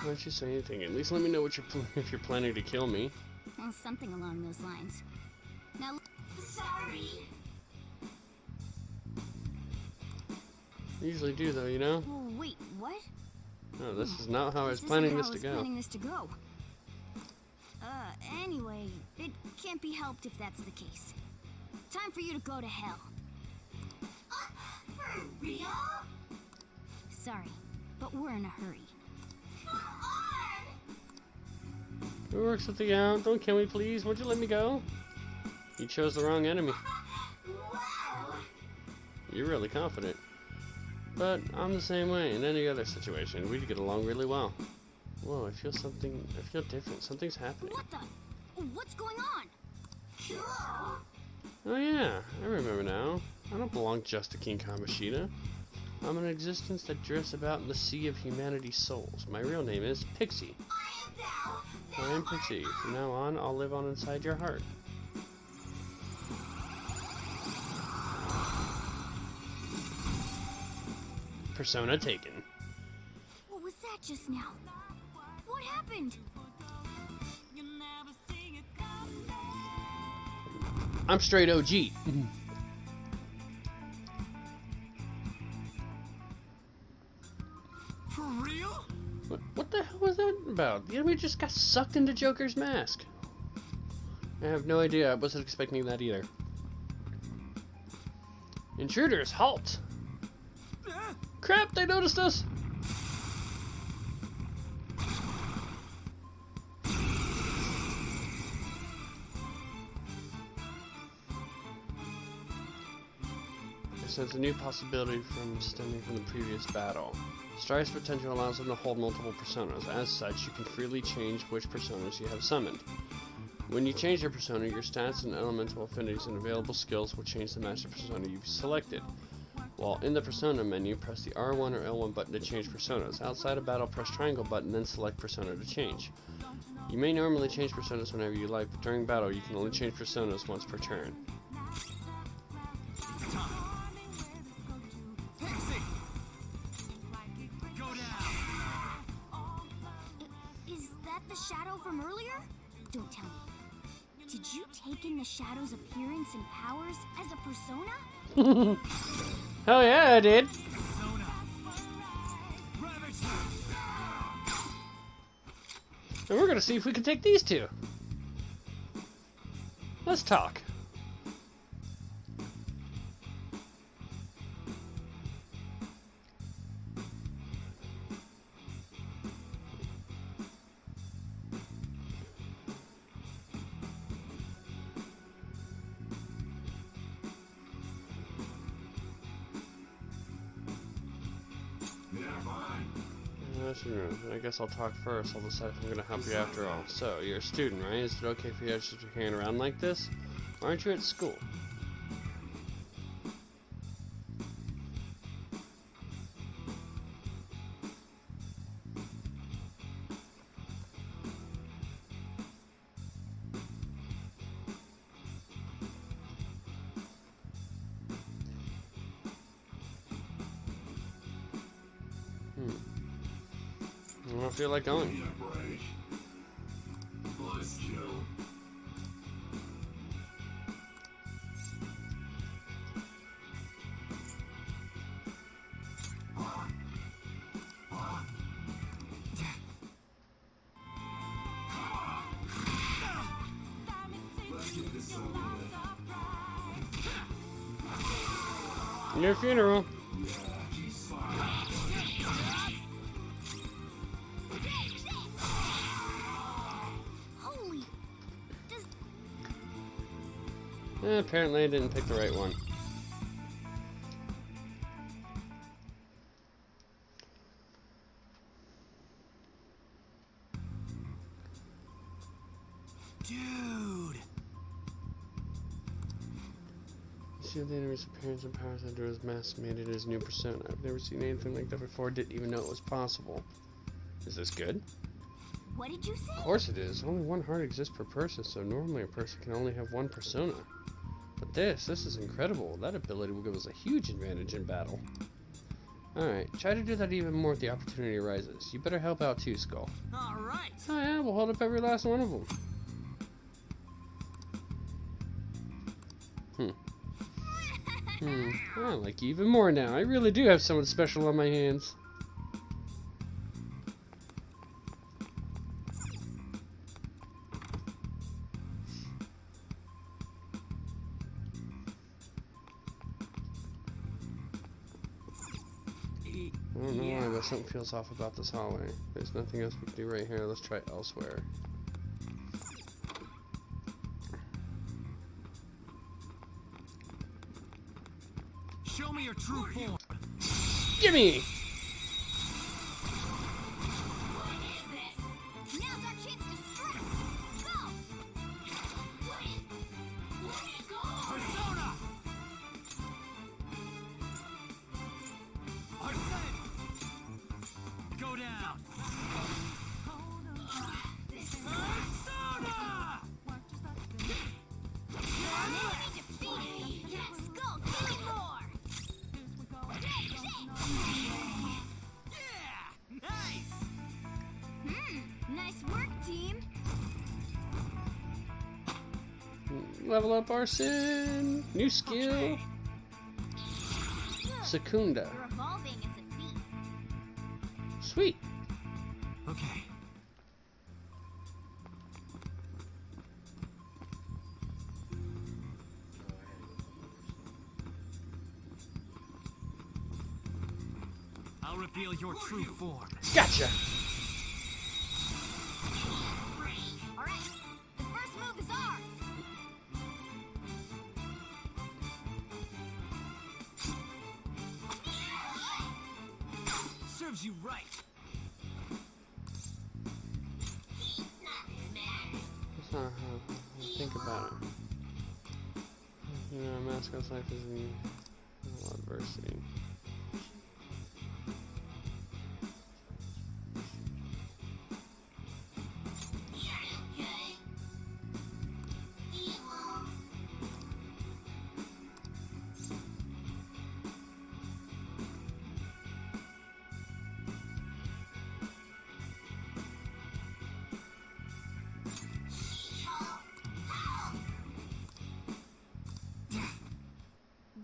[SPEAKER 1] Why don't you say anything? At least let me know what you're if you're planning to kill me.
[SPEAKER 6] Well, something along those lines. Now, sorry.
[SPEAKER 1] I usually do, though, you know?
[SPEAKER 6] Oh, wait, what?
[SPEAKER 1] No, this is not how I was
[SPEAKER 6] This
[SPEAKER 1] planning
[SPEAKER 6] isn't
[SPEAKER 1] this
[SPEAKER 6] how I
[SPEAKER 1] to
[SPEAKER 6] was
[SPEAKER 1] go.
[SPEAKER 6] planning this to go. Anyway, it can't be helped if that's the case. Time for you to go to hell. For real? Sorry, but we're in a hurry.
[SPEAKER 1] Who works with the Don't kill me, please. Would you let me go? You chose the wrong enemy. You're really confident. But I'm the same way in any other situation. We'd get along really well. Whoa, I feel different. Something's happening.
[SPEAKER 6] What the? What's going on?
[SPEAKER 1] Oh yeah, I remember now. I don't belong just to King Kamoshida. I'm an existence that drifts about in the sea of humanity's souls. My real name is Pixie. I am Pixie. From now on, I'll live on inside your heart. Persona taken.
[SPEAKER 6] What was that just now? What happened?
[SPEAKER 1] I'm straight OG.
[SPEAKER 14] For real?
[SPEAKER 1] What the hell was that about? The enemy just got sucked into Joker's mask. I have no idea. I wasn't expecting that either. Intruders, halt! Crap, they noticed us! I sense a new possibility stemming from the previous battle. Strife's potential allows them to hold multiple personas. As such, you can freely change which personas you have summoned. When you change your persona, your stats and elemental affinities and available skills will change the master persona you've selected. While in the persona menu, press the R1 or L1 button to change personas. Outside of battle, press triangle button, then select persona to change. You may normally change personas whenever you like, but during battle, you can only change personas once per turn.
[SPEAKER 6] Is that the shadow from earlier? Don't tell me. Did you take in the shadow's appearance and powers as a persona?
[SPEAKER 1] Hell yeah, I did. And we're gonna see if we can take these two. Let's talk. I guess I'll talk first. I'll decide if I'm going to help you after all. So, you're a student, right? Is it okay for you to just be hanging around like this? Why aren't you at school? I don't feel like going. Your funeral. Apparently I didn't pick the right one.
[SPEAKER 7] Dude!
[SPEAKER 1] See the enemy's appearance and powers under his mask made it his new persona. I've never seen anything like that before, didn't even know it was possible. Is this good?
[SPEAKER 11] What did you say?
[SPEAKER 1] Of course it is. Only one heart exists per person, so normally a person can only have one persona. But this is incredible. That ability will give us a huge advantage in battle. Alright, try to do that even more if the opportunity arises. You better help out too, Skull.
[SPEAKER 7] Alright!
[SPEAKER 1] Oh yeah, we'll hold up every last one of them. I like you even more now. I really do have someone special on my hands. I don't know why, but something feels off about this hallway. There's nothing else we can do right here. Let's try elsewhere.
[SPEAKER 7] Show me your true form.
[SPEAKER 1] Gimme!
[SPEAKER 11] Now's our chance to strike. Go!
[SPEAKER 7] Persona! Arsene! Go down! Persona!
[SPEAKER 11] Enemy defeated. Yes, go! Give me more.
[SPEAKER 7] Yeah! Nice!
[SPEAKER 11] Nice work, team.
[SPEAKER 1] Level up Arsene! New skill! Secunda.
[SPEAKER 11] You're evolving as a thief.
[SPEAKER 1] Sweet!
[SPEAKER 7] Okay. I'll reveal your true form.
[SPEAKER 1] Gotcha!
[SPEAKER 11] All right, the first move is ours.
[SPEAKER 7] Serves you right.
[SPEAKER 1] That's not how I think about it. You know, mascot's life is in a lot of adversity.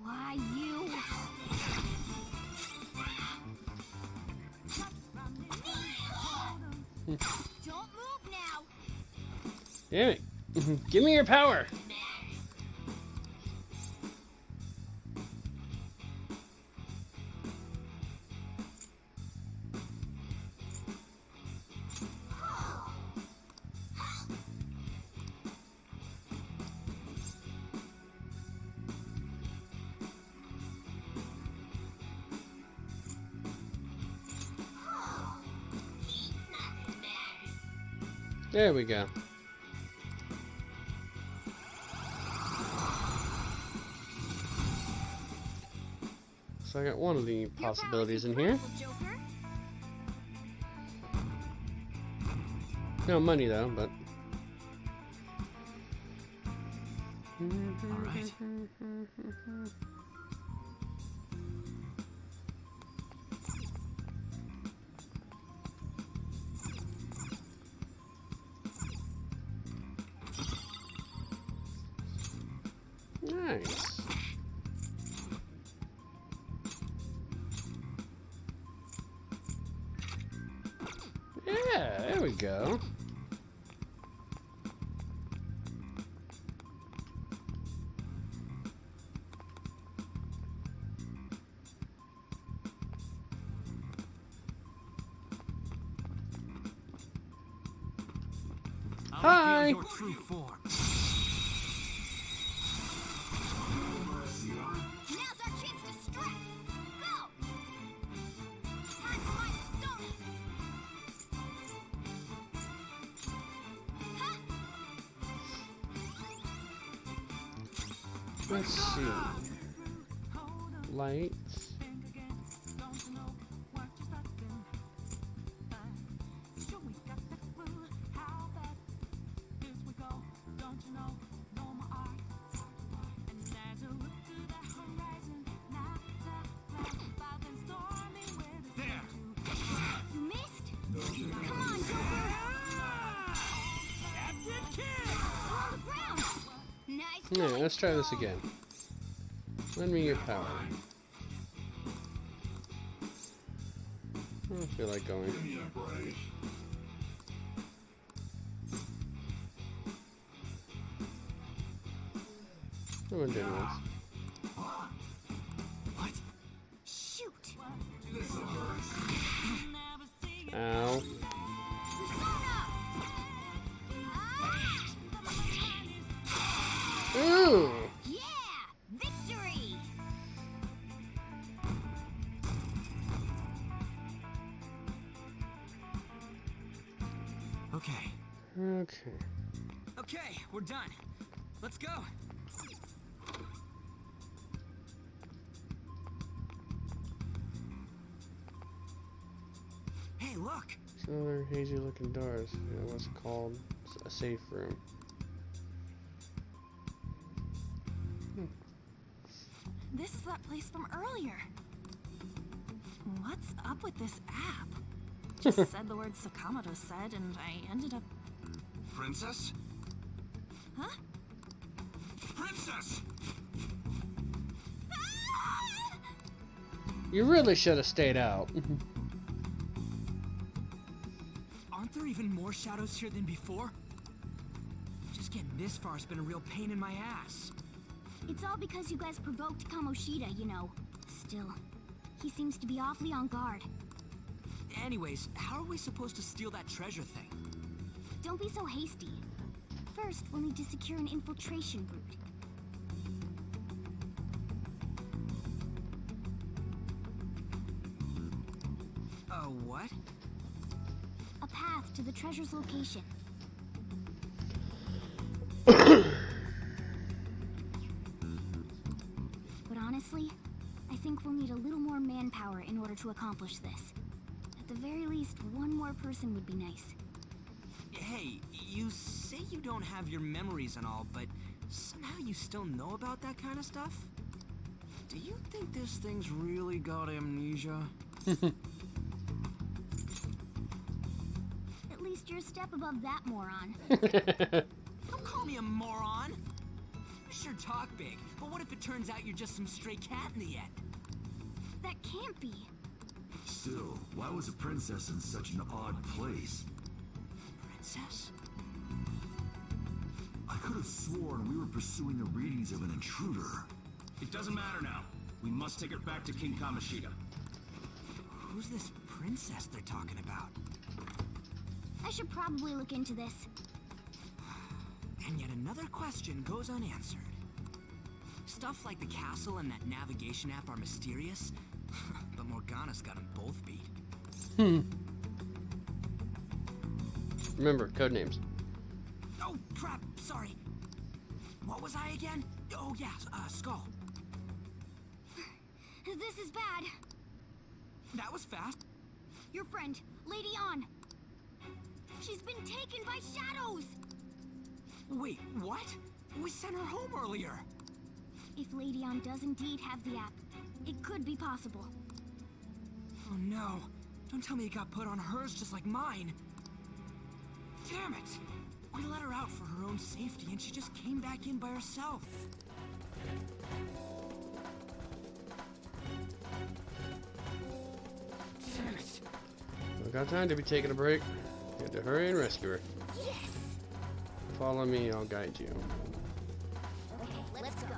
[SPEAKER 11] Why you? Don't move now.
[SPEAKER 1] Damn it! Give me your power! There we go. So I got one of the possibilities in here. No money though, but.
[SPEAKER 7] All right.
[SPEAKER 1] Nice. Yeah, there we go.
[SPEAKER 7] I'll
[SPEAKER 1] Hi.
[SPEAKER 7] reveal your true form.
[SPEAKER 1] Let's see. Lights.
[SPEAKER 12] You missed? Come on, Joker! On the ground! Nice
[SPEAKER 1] Yeah,
[SPEAKER 12] going,
[SPEAKER 1] let's try this again. Lend me your power. I don't feel like going. Someone did once.
[SPEAKER 7] What?
[SPEAKER 12] Shoot!
[SPEAKER 1] Ow. Ooh!
[SPEAKER 12] Yeah! Victory!
[SPEAKER 7] Okay.
[SPEAKER 1] Okay.
[SPEAKER 7] Okay, we're done. Let's go. Hey, look!
[SPEAKER 1] Some other hazy looking doors. Yeah, what's it called? It's a safe room.
[SPEAKER 15] This is that place from earlier. What's up with this app? Just said the word Sakamoto said, and I ended up...
[SPEAKER 14] Princess?
[SPEAKER 15] Huh?
[SPEAKER 14] Princess!
[SPEAKER 1] You really should have stayed out.
[SPEAKER 7] Aren't there even more shadows here than before? Just getting this far has been a real pain in my ass.
[SPEAKER 6] It's all because you guys provoked Kamoshida, you know. Still, he seems to be awfully on guard.
[SPEAKER 7] Anyways, how are we supposed to steal that treasure thing?
[SPEAKER 6] Don't be so hasty. First, we'll need to secure an infiltration route.
[SPEAKER 7] What?
[SPEAKER 6] A path to the treasure's location. But honestly, I think we'll need a little more manpower in order to accomplish this. At the very least, one more person would be nice.
[SPEAKER 7] Hey, you say you don't have your memories and all, but somehow you still know about that kind of stuff? Do you think this thing's really got amnesia?
[SPEAKER 6] At least you're a step above that moron.
[SPEAKER 7] Don't call me a moron! You sure talk big, but what if it turns out you're just some stray cat in the end?
[SPEAKER 6] That can't be.
[SPEAKER 17] Still, why was a princess in such an odd place?
[SPEAKER 7] Princess?
[SPEAKER 17] I could have sworn we were pursuing the readings of an intruder.
[SPEAKER 14] It doesn't matter now. We must take her back to King Kamoshida.
[SPEAKER 7] Who's this princess they're talking about?
[SPEAKER 6] I should probably look into this.
[SPEAKER 7] And yet another question goes unanswered. Stuff like the castle and that navigation app are mysterious, but Morgana's got them both beat.
[SPEAKER 1] Remember, code names.
[SPEAKER 7] Oh, crap, sorry. What was I again? Oh, yeah, Skull.
[SPEAKER 6] This is bad.
[SPEAKER 7] That was fast.
[SPEAKER 6] Your friend, Lady On. She's been taken by shadows!
[SPEAKER 7] Wait, what? We sent her home earlier.
[SPEAKER 6] If Lady On does indeed have the app, it could be possible.
[SPEAKER 7] Oh no. Don't tell me it got put on hers just like mine. Damn it! We let her out for her own safety and she just came back in by herself. Damn it.
[SPEAKER 1] We got time to be taking a break. We have to hurry and rescue her.
[SPEAKER 6] Yes!
[SPEAKER 1] Follow me, I'll guide you.
[SPEAKER 6] Okay, let's go.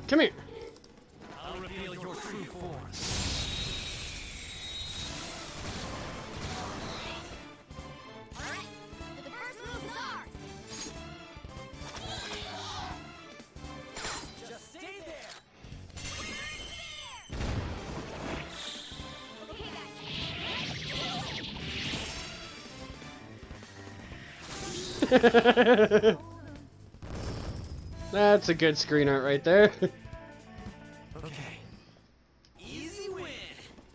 [SPEAKER 1] Come here!
[SPEAKER 5] I'll reveal your true form.
[SPEAKER 12] Alright, the first move is ours!
[SPEAKER 5] Just stay there.
[SPEAKER 1] That's a good screen art right there.
[SPEAKER 7] Okay. Easy win.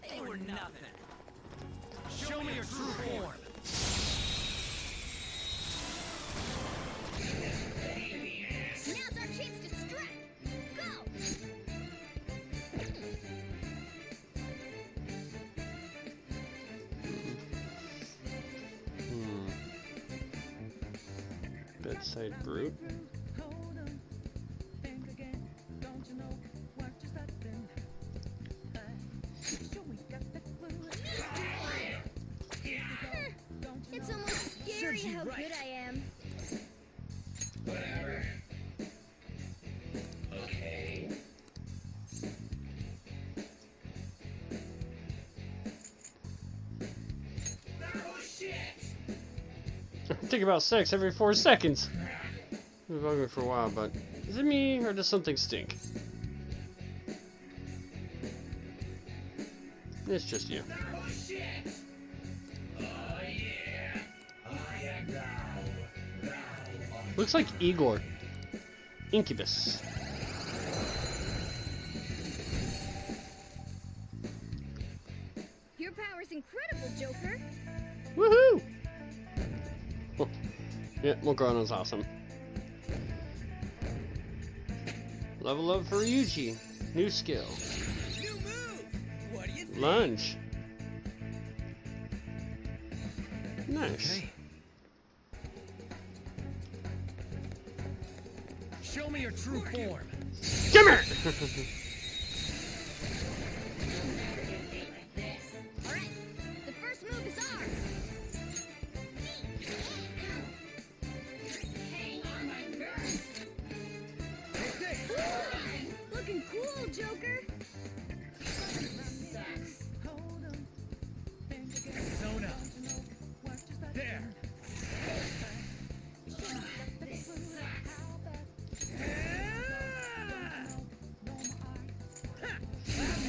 [SPEAKER 7] They were nothing. Show me your true form.
[SPEAKER 12] Now's our chance to strike. Go.
[SPEAKER 1] Bedside brute.
[SPEAKER 12] It's almost scary how good I am.
[SPEAKER 8] Whatever. Okay.
[SPEAKER 1] Think about sex every 4 seconds. Been bugging me for a while, but is it me or does something stink? It's just you. Looks like Igor. Incubus.
[SPEAKER 12] Your power's incredible, Joker.
[SPEAKER 1] Woohoo! Oh. Yeah, Morgana's awesome. Level up for Ryuji. New skill.
[SPEAKER 7] New move. What do you think?
[SPEAKER 1] Lunge. Nice.
[SPEAKER 7] Okay. Show me your true form.
[SPEAKER 1] Come here!
[SPEAKER 12] Alright, the first move is ours. Looking cool, Joker.
[SPEAKER 7] Zona. There.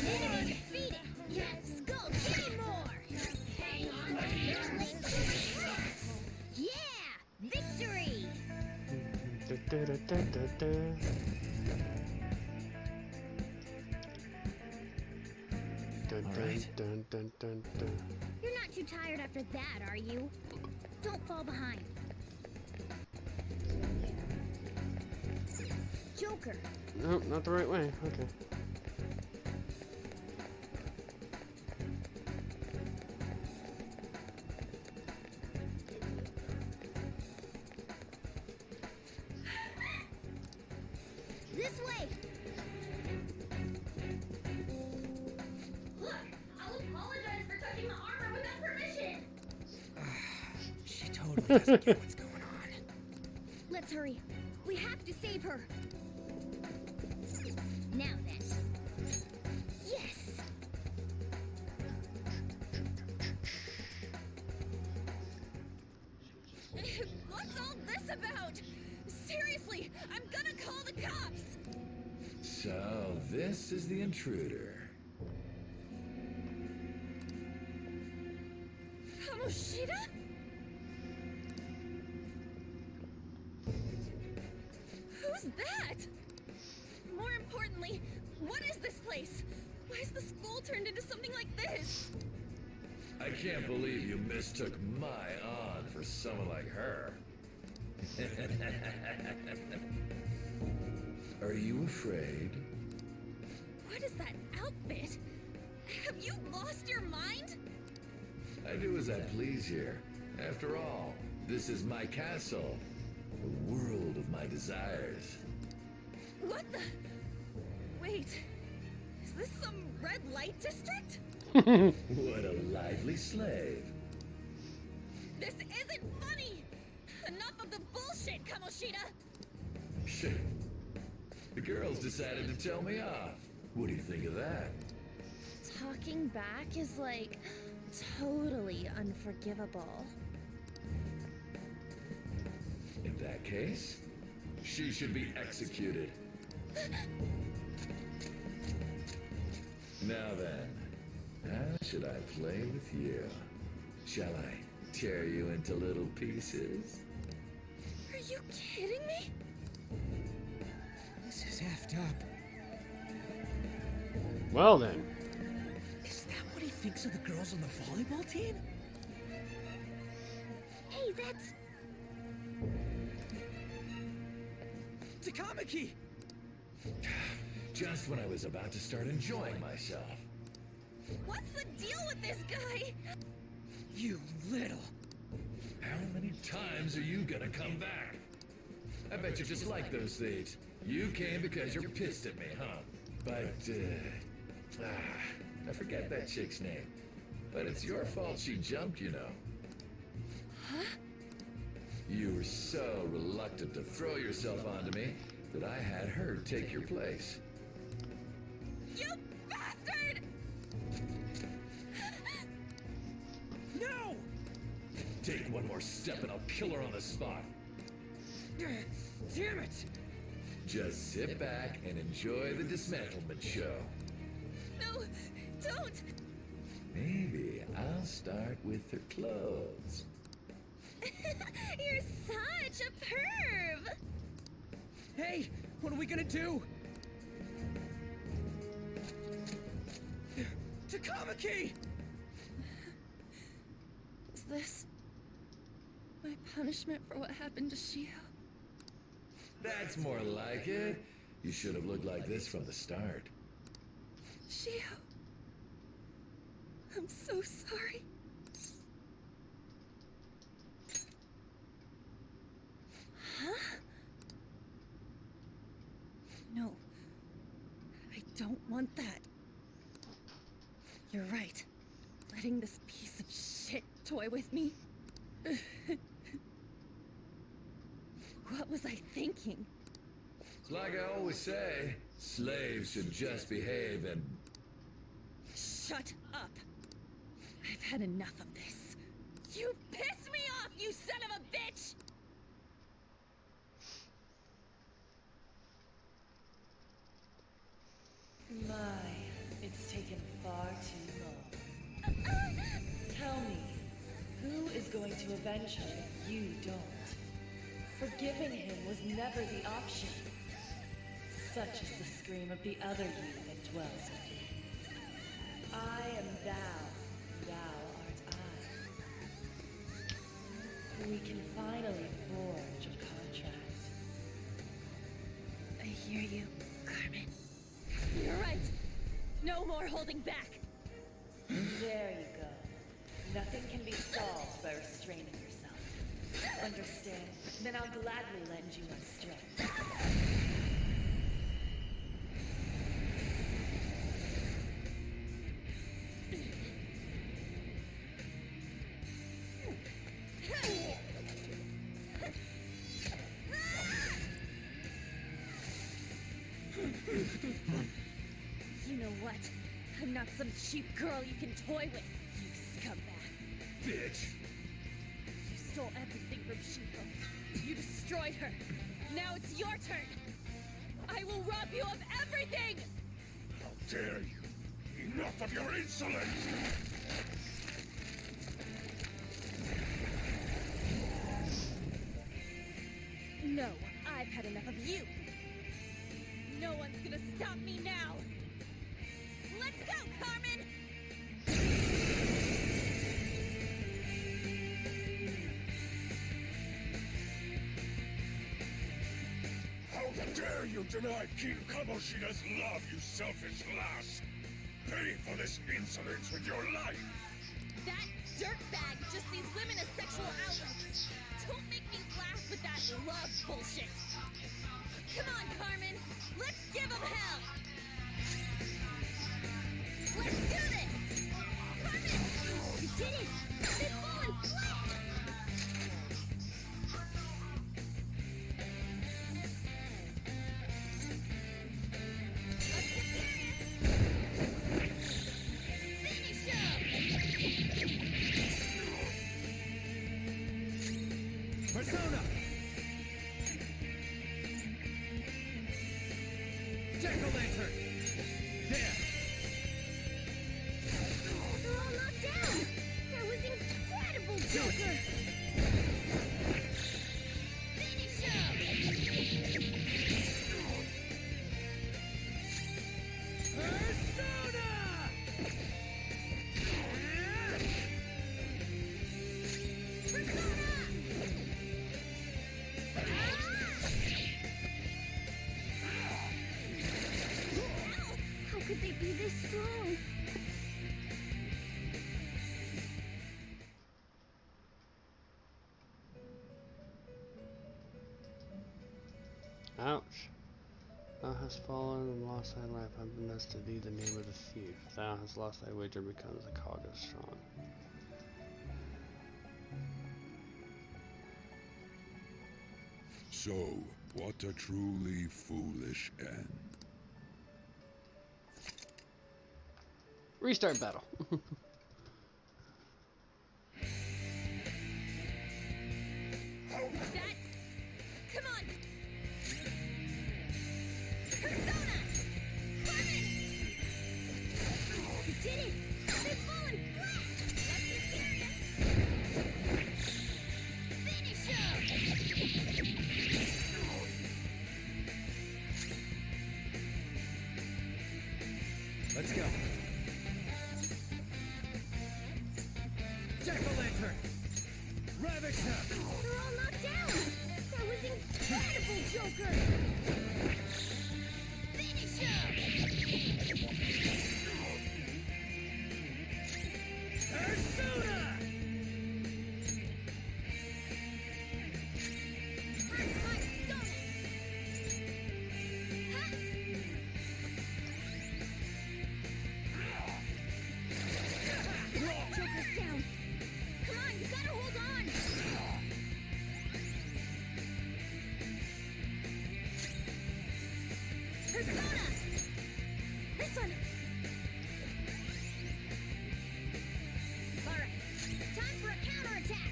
[SPEAKER 12] Enemy defeated. Skull, give me more. Yeah, victory. You're not too tired after that, are you? Don't fall behind. Joker.
[SPEAKER 1] No, not the right way. Okay.
[SPEAKER 12] This way. Look, I'll apologize for touching the armor without permission.
[SPEAKER 7] She totally doesn't get what's going on.
[SPEAKER 12] Let's hurry. We have to save her. Now then. Yes.
[SPEAKER 15] What's all this about? Seriously, I'm gonna call the cops!
[SPEAKER 8] So, this is the intruder.
[SPEAKER 15] Kamoshida? Who's that? More importantly, what is this place? Why is the school turned into something like this?
[SPEAKER 8] I can't believe you mistook my aunt for someone like her. Are you afraid?
[SPEAKER 15] What is that outfit? Have you lost your mind?
[SPEAKER 8] I do as I please here. After all, this is my castle. The world of my desires.
[SPEAKER 15] What the? Wait, is this some red light district?
[SPEAKER 8] What a lively slave.
[SPEAKER 15] This isn't funny! Enough of the bullshit, Kamoshida!
[SPEAKER 8] Shit. The girls decided to tell me off. What do you think of that?
[SPEAKER 15] Talking back is like totally unforgivable.
[SPEAKER 8] In that case, she should be executed. Now then, how should I play with you? Shall I tear you into little pieces?
[SPEAKER 15] you kidding me?
[SPEAKER 7] This is effed up.
[SPEAKER 1] Well then.
[SPEAKER 7] Is that what he thinks of the girls on the volleyball team?
[SPEAKER 6] Hey, that's...
[SPEAKER 7] Takamaki!
[SPEAKER 8] Just when I was about to start enjoying myself.
[SPEAKER 15] What's the deal with this guy?
[SPEAKER 7] You little...
[SPEAKER 8] How many times are you gonna come back? I bet you just like those thieves. You came because you're pissed at me, huh? But, I forget that chick's name. But it's your fault she jumped, you know.
[SPEAKER 15] Huh?
[SPEAKER 8] You were so reluctant to throw yourself onto me that I had her take your place.
[SPEAKER 15] You bastard!
[SPEAKER 7] No!
[SPEAKER 8] Take one more step and I'll kill her on the spot.
[SPEAKER 7] Damn it!
[SPEAKER 8] Just sit back and enjoy the dismantlement show.
[SPEAKER 15] No, don't!
[SPEAKER 8] Maybe I'll start with her clothes.
[SPEAKER 15] You're such a perv!
[SPEAKER 7] Hey, what are we gonna do? Takamaki!
[SPEAKER 15] Is this my punishment for what happened to Shio?
[SPEAKER 8] That's more like it. You should have looked like this from the start.
[SPEAKER 15] Shio, I'm so sorry. Huh? No, I don't want that. You're right. Letting this piece of shit toy with me. What was I thinking?
[SPEAKER 8] It's like I always say, slaves should just behave and...
[SPEAKER 15] Shut up! I've had enough of this. You pissed me off, you son of a bitch!
[SPEAKER 18] My, it's taken far too long. Tell me, who is going to avenge him if you don't? Forgiving him was never the option. Such is the scream of the other you that dwells within. I am thou, thou art I. We can finally forge a contract.
[SPEAKER 15] I hear you, Carmen. You're right. No more holding back.
[SPEAKER 18] There you go. Nothing can be solved by restraining yourself. Understand? Then I'll gladly lend you my strength.
[SPEAKER 15] You know what? I'm not some cheap girl you can toy with, you scumbag.
[SPEAKER 8] Bitch!
[SPEAKER 15] You stole everything from Shiko. You destroyed her. Now it's your turn. I will rob you of everything!
[SPEAKER 5] How dare you! Enough of your insolence!
[SPEAKER 15] No, I've had enough of you. No one's gonna stop me now. Let's go, Carmen!
[SPEAKER 5] How dare you deny King Kamoshida's love, you selfish lass! Pay for this insolence with your life!
[SPEAKER 15] That dirtbag just sees women as sexual outlets. Don't make me laugh with that love bullshit. Come on, Carmen. Let's give him hell. Let's do this. Carmen, you did it. They've fallen flat.
[SPEAKER 7] Persona! Jack-o'-lantern! There!
[SPEAKER 6] They're all knocked down! That was incredible, Joker!
[SPEAKER 15] Finish
[SPEAKER 1] Ouch. Thou hast fallen and lost thy life. I pronounce to thee the name of the thief. Thou hast lost thy wager becomes a cog of strong.
[SPEAKER 13] So, what a truly foolish end.
[SPEAKER 1] Restart battle.
[SPEAKER 12] That... Come on! Persona! Carmen! You did it! They've fallen flat! Let's be serious! Finish him!
[SPEAKER 7] Let's go. Jack-o'-lantern! Ravage them!
[SPEAKER 6] They're all knocked down! That was incredible, Joker!
[SPEAKER 12] Finish him!
[SPEAKER 7] Persona!
[SPEAKER 6] Joker's down! Come on, you gotta hold on!
[SPEAKER 12] Persona! This one! Alright, time for a counterattack!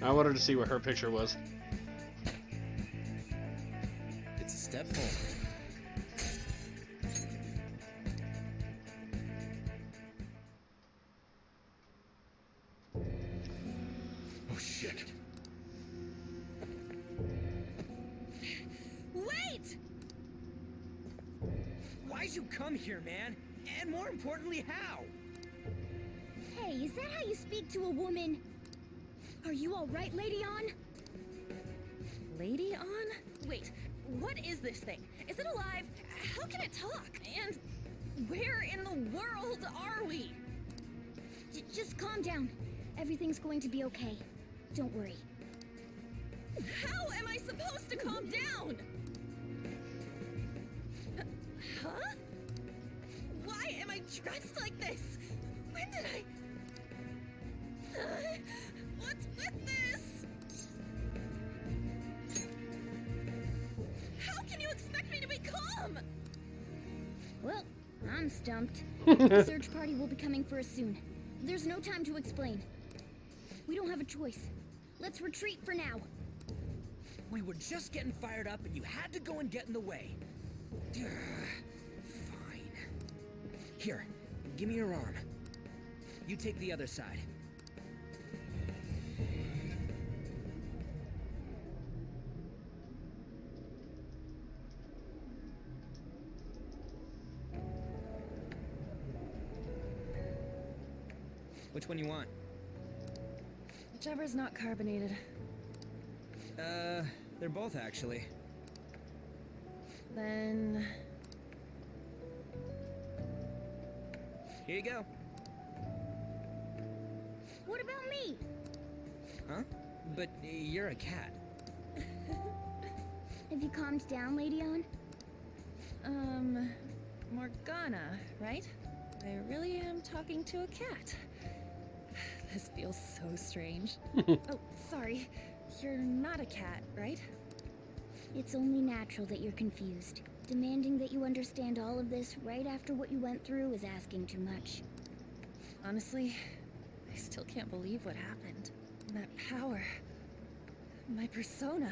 [SPEAKER 1] I wanted to see what her picture was.
[SPEAKER 7] It's a step forward.
[SPEAKER 8] Oh shit.
[SPEAKER 7] Wait! Why'd you come here, man? And more importantly, how?
[SPEAKER 6] Hey, is that how you speak to a woman? Are you alright, Lady On?
[SPEAKER 15] Lady On? Wait, what is this thing? Is it alive? How can it talk? And where in the world are we?
[SPEAKER 6] Just calm down. Everything's going to be okay. Don't worry.
[SPEAKER 15] How am I supposed to calm down? Huh? Why am I dressed like this? When did I... what's with this? How can you expect me to be calm?
[SPEAKER 6] Well, I'm stumped. The search party will be coming for us soon. There's no time to explain. We don't have a choice. Let's retreat for now.
[SPEAKER 7] We were just getting fired up and you had to go and get in the way. Fine. Here, give me your arm. You take the other side. Which one you want?
[SPEAKER 15] Whichever's not carbonated.
[SPEAKER 7] They're both actually.
[SPEAKER 15] Then...
[SPEAKER 7] Here you go.
[SPEAKER 6] What about me?
[SPEAKER 7] Huh? But you're a cat.
[SPEAKER 6] Have you calmed down, Lady On?
[SPEAKER 15] Morgana, right? I really am talking to a cat. This feels so strange. Oh, sorry. You're not a cat, right?
[SPEAKER 6] It's only natural that you're confused. Demanding that you understand all of this right after what you went through is asking too much.
[SPEAKER 15] Honestly, I still can't believe what happened. That power. My persona.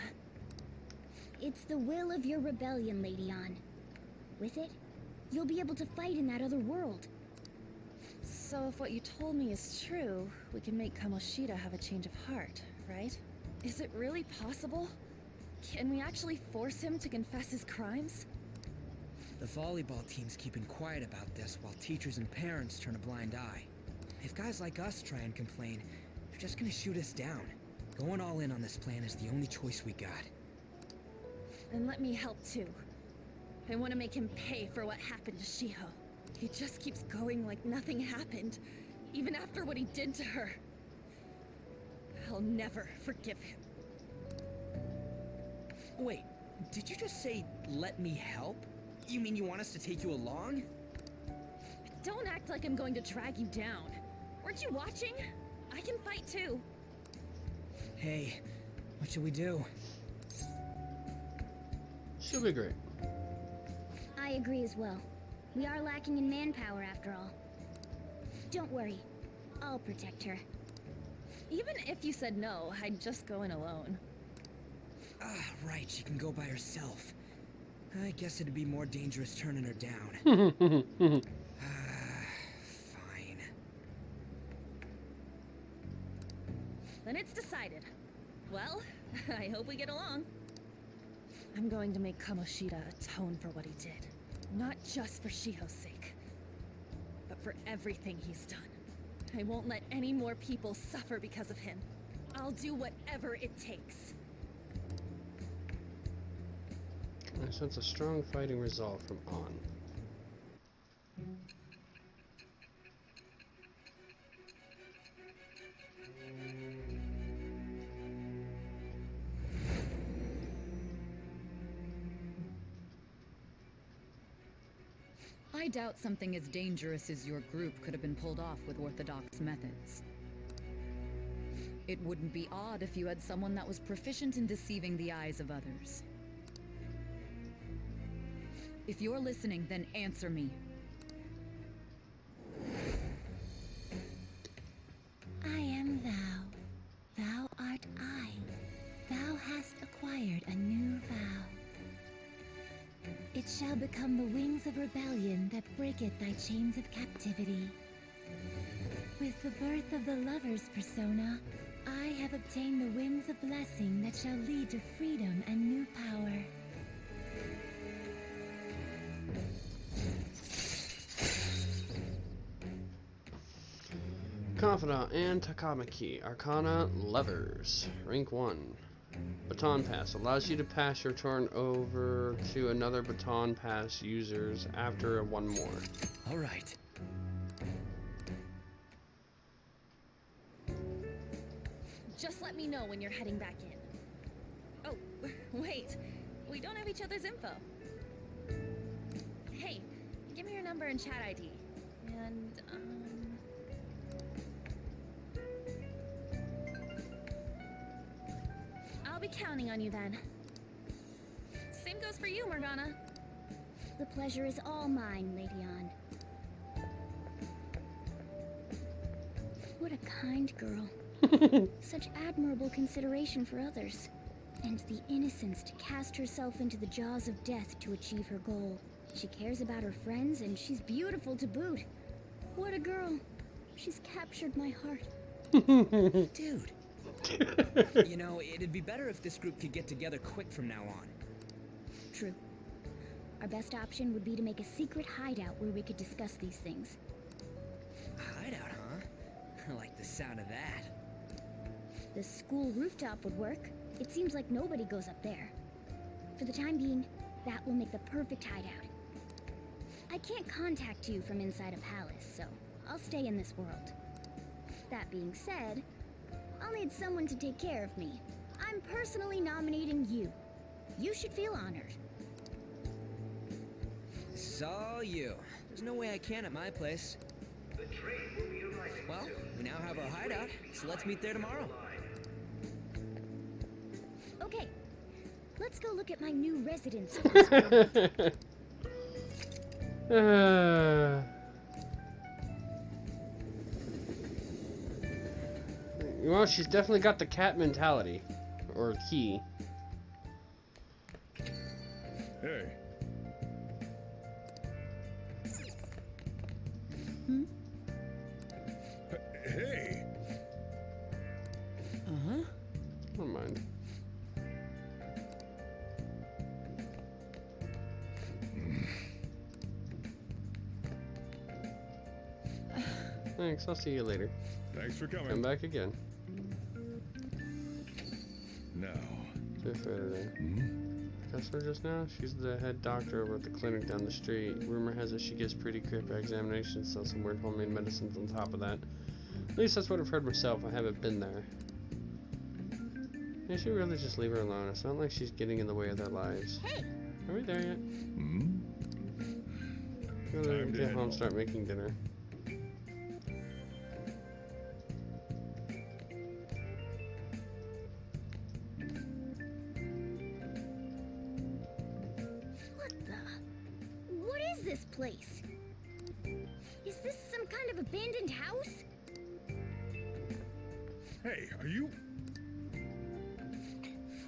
[SPEAKER 6] It's the will of your rebellion, Lady On. With it, you'll be able to fight in that other world.
[SPEAKER 15] So if what you told me is true, we can make Kamoshida have a change of heart, right? Is it really possible? Can we actually force him to confess his crimes?
[SPEAKER 7] The volleyball team's keeping quiet about this while teachers and parents turn a blind eye. If guys like us try and complain, they're just gonna shoot us down. Going all in on this plan is the only choice we got.
[SPEAKER 15] Then let me help too. I want to make him pay for what happened to Shiho. He just keeps going like nothing happened, even after what he did to her. I'll never forgive him.
[SPEAKER 7] Wait, did you just say, let me help? You mean you want us to take you along?
[SPEAKER 15] Don't act like I'm going to drag you down. Weren't you watching? I can fight too.
[SPEAKER 7] Hey, what should we do?
[SPEAKER 1] She'll be great.
[SPEAKER 6] I agree as well. We are lacking in manpower after all. Don't worry. I'll protect her.
[SPEAKER 15] Even if you said no, I'd just go in alone.
[SPEAKER 7] Ah, right, she can go by herself. I guess it'd be more dangerous turning her down. Fine.
[SPEAKER 15] Then it's decided. Well, I hope we get along. I'm going to make Kamoshida atone for what he did. Not just for Shiho's sake, but for everything he's done. I won't let any more people suffer because of him. I'll do whatever it takes.
[SPEAKER 1] I sense a strong fighting resolve from On.
[SPEAKER 19] I doubt something as dangerous as your group could have been pulled off with orthodox methods. It wouldn't be odd if you had someone that was proficient in deceiving the eyes of others. If you're listening, then answer me.
[SPEAKER 12] I am thou. Thou art I. Thou hast acquired a new vow. It shall become the wings of rebellion that breaketh thy chains of captivity. With the birth of the lover's persona, I have obtained the winds of blessing that shall lead to freedom and new power.
[SPEAKER 1] Confidant and Takamaki, Arcana Levers, rank 1. Baton Pass allows you to pass your turn over to another Baton Pass users after a one more.
[SPEAKER 7] All right.
[SPEAKER 15] Just let me know when you're heading back in. Oh, wait. We don't have each other's info. Hey, give me your number and chat ID. And, I'll be counting on you then. Same goes for you, Morgana.
[SPEAKER 6] The pleasure is all mine, Lady Ann. What a kind girl. Such admirable consideration for others. And the innocence to cast herself into the jaws of death to achieve her goal. She cares about her friends, and she's beautiful to boot. What a girl. She's captured my heart.
[SPEAKER 7] Dude. You know, it'd be better if this group could get together quick from now on.
[SPEAKER 6] True. Our best option would be to make a secret hideout where we could discuss these things.
[SPEAKER 7] A hideout, huh? I like the sound of that.
[SPEAKER 6] The school rooftop would work. It seems like nobody goes up there. For the time being, that will make the perfect hideout. I can't contact you from inside a palace, so I'll stay in this world. That being said, I'll need someone to take care of me. I'm personally nominating you. You should feel honored.
[SPEAKER 7] This is all you. There's no way I can at my place. Well, we now have our hideout, so let's meet there tomorrow.
[SPEAKER 6] Okay, let's go look at my new residence.
[SPEAKER 1] Well, she's definitely got the cat mentality. Or key.
[SPEAKER 3] Hey.
[SPEAKER 1] Thanks, I'll see you later.
[SPEAKER 20] Thanks for coming.
[SPEAKER 1] Come back again.
[SPEAKER 20] Now.
[SPEAKER 1] Customer just now? She's the head doctor over at the clinic down the street. Rumor has it she gives pretty creepy examinations, sells some weird homemade medicines on top of that. At least that's what I've heard myself. I haven't been there. They should really just leave her alone. It's not like she's getting in the way of their lives.
[SPEAKER 6] Hey!
[SPEAKER 1] Are we there yet? Gotta get home, start making dinner.
[SPEAKER 6] What is this place? Is this some kind of abandoned house?
[SPEAKER 20] Hey, are you...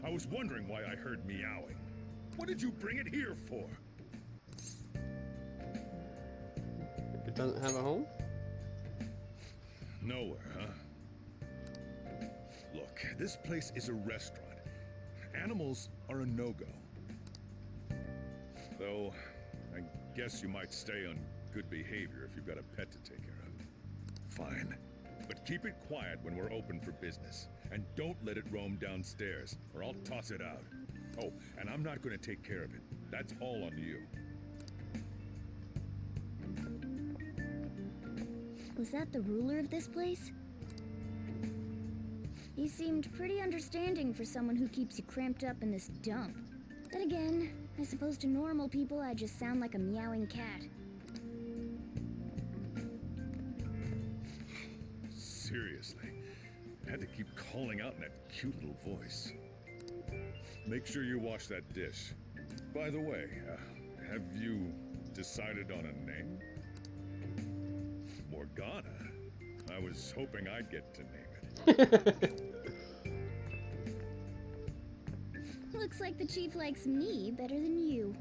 [SPEAKER 20] I was wondering why I heard meowing. What did you bring it here for?
[SPEAKER 1] It doesn't have a home?
[SPEAKER 20] Nowhere, huh? Look, this place is a restaurant. Animals are a no-go. Though, I guess you might stay on good behavior if you've got a pet to take care of. Fine. But keep it quiet when we're open for business. And don't let it roam downstairs, or I'll toss it out. Oh, and I'm not going to take care of it. That's all on you.
[SPEAKER 6] Was that the ruler of this place? He seemed pretty understanding for someone who keeps you cramped up in this dump. Then again, I suppose to normal people I just sound like a meowing cat.
[SPEAKER 20] Seriously, I had to keep calling out in that cute little voice. Make sure you wash that dish. By the way, have you decided on a name? Morgana? I was hoping I'd get to name it.
[SPEAKER 6] Looks like the chief likes me better than you.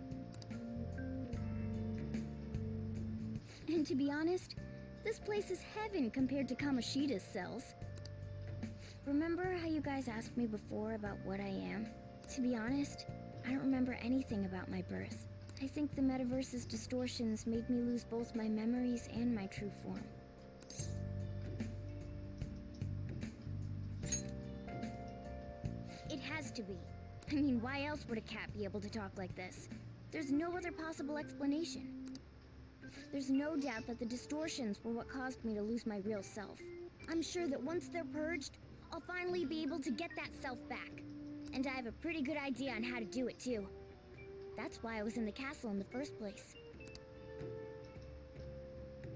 [SPEAKER 6] And to be honest, this place is heaven compared to Kamoshida's cells. Remember how you guys asked me before about what I am? To be honest, I don't remember anything about my birth. I think the metaverse's distortions made me lose both my memories and my true form. It has to be. I mean, why else would a cat be able to talk like this? There's no other possible explanation. There's no doubt that the distortions were what caused me to lose my real self. I'm sure that once they're purged, I'll finally be able to get that self back. And I have a pretty good idea on how to do it too. That's why I was in the castle in the first place.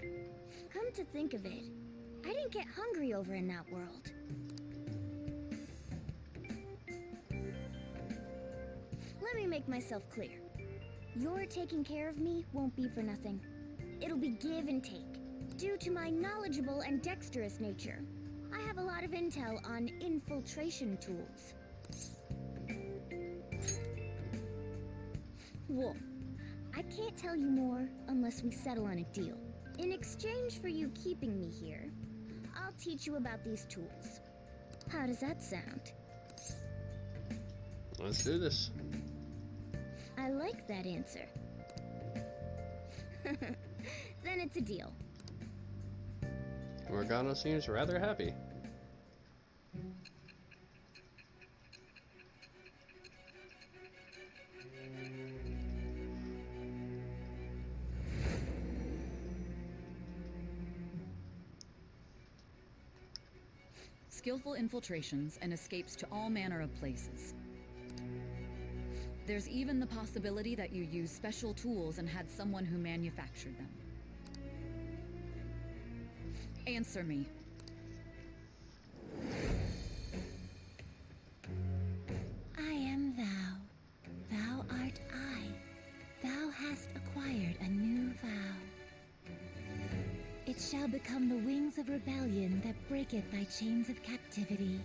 [SPEAKER 6] Come to think of it, I didn't get hungry over in that world. Let me make myself clear. Your taking care of me won't be for nothing. It'll be give and take, due to my knowledgeable and dexterous nature. I have a lot of intel on infiltration tools. Wolf, I can't tell you more unless we settle on a deal. In exchange for you keeping me here, I'll teach you about these tools. How does that sound?
[SPEAKER 1] Let's do this.
[SPEAKER 6] I like that answer. Then it's a deal.
[SPEAKER 1] Morgana seems rather happy.
[SPEAKER 19] Skillful infiltrations and escapes to all manner of places. There's even the possibility that you use special tools and had someone who manufactured them. Answer me.
[SPEAKER 12] I am thou. Thou art I. Thou hast acquired a new vow. It shall become the wings of rebellion that breaketh thy chains of captivity.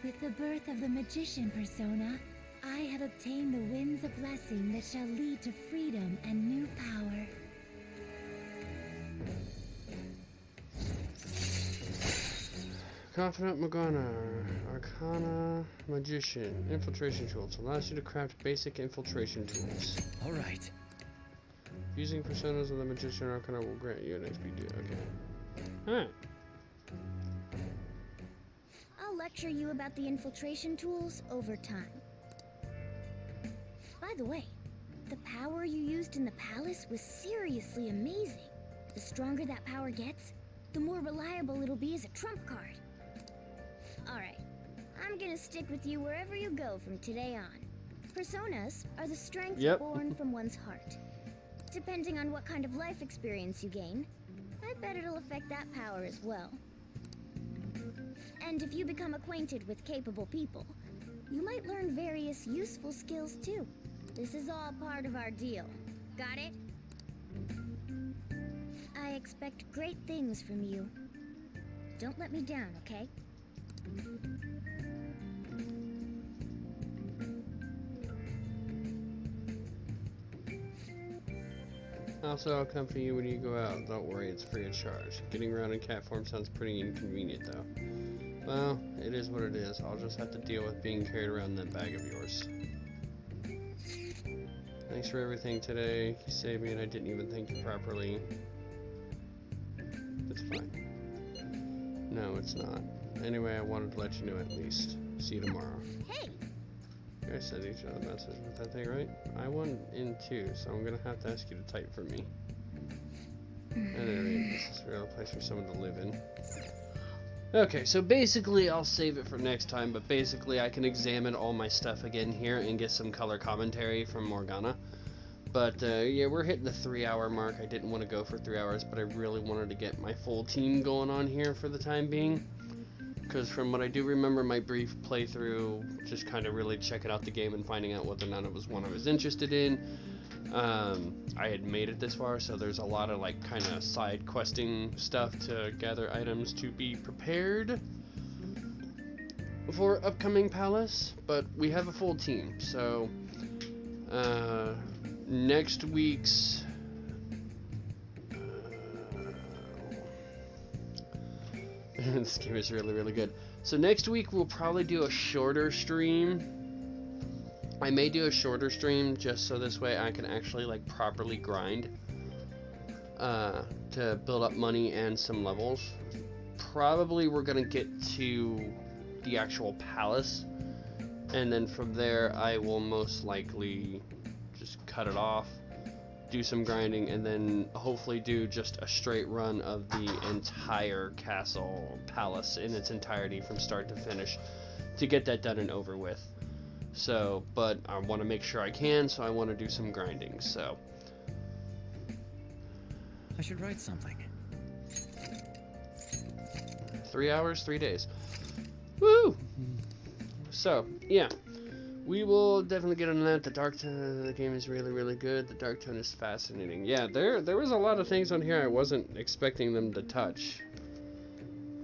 [SPEAKER 12] With the birth of the magician persona, I have obtained the winds of blessing that shall lead to freedom and new power.
[SPEAKER 1] Confident Morgana, Arcana Magician, Infiltration Tools allows you to craft basic infiltration tools.
[SPEAKER 7] All right.
[SPEAKER 1] Using personas of the Magician Arcana will grant you an XP. Okay. Alright.
[SPEAKER 6] I'll lecture you about the infiltration tools over time. By the way, the power you used in the palace was seriously amazing. The stronger that power gets, the more reliable it'll be as a trump card. Alright, I'm gonna stick with you wherever you go from today on. Personas are the strengths born from one's heart. Depending on what kind of life experience you gain, I bet it'll affect that power as well. And if you become acquainted with capable people, you might learn various useful skills too. This is all part of our deal. Got it? I expect great things from you. Don't let me down, okay?
[SPEAKER 1] Also, I'll come for you when you go out. Don't worry, it's free of charge. Getting around in cat form sounds pretty inconvenient, though. Well, it is what it is. I'll just have to deal with being carried around in that bag of yours. Thanks for everything today. You saved me and I didn't even thank you properly. It's fine. No, it's not. Anyway, I wanted to let you know at least. See you tomorrow.
[SPEAKER 6] Hey!
[SPEAKER 1] You guys sent each other a message with that thing, right? I went in too, so I'm gonna have to ask you to type for me. At any rate, this is a real place for someone to live in. Okay, so basically I'll save it for next time, but basically I can examine all my stuff again here and get some color commentary from Morgana. But yeah, we're hitting the 3-hour mark. I didn't want to go for 3 hours, but I really wanted to get my full team going on here for the time being. Because from what I do remember, my brief playthrough, just kind of really checking out the game and finding out whether or not it was one I was interested in. I had made it this far, so there's a lot of like kind of side questing stuff to gather items to be prepared for upcoming Palace. But we have a full team, so next week's this game is really, really good. So next week we'll probably do a shorter stream. I may do a shorter stream just so this way I can actually like properly grind to build up money and some levels. Probably we're gonna get to the actual palace, and then from there I will most likely just cut it off, do some grinding, and then hopefully do just a straight run of the entire castle palace in its entirety from start to finish to get that done and over with. So, but I want to make sure I can, so I want to do some grinding, so.
[SPEAKER 21] I should write something.
[SPEAKER 1] 3 hours, 3 days. Woo! So, yeah. We will definitely get on that. The dark tone of the game is really, really good. The dark tone is fascinating. Yeah, there was a lot of things on here I wasn't expecting them to touch.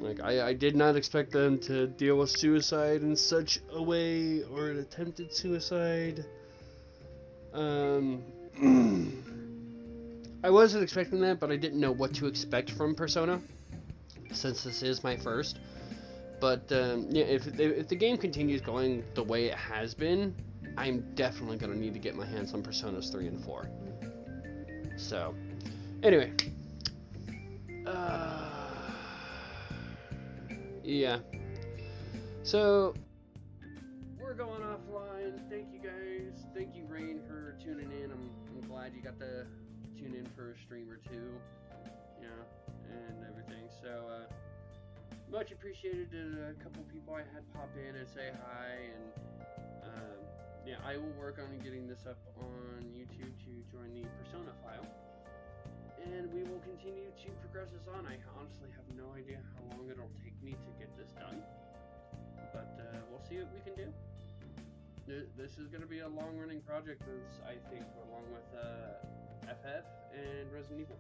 [SPEAKER 1] Like, I did not expect them to deal with suicide in such a way, or an attempted suicide. I wasn't expecting that, but I didn't know what to expect from Persona, since this is my first. But yeah, if the game continues going the way it has been, I'm definitely going to need to get my hands on Personas 3 and 4. So, anyway. Yeah. So, we're going offline. Thank you guys. Thank you, Rain, for tuning in. I'm glad you got to tune in for a stream or two. Yeah, and everything. So, much appreciated. A couple people I had pop in and say hi, and yeah, I will work on getting this up on YouTube to join the Persona file, and we will continue to progress this on. I honestly have no idea how long it'll take me to get this done, but we'll see what we can do. This is going to be a long-running project, as I think, along with FF and Resident Evil.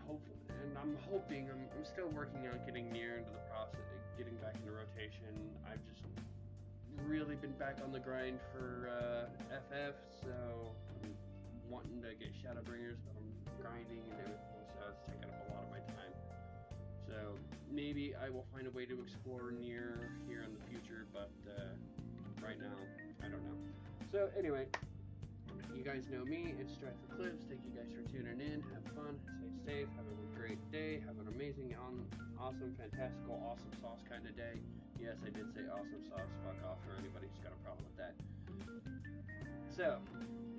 [SPEAKER 1] Hopefully, and I'm hoping, I'm still working on getting near into the process, getting back into rotation. I've just really been back on the grind for FF, so I'm wanting to get Shadowbringers, but I'm grinding and everything, so it's taking up a lot of my time. So maybe I will find a way to explore near here in the future, but right now, I don't know. So anyway, you guys know me. It's StrifeEclipse. Thank you guys for tuning in. Have fun. Stay safe. Have a great day. Have an amazing, awesome, fantastical, awesome sauce kind of day. Yes, I did say awesome sauce. Fuck off for anybody who's got a problem with that. So,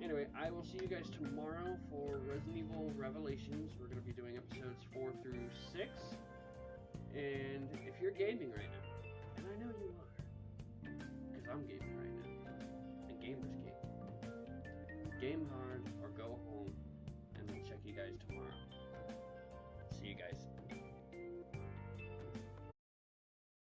[SPEAKER 1] anyway, I will see you guys tomorrow for Resident Evil Revelations. We're going to be doing episodes 4 through 6. And if you're gaming right now, and I know you are, because I'm gaming right now, and gamers game, game hard.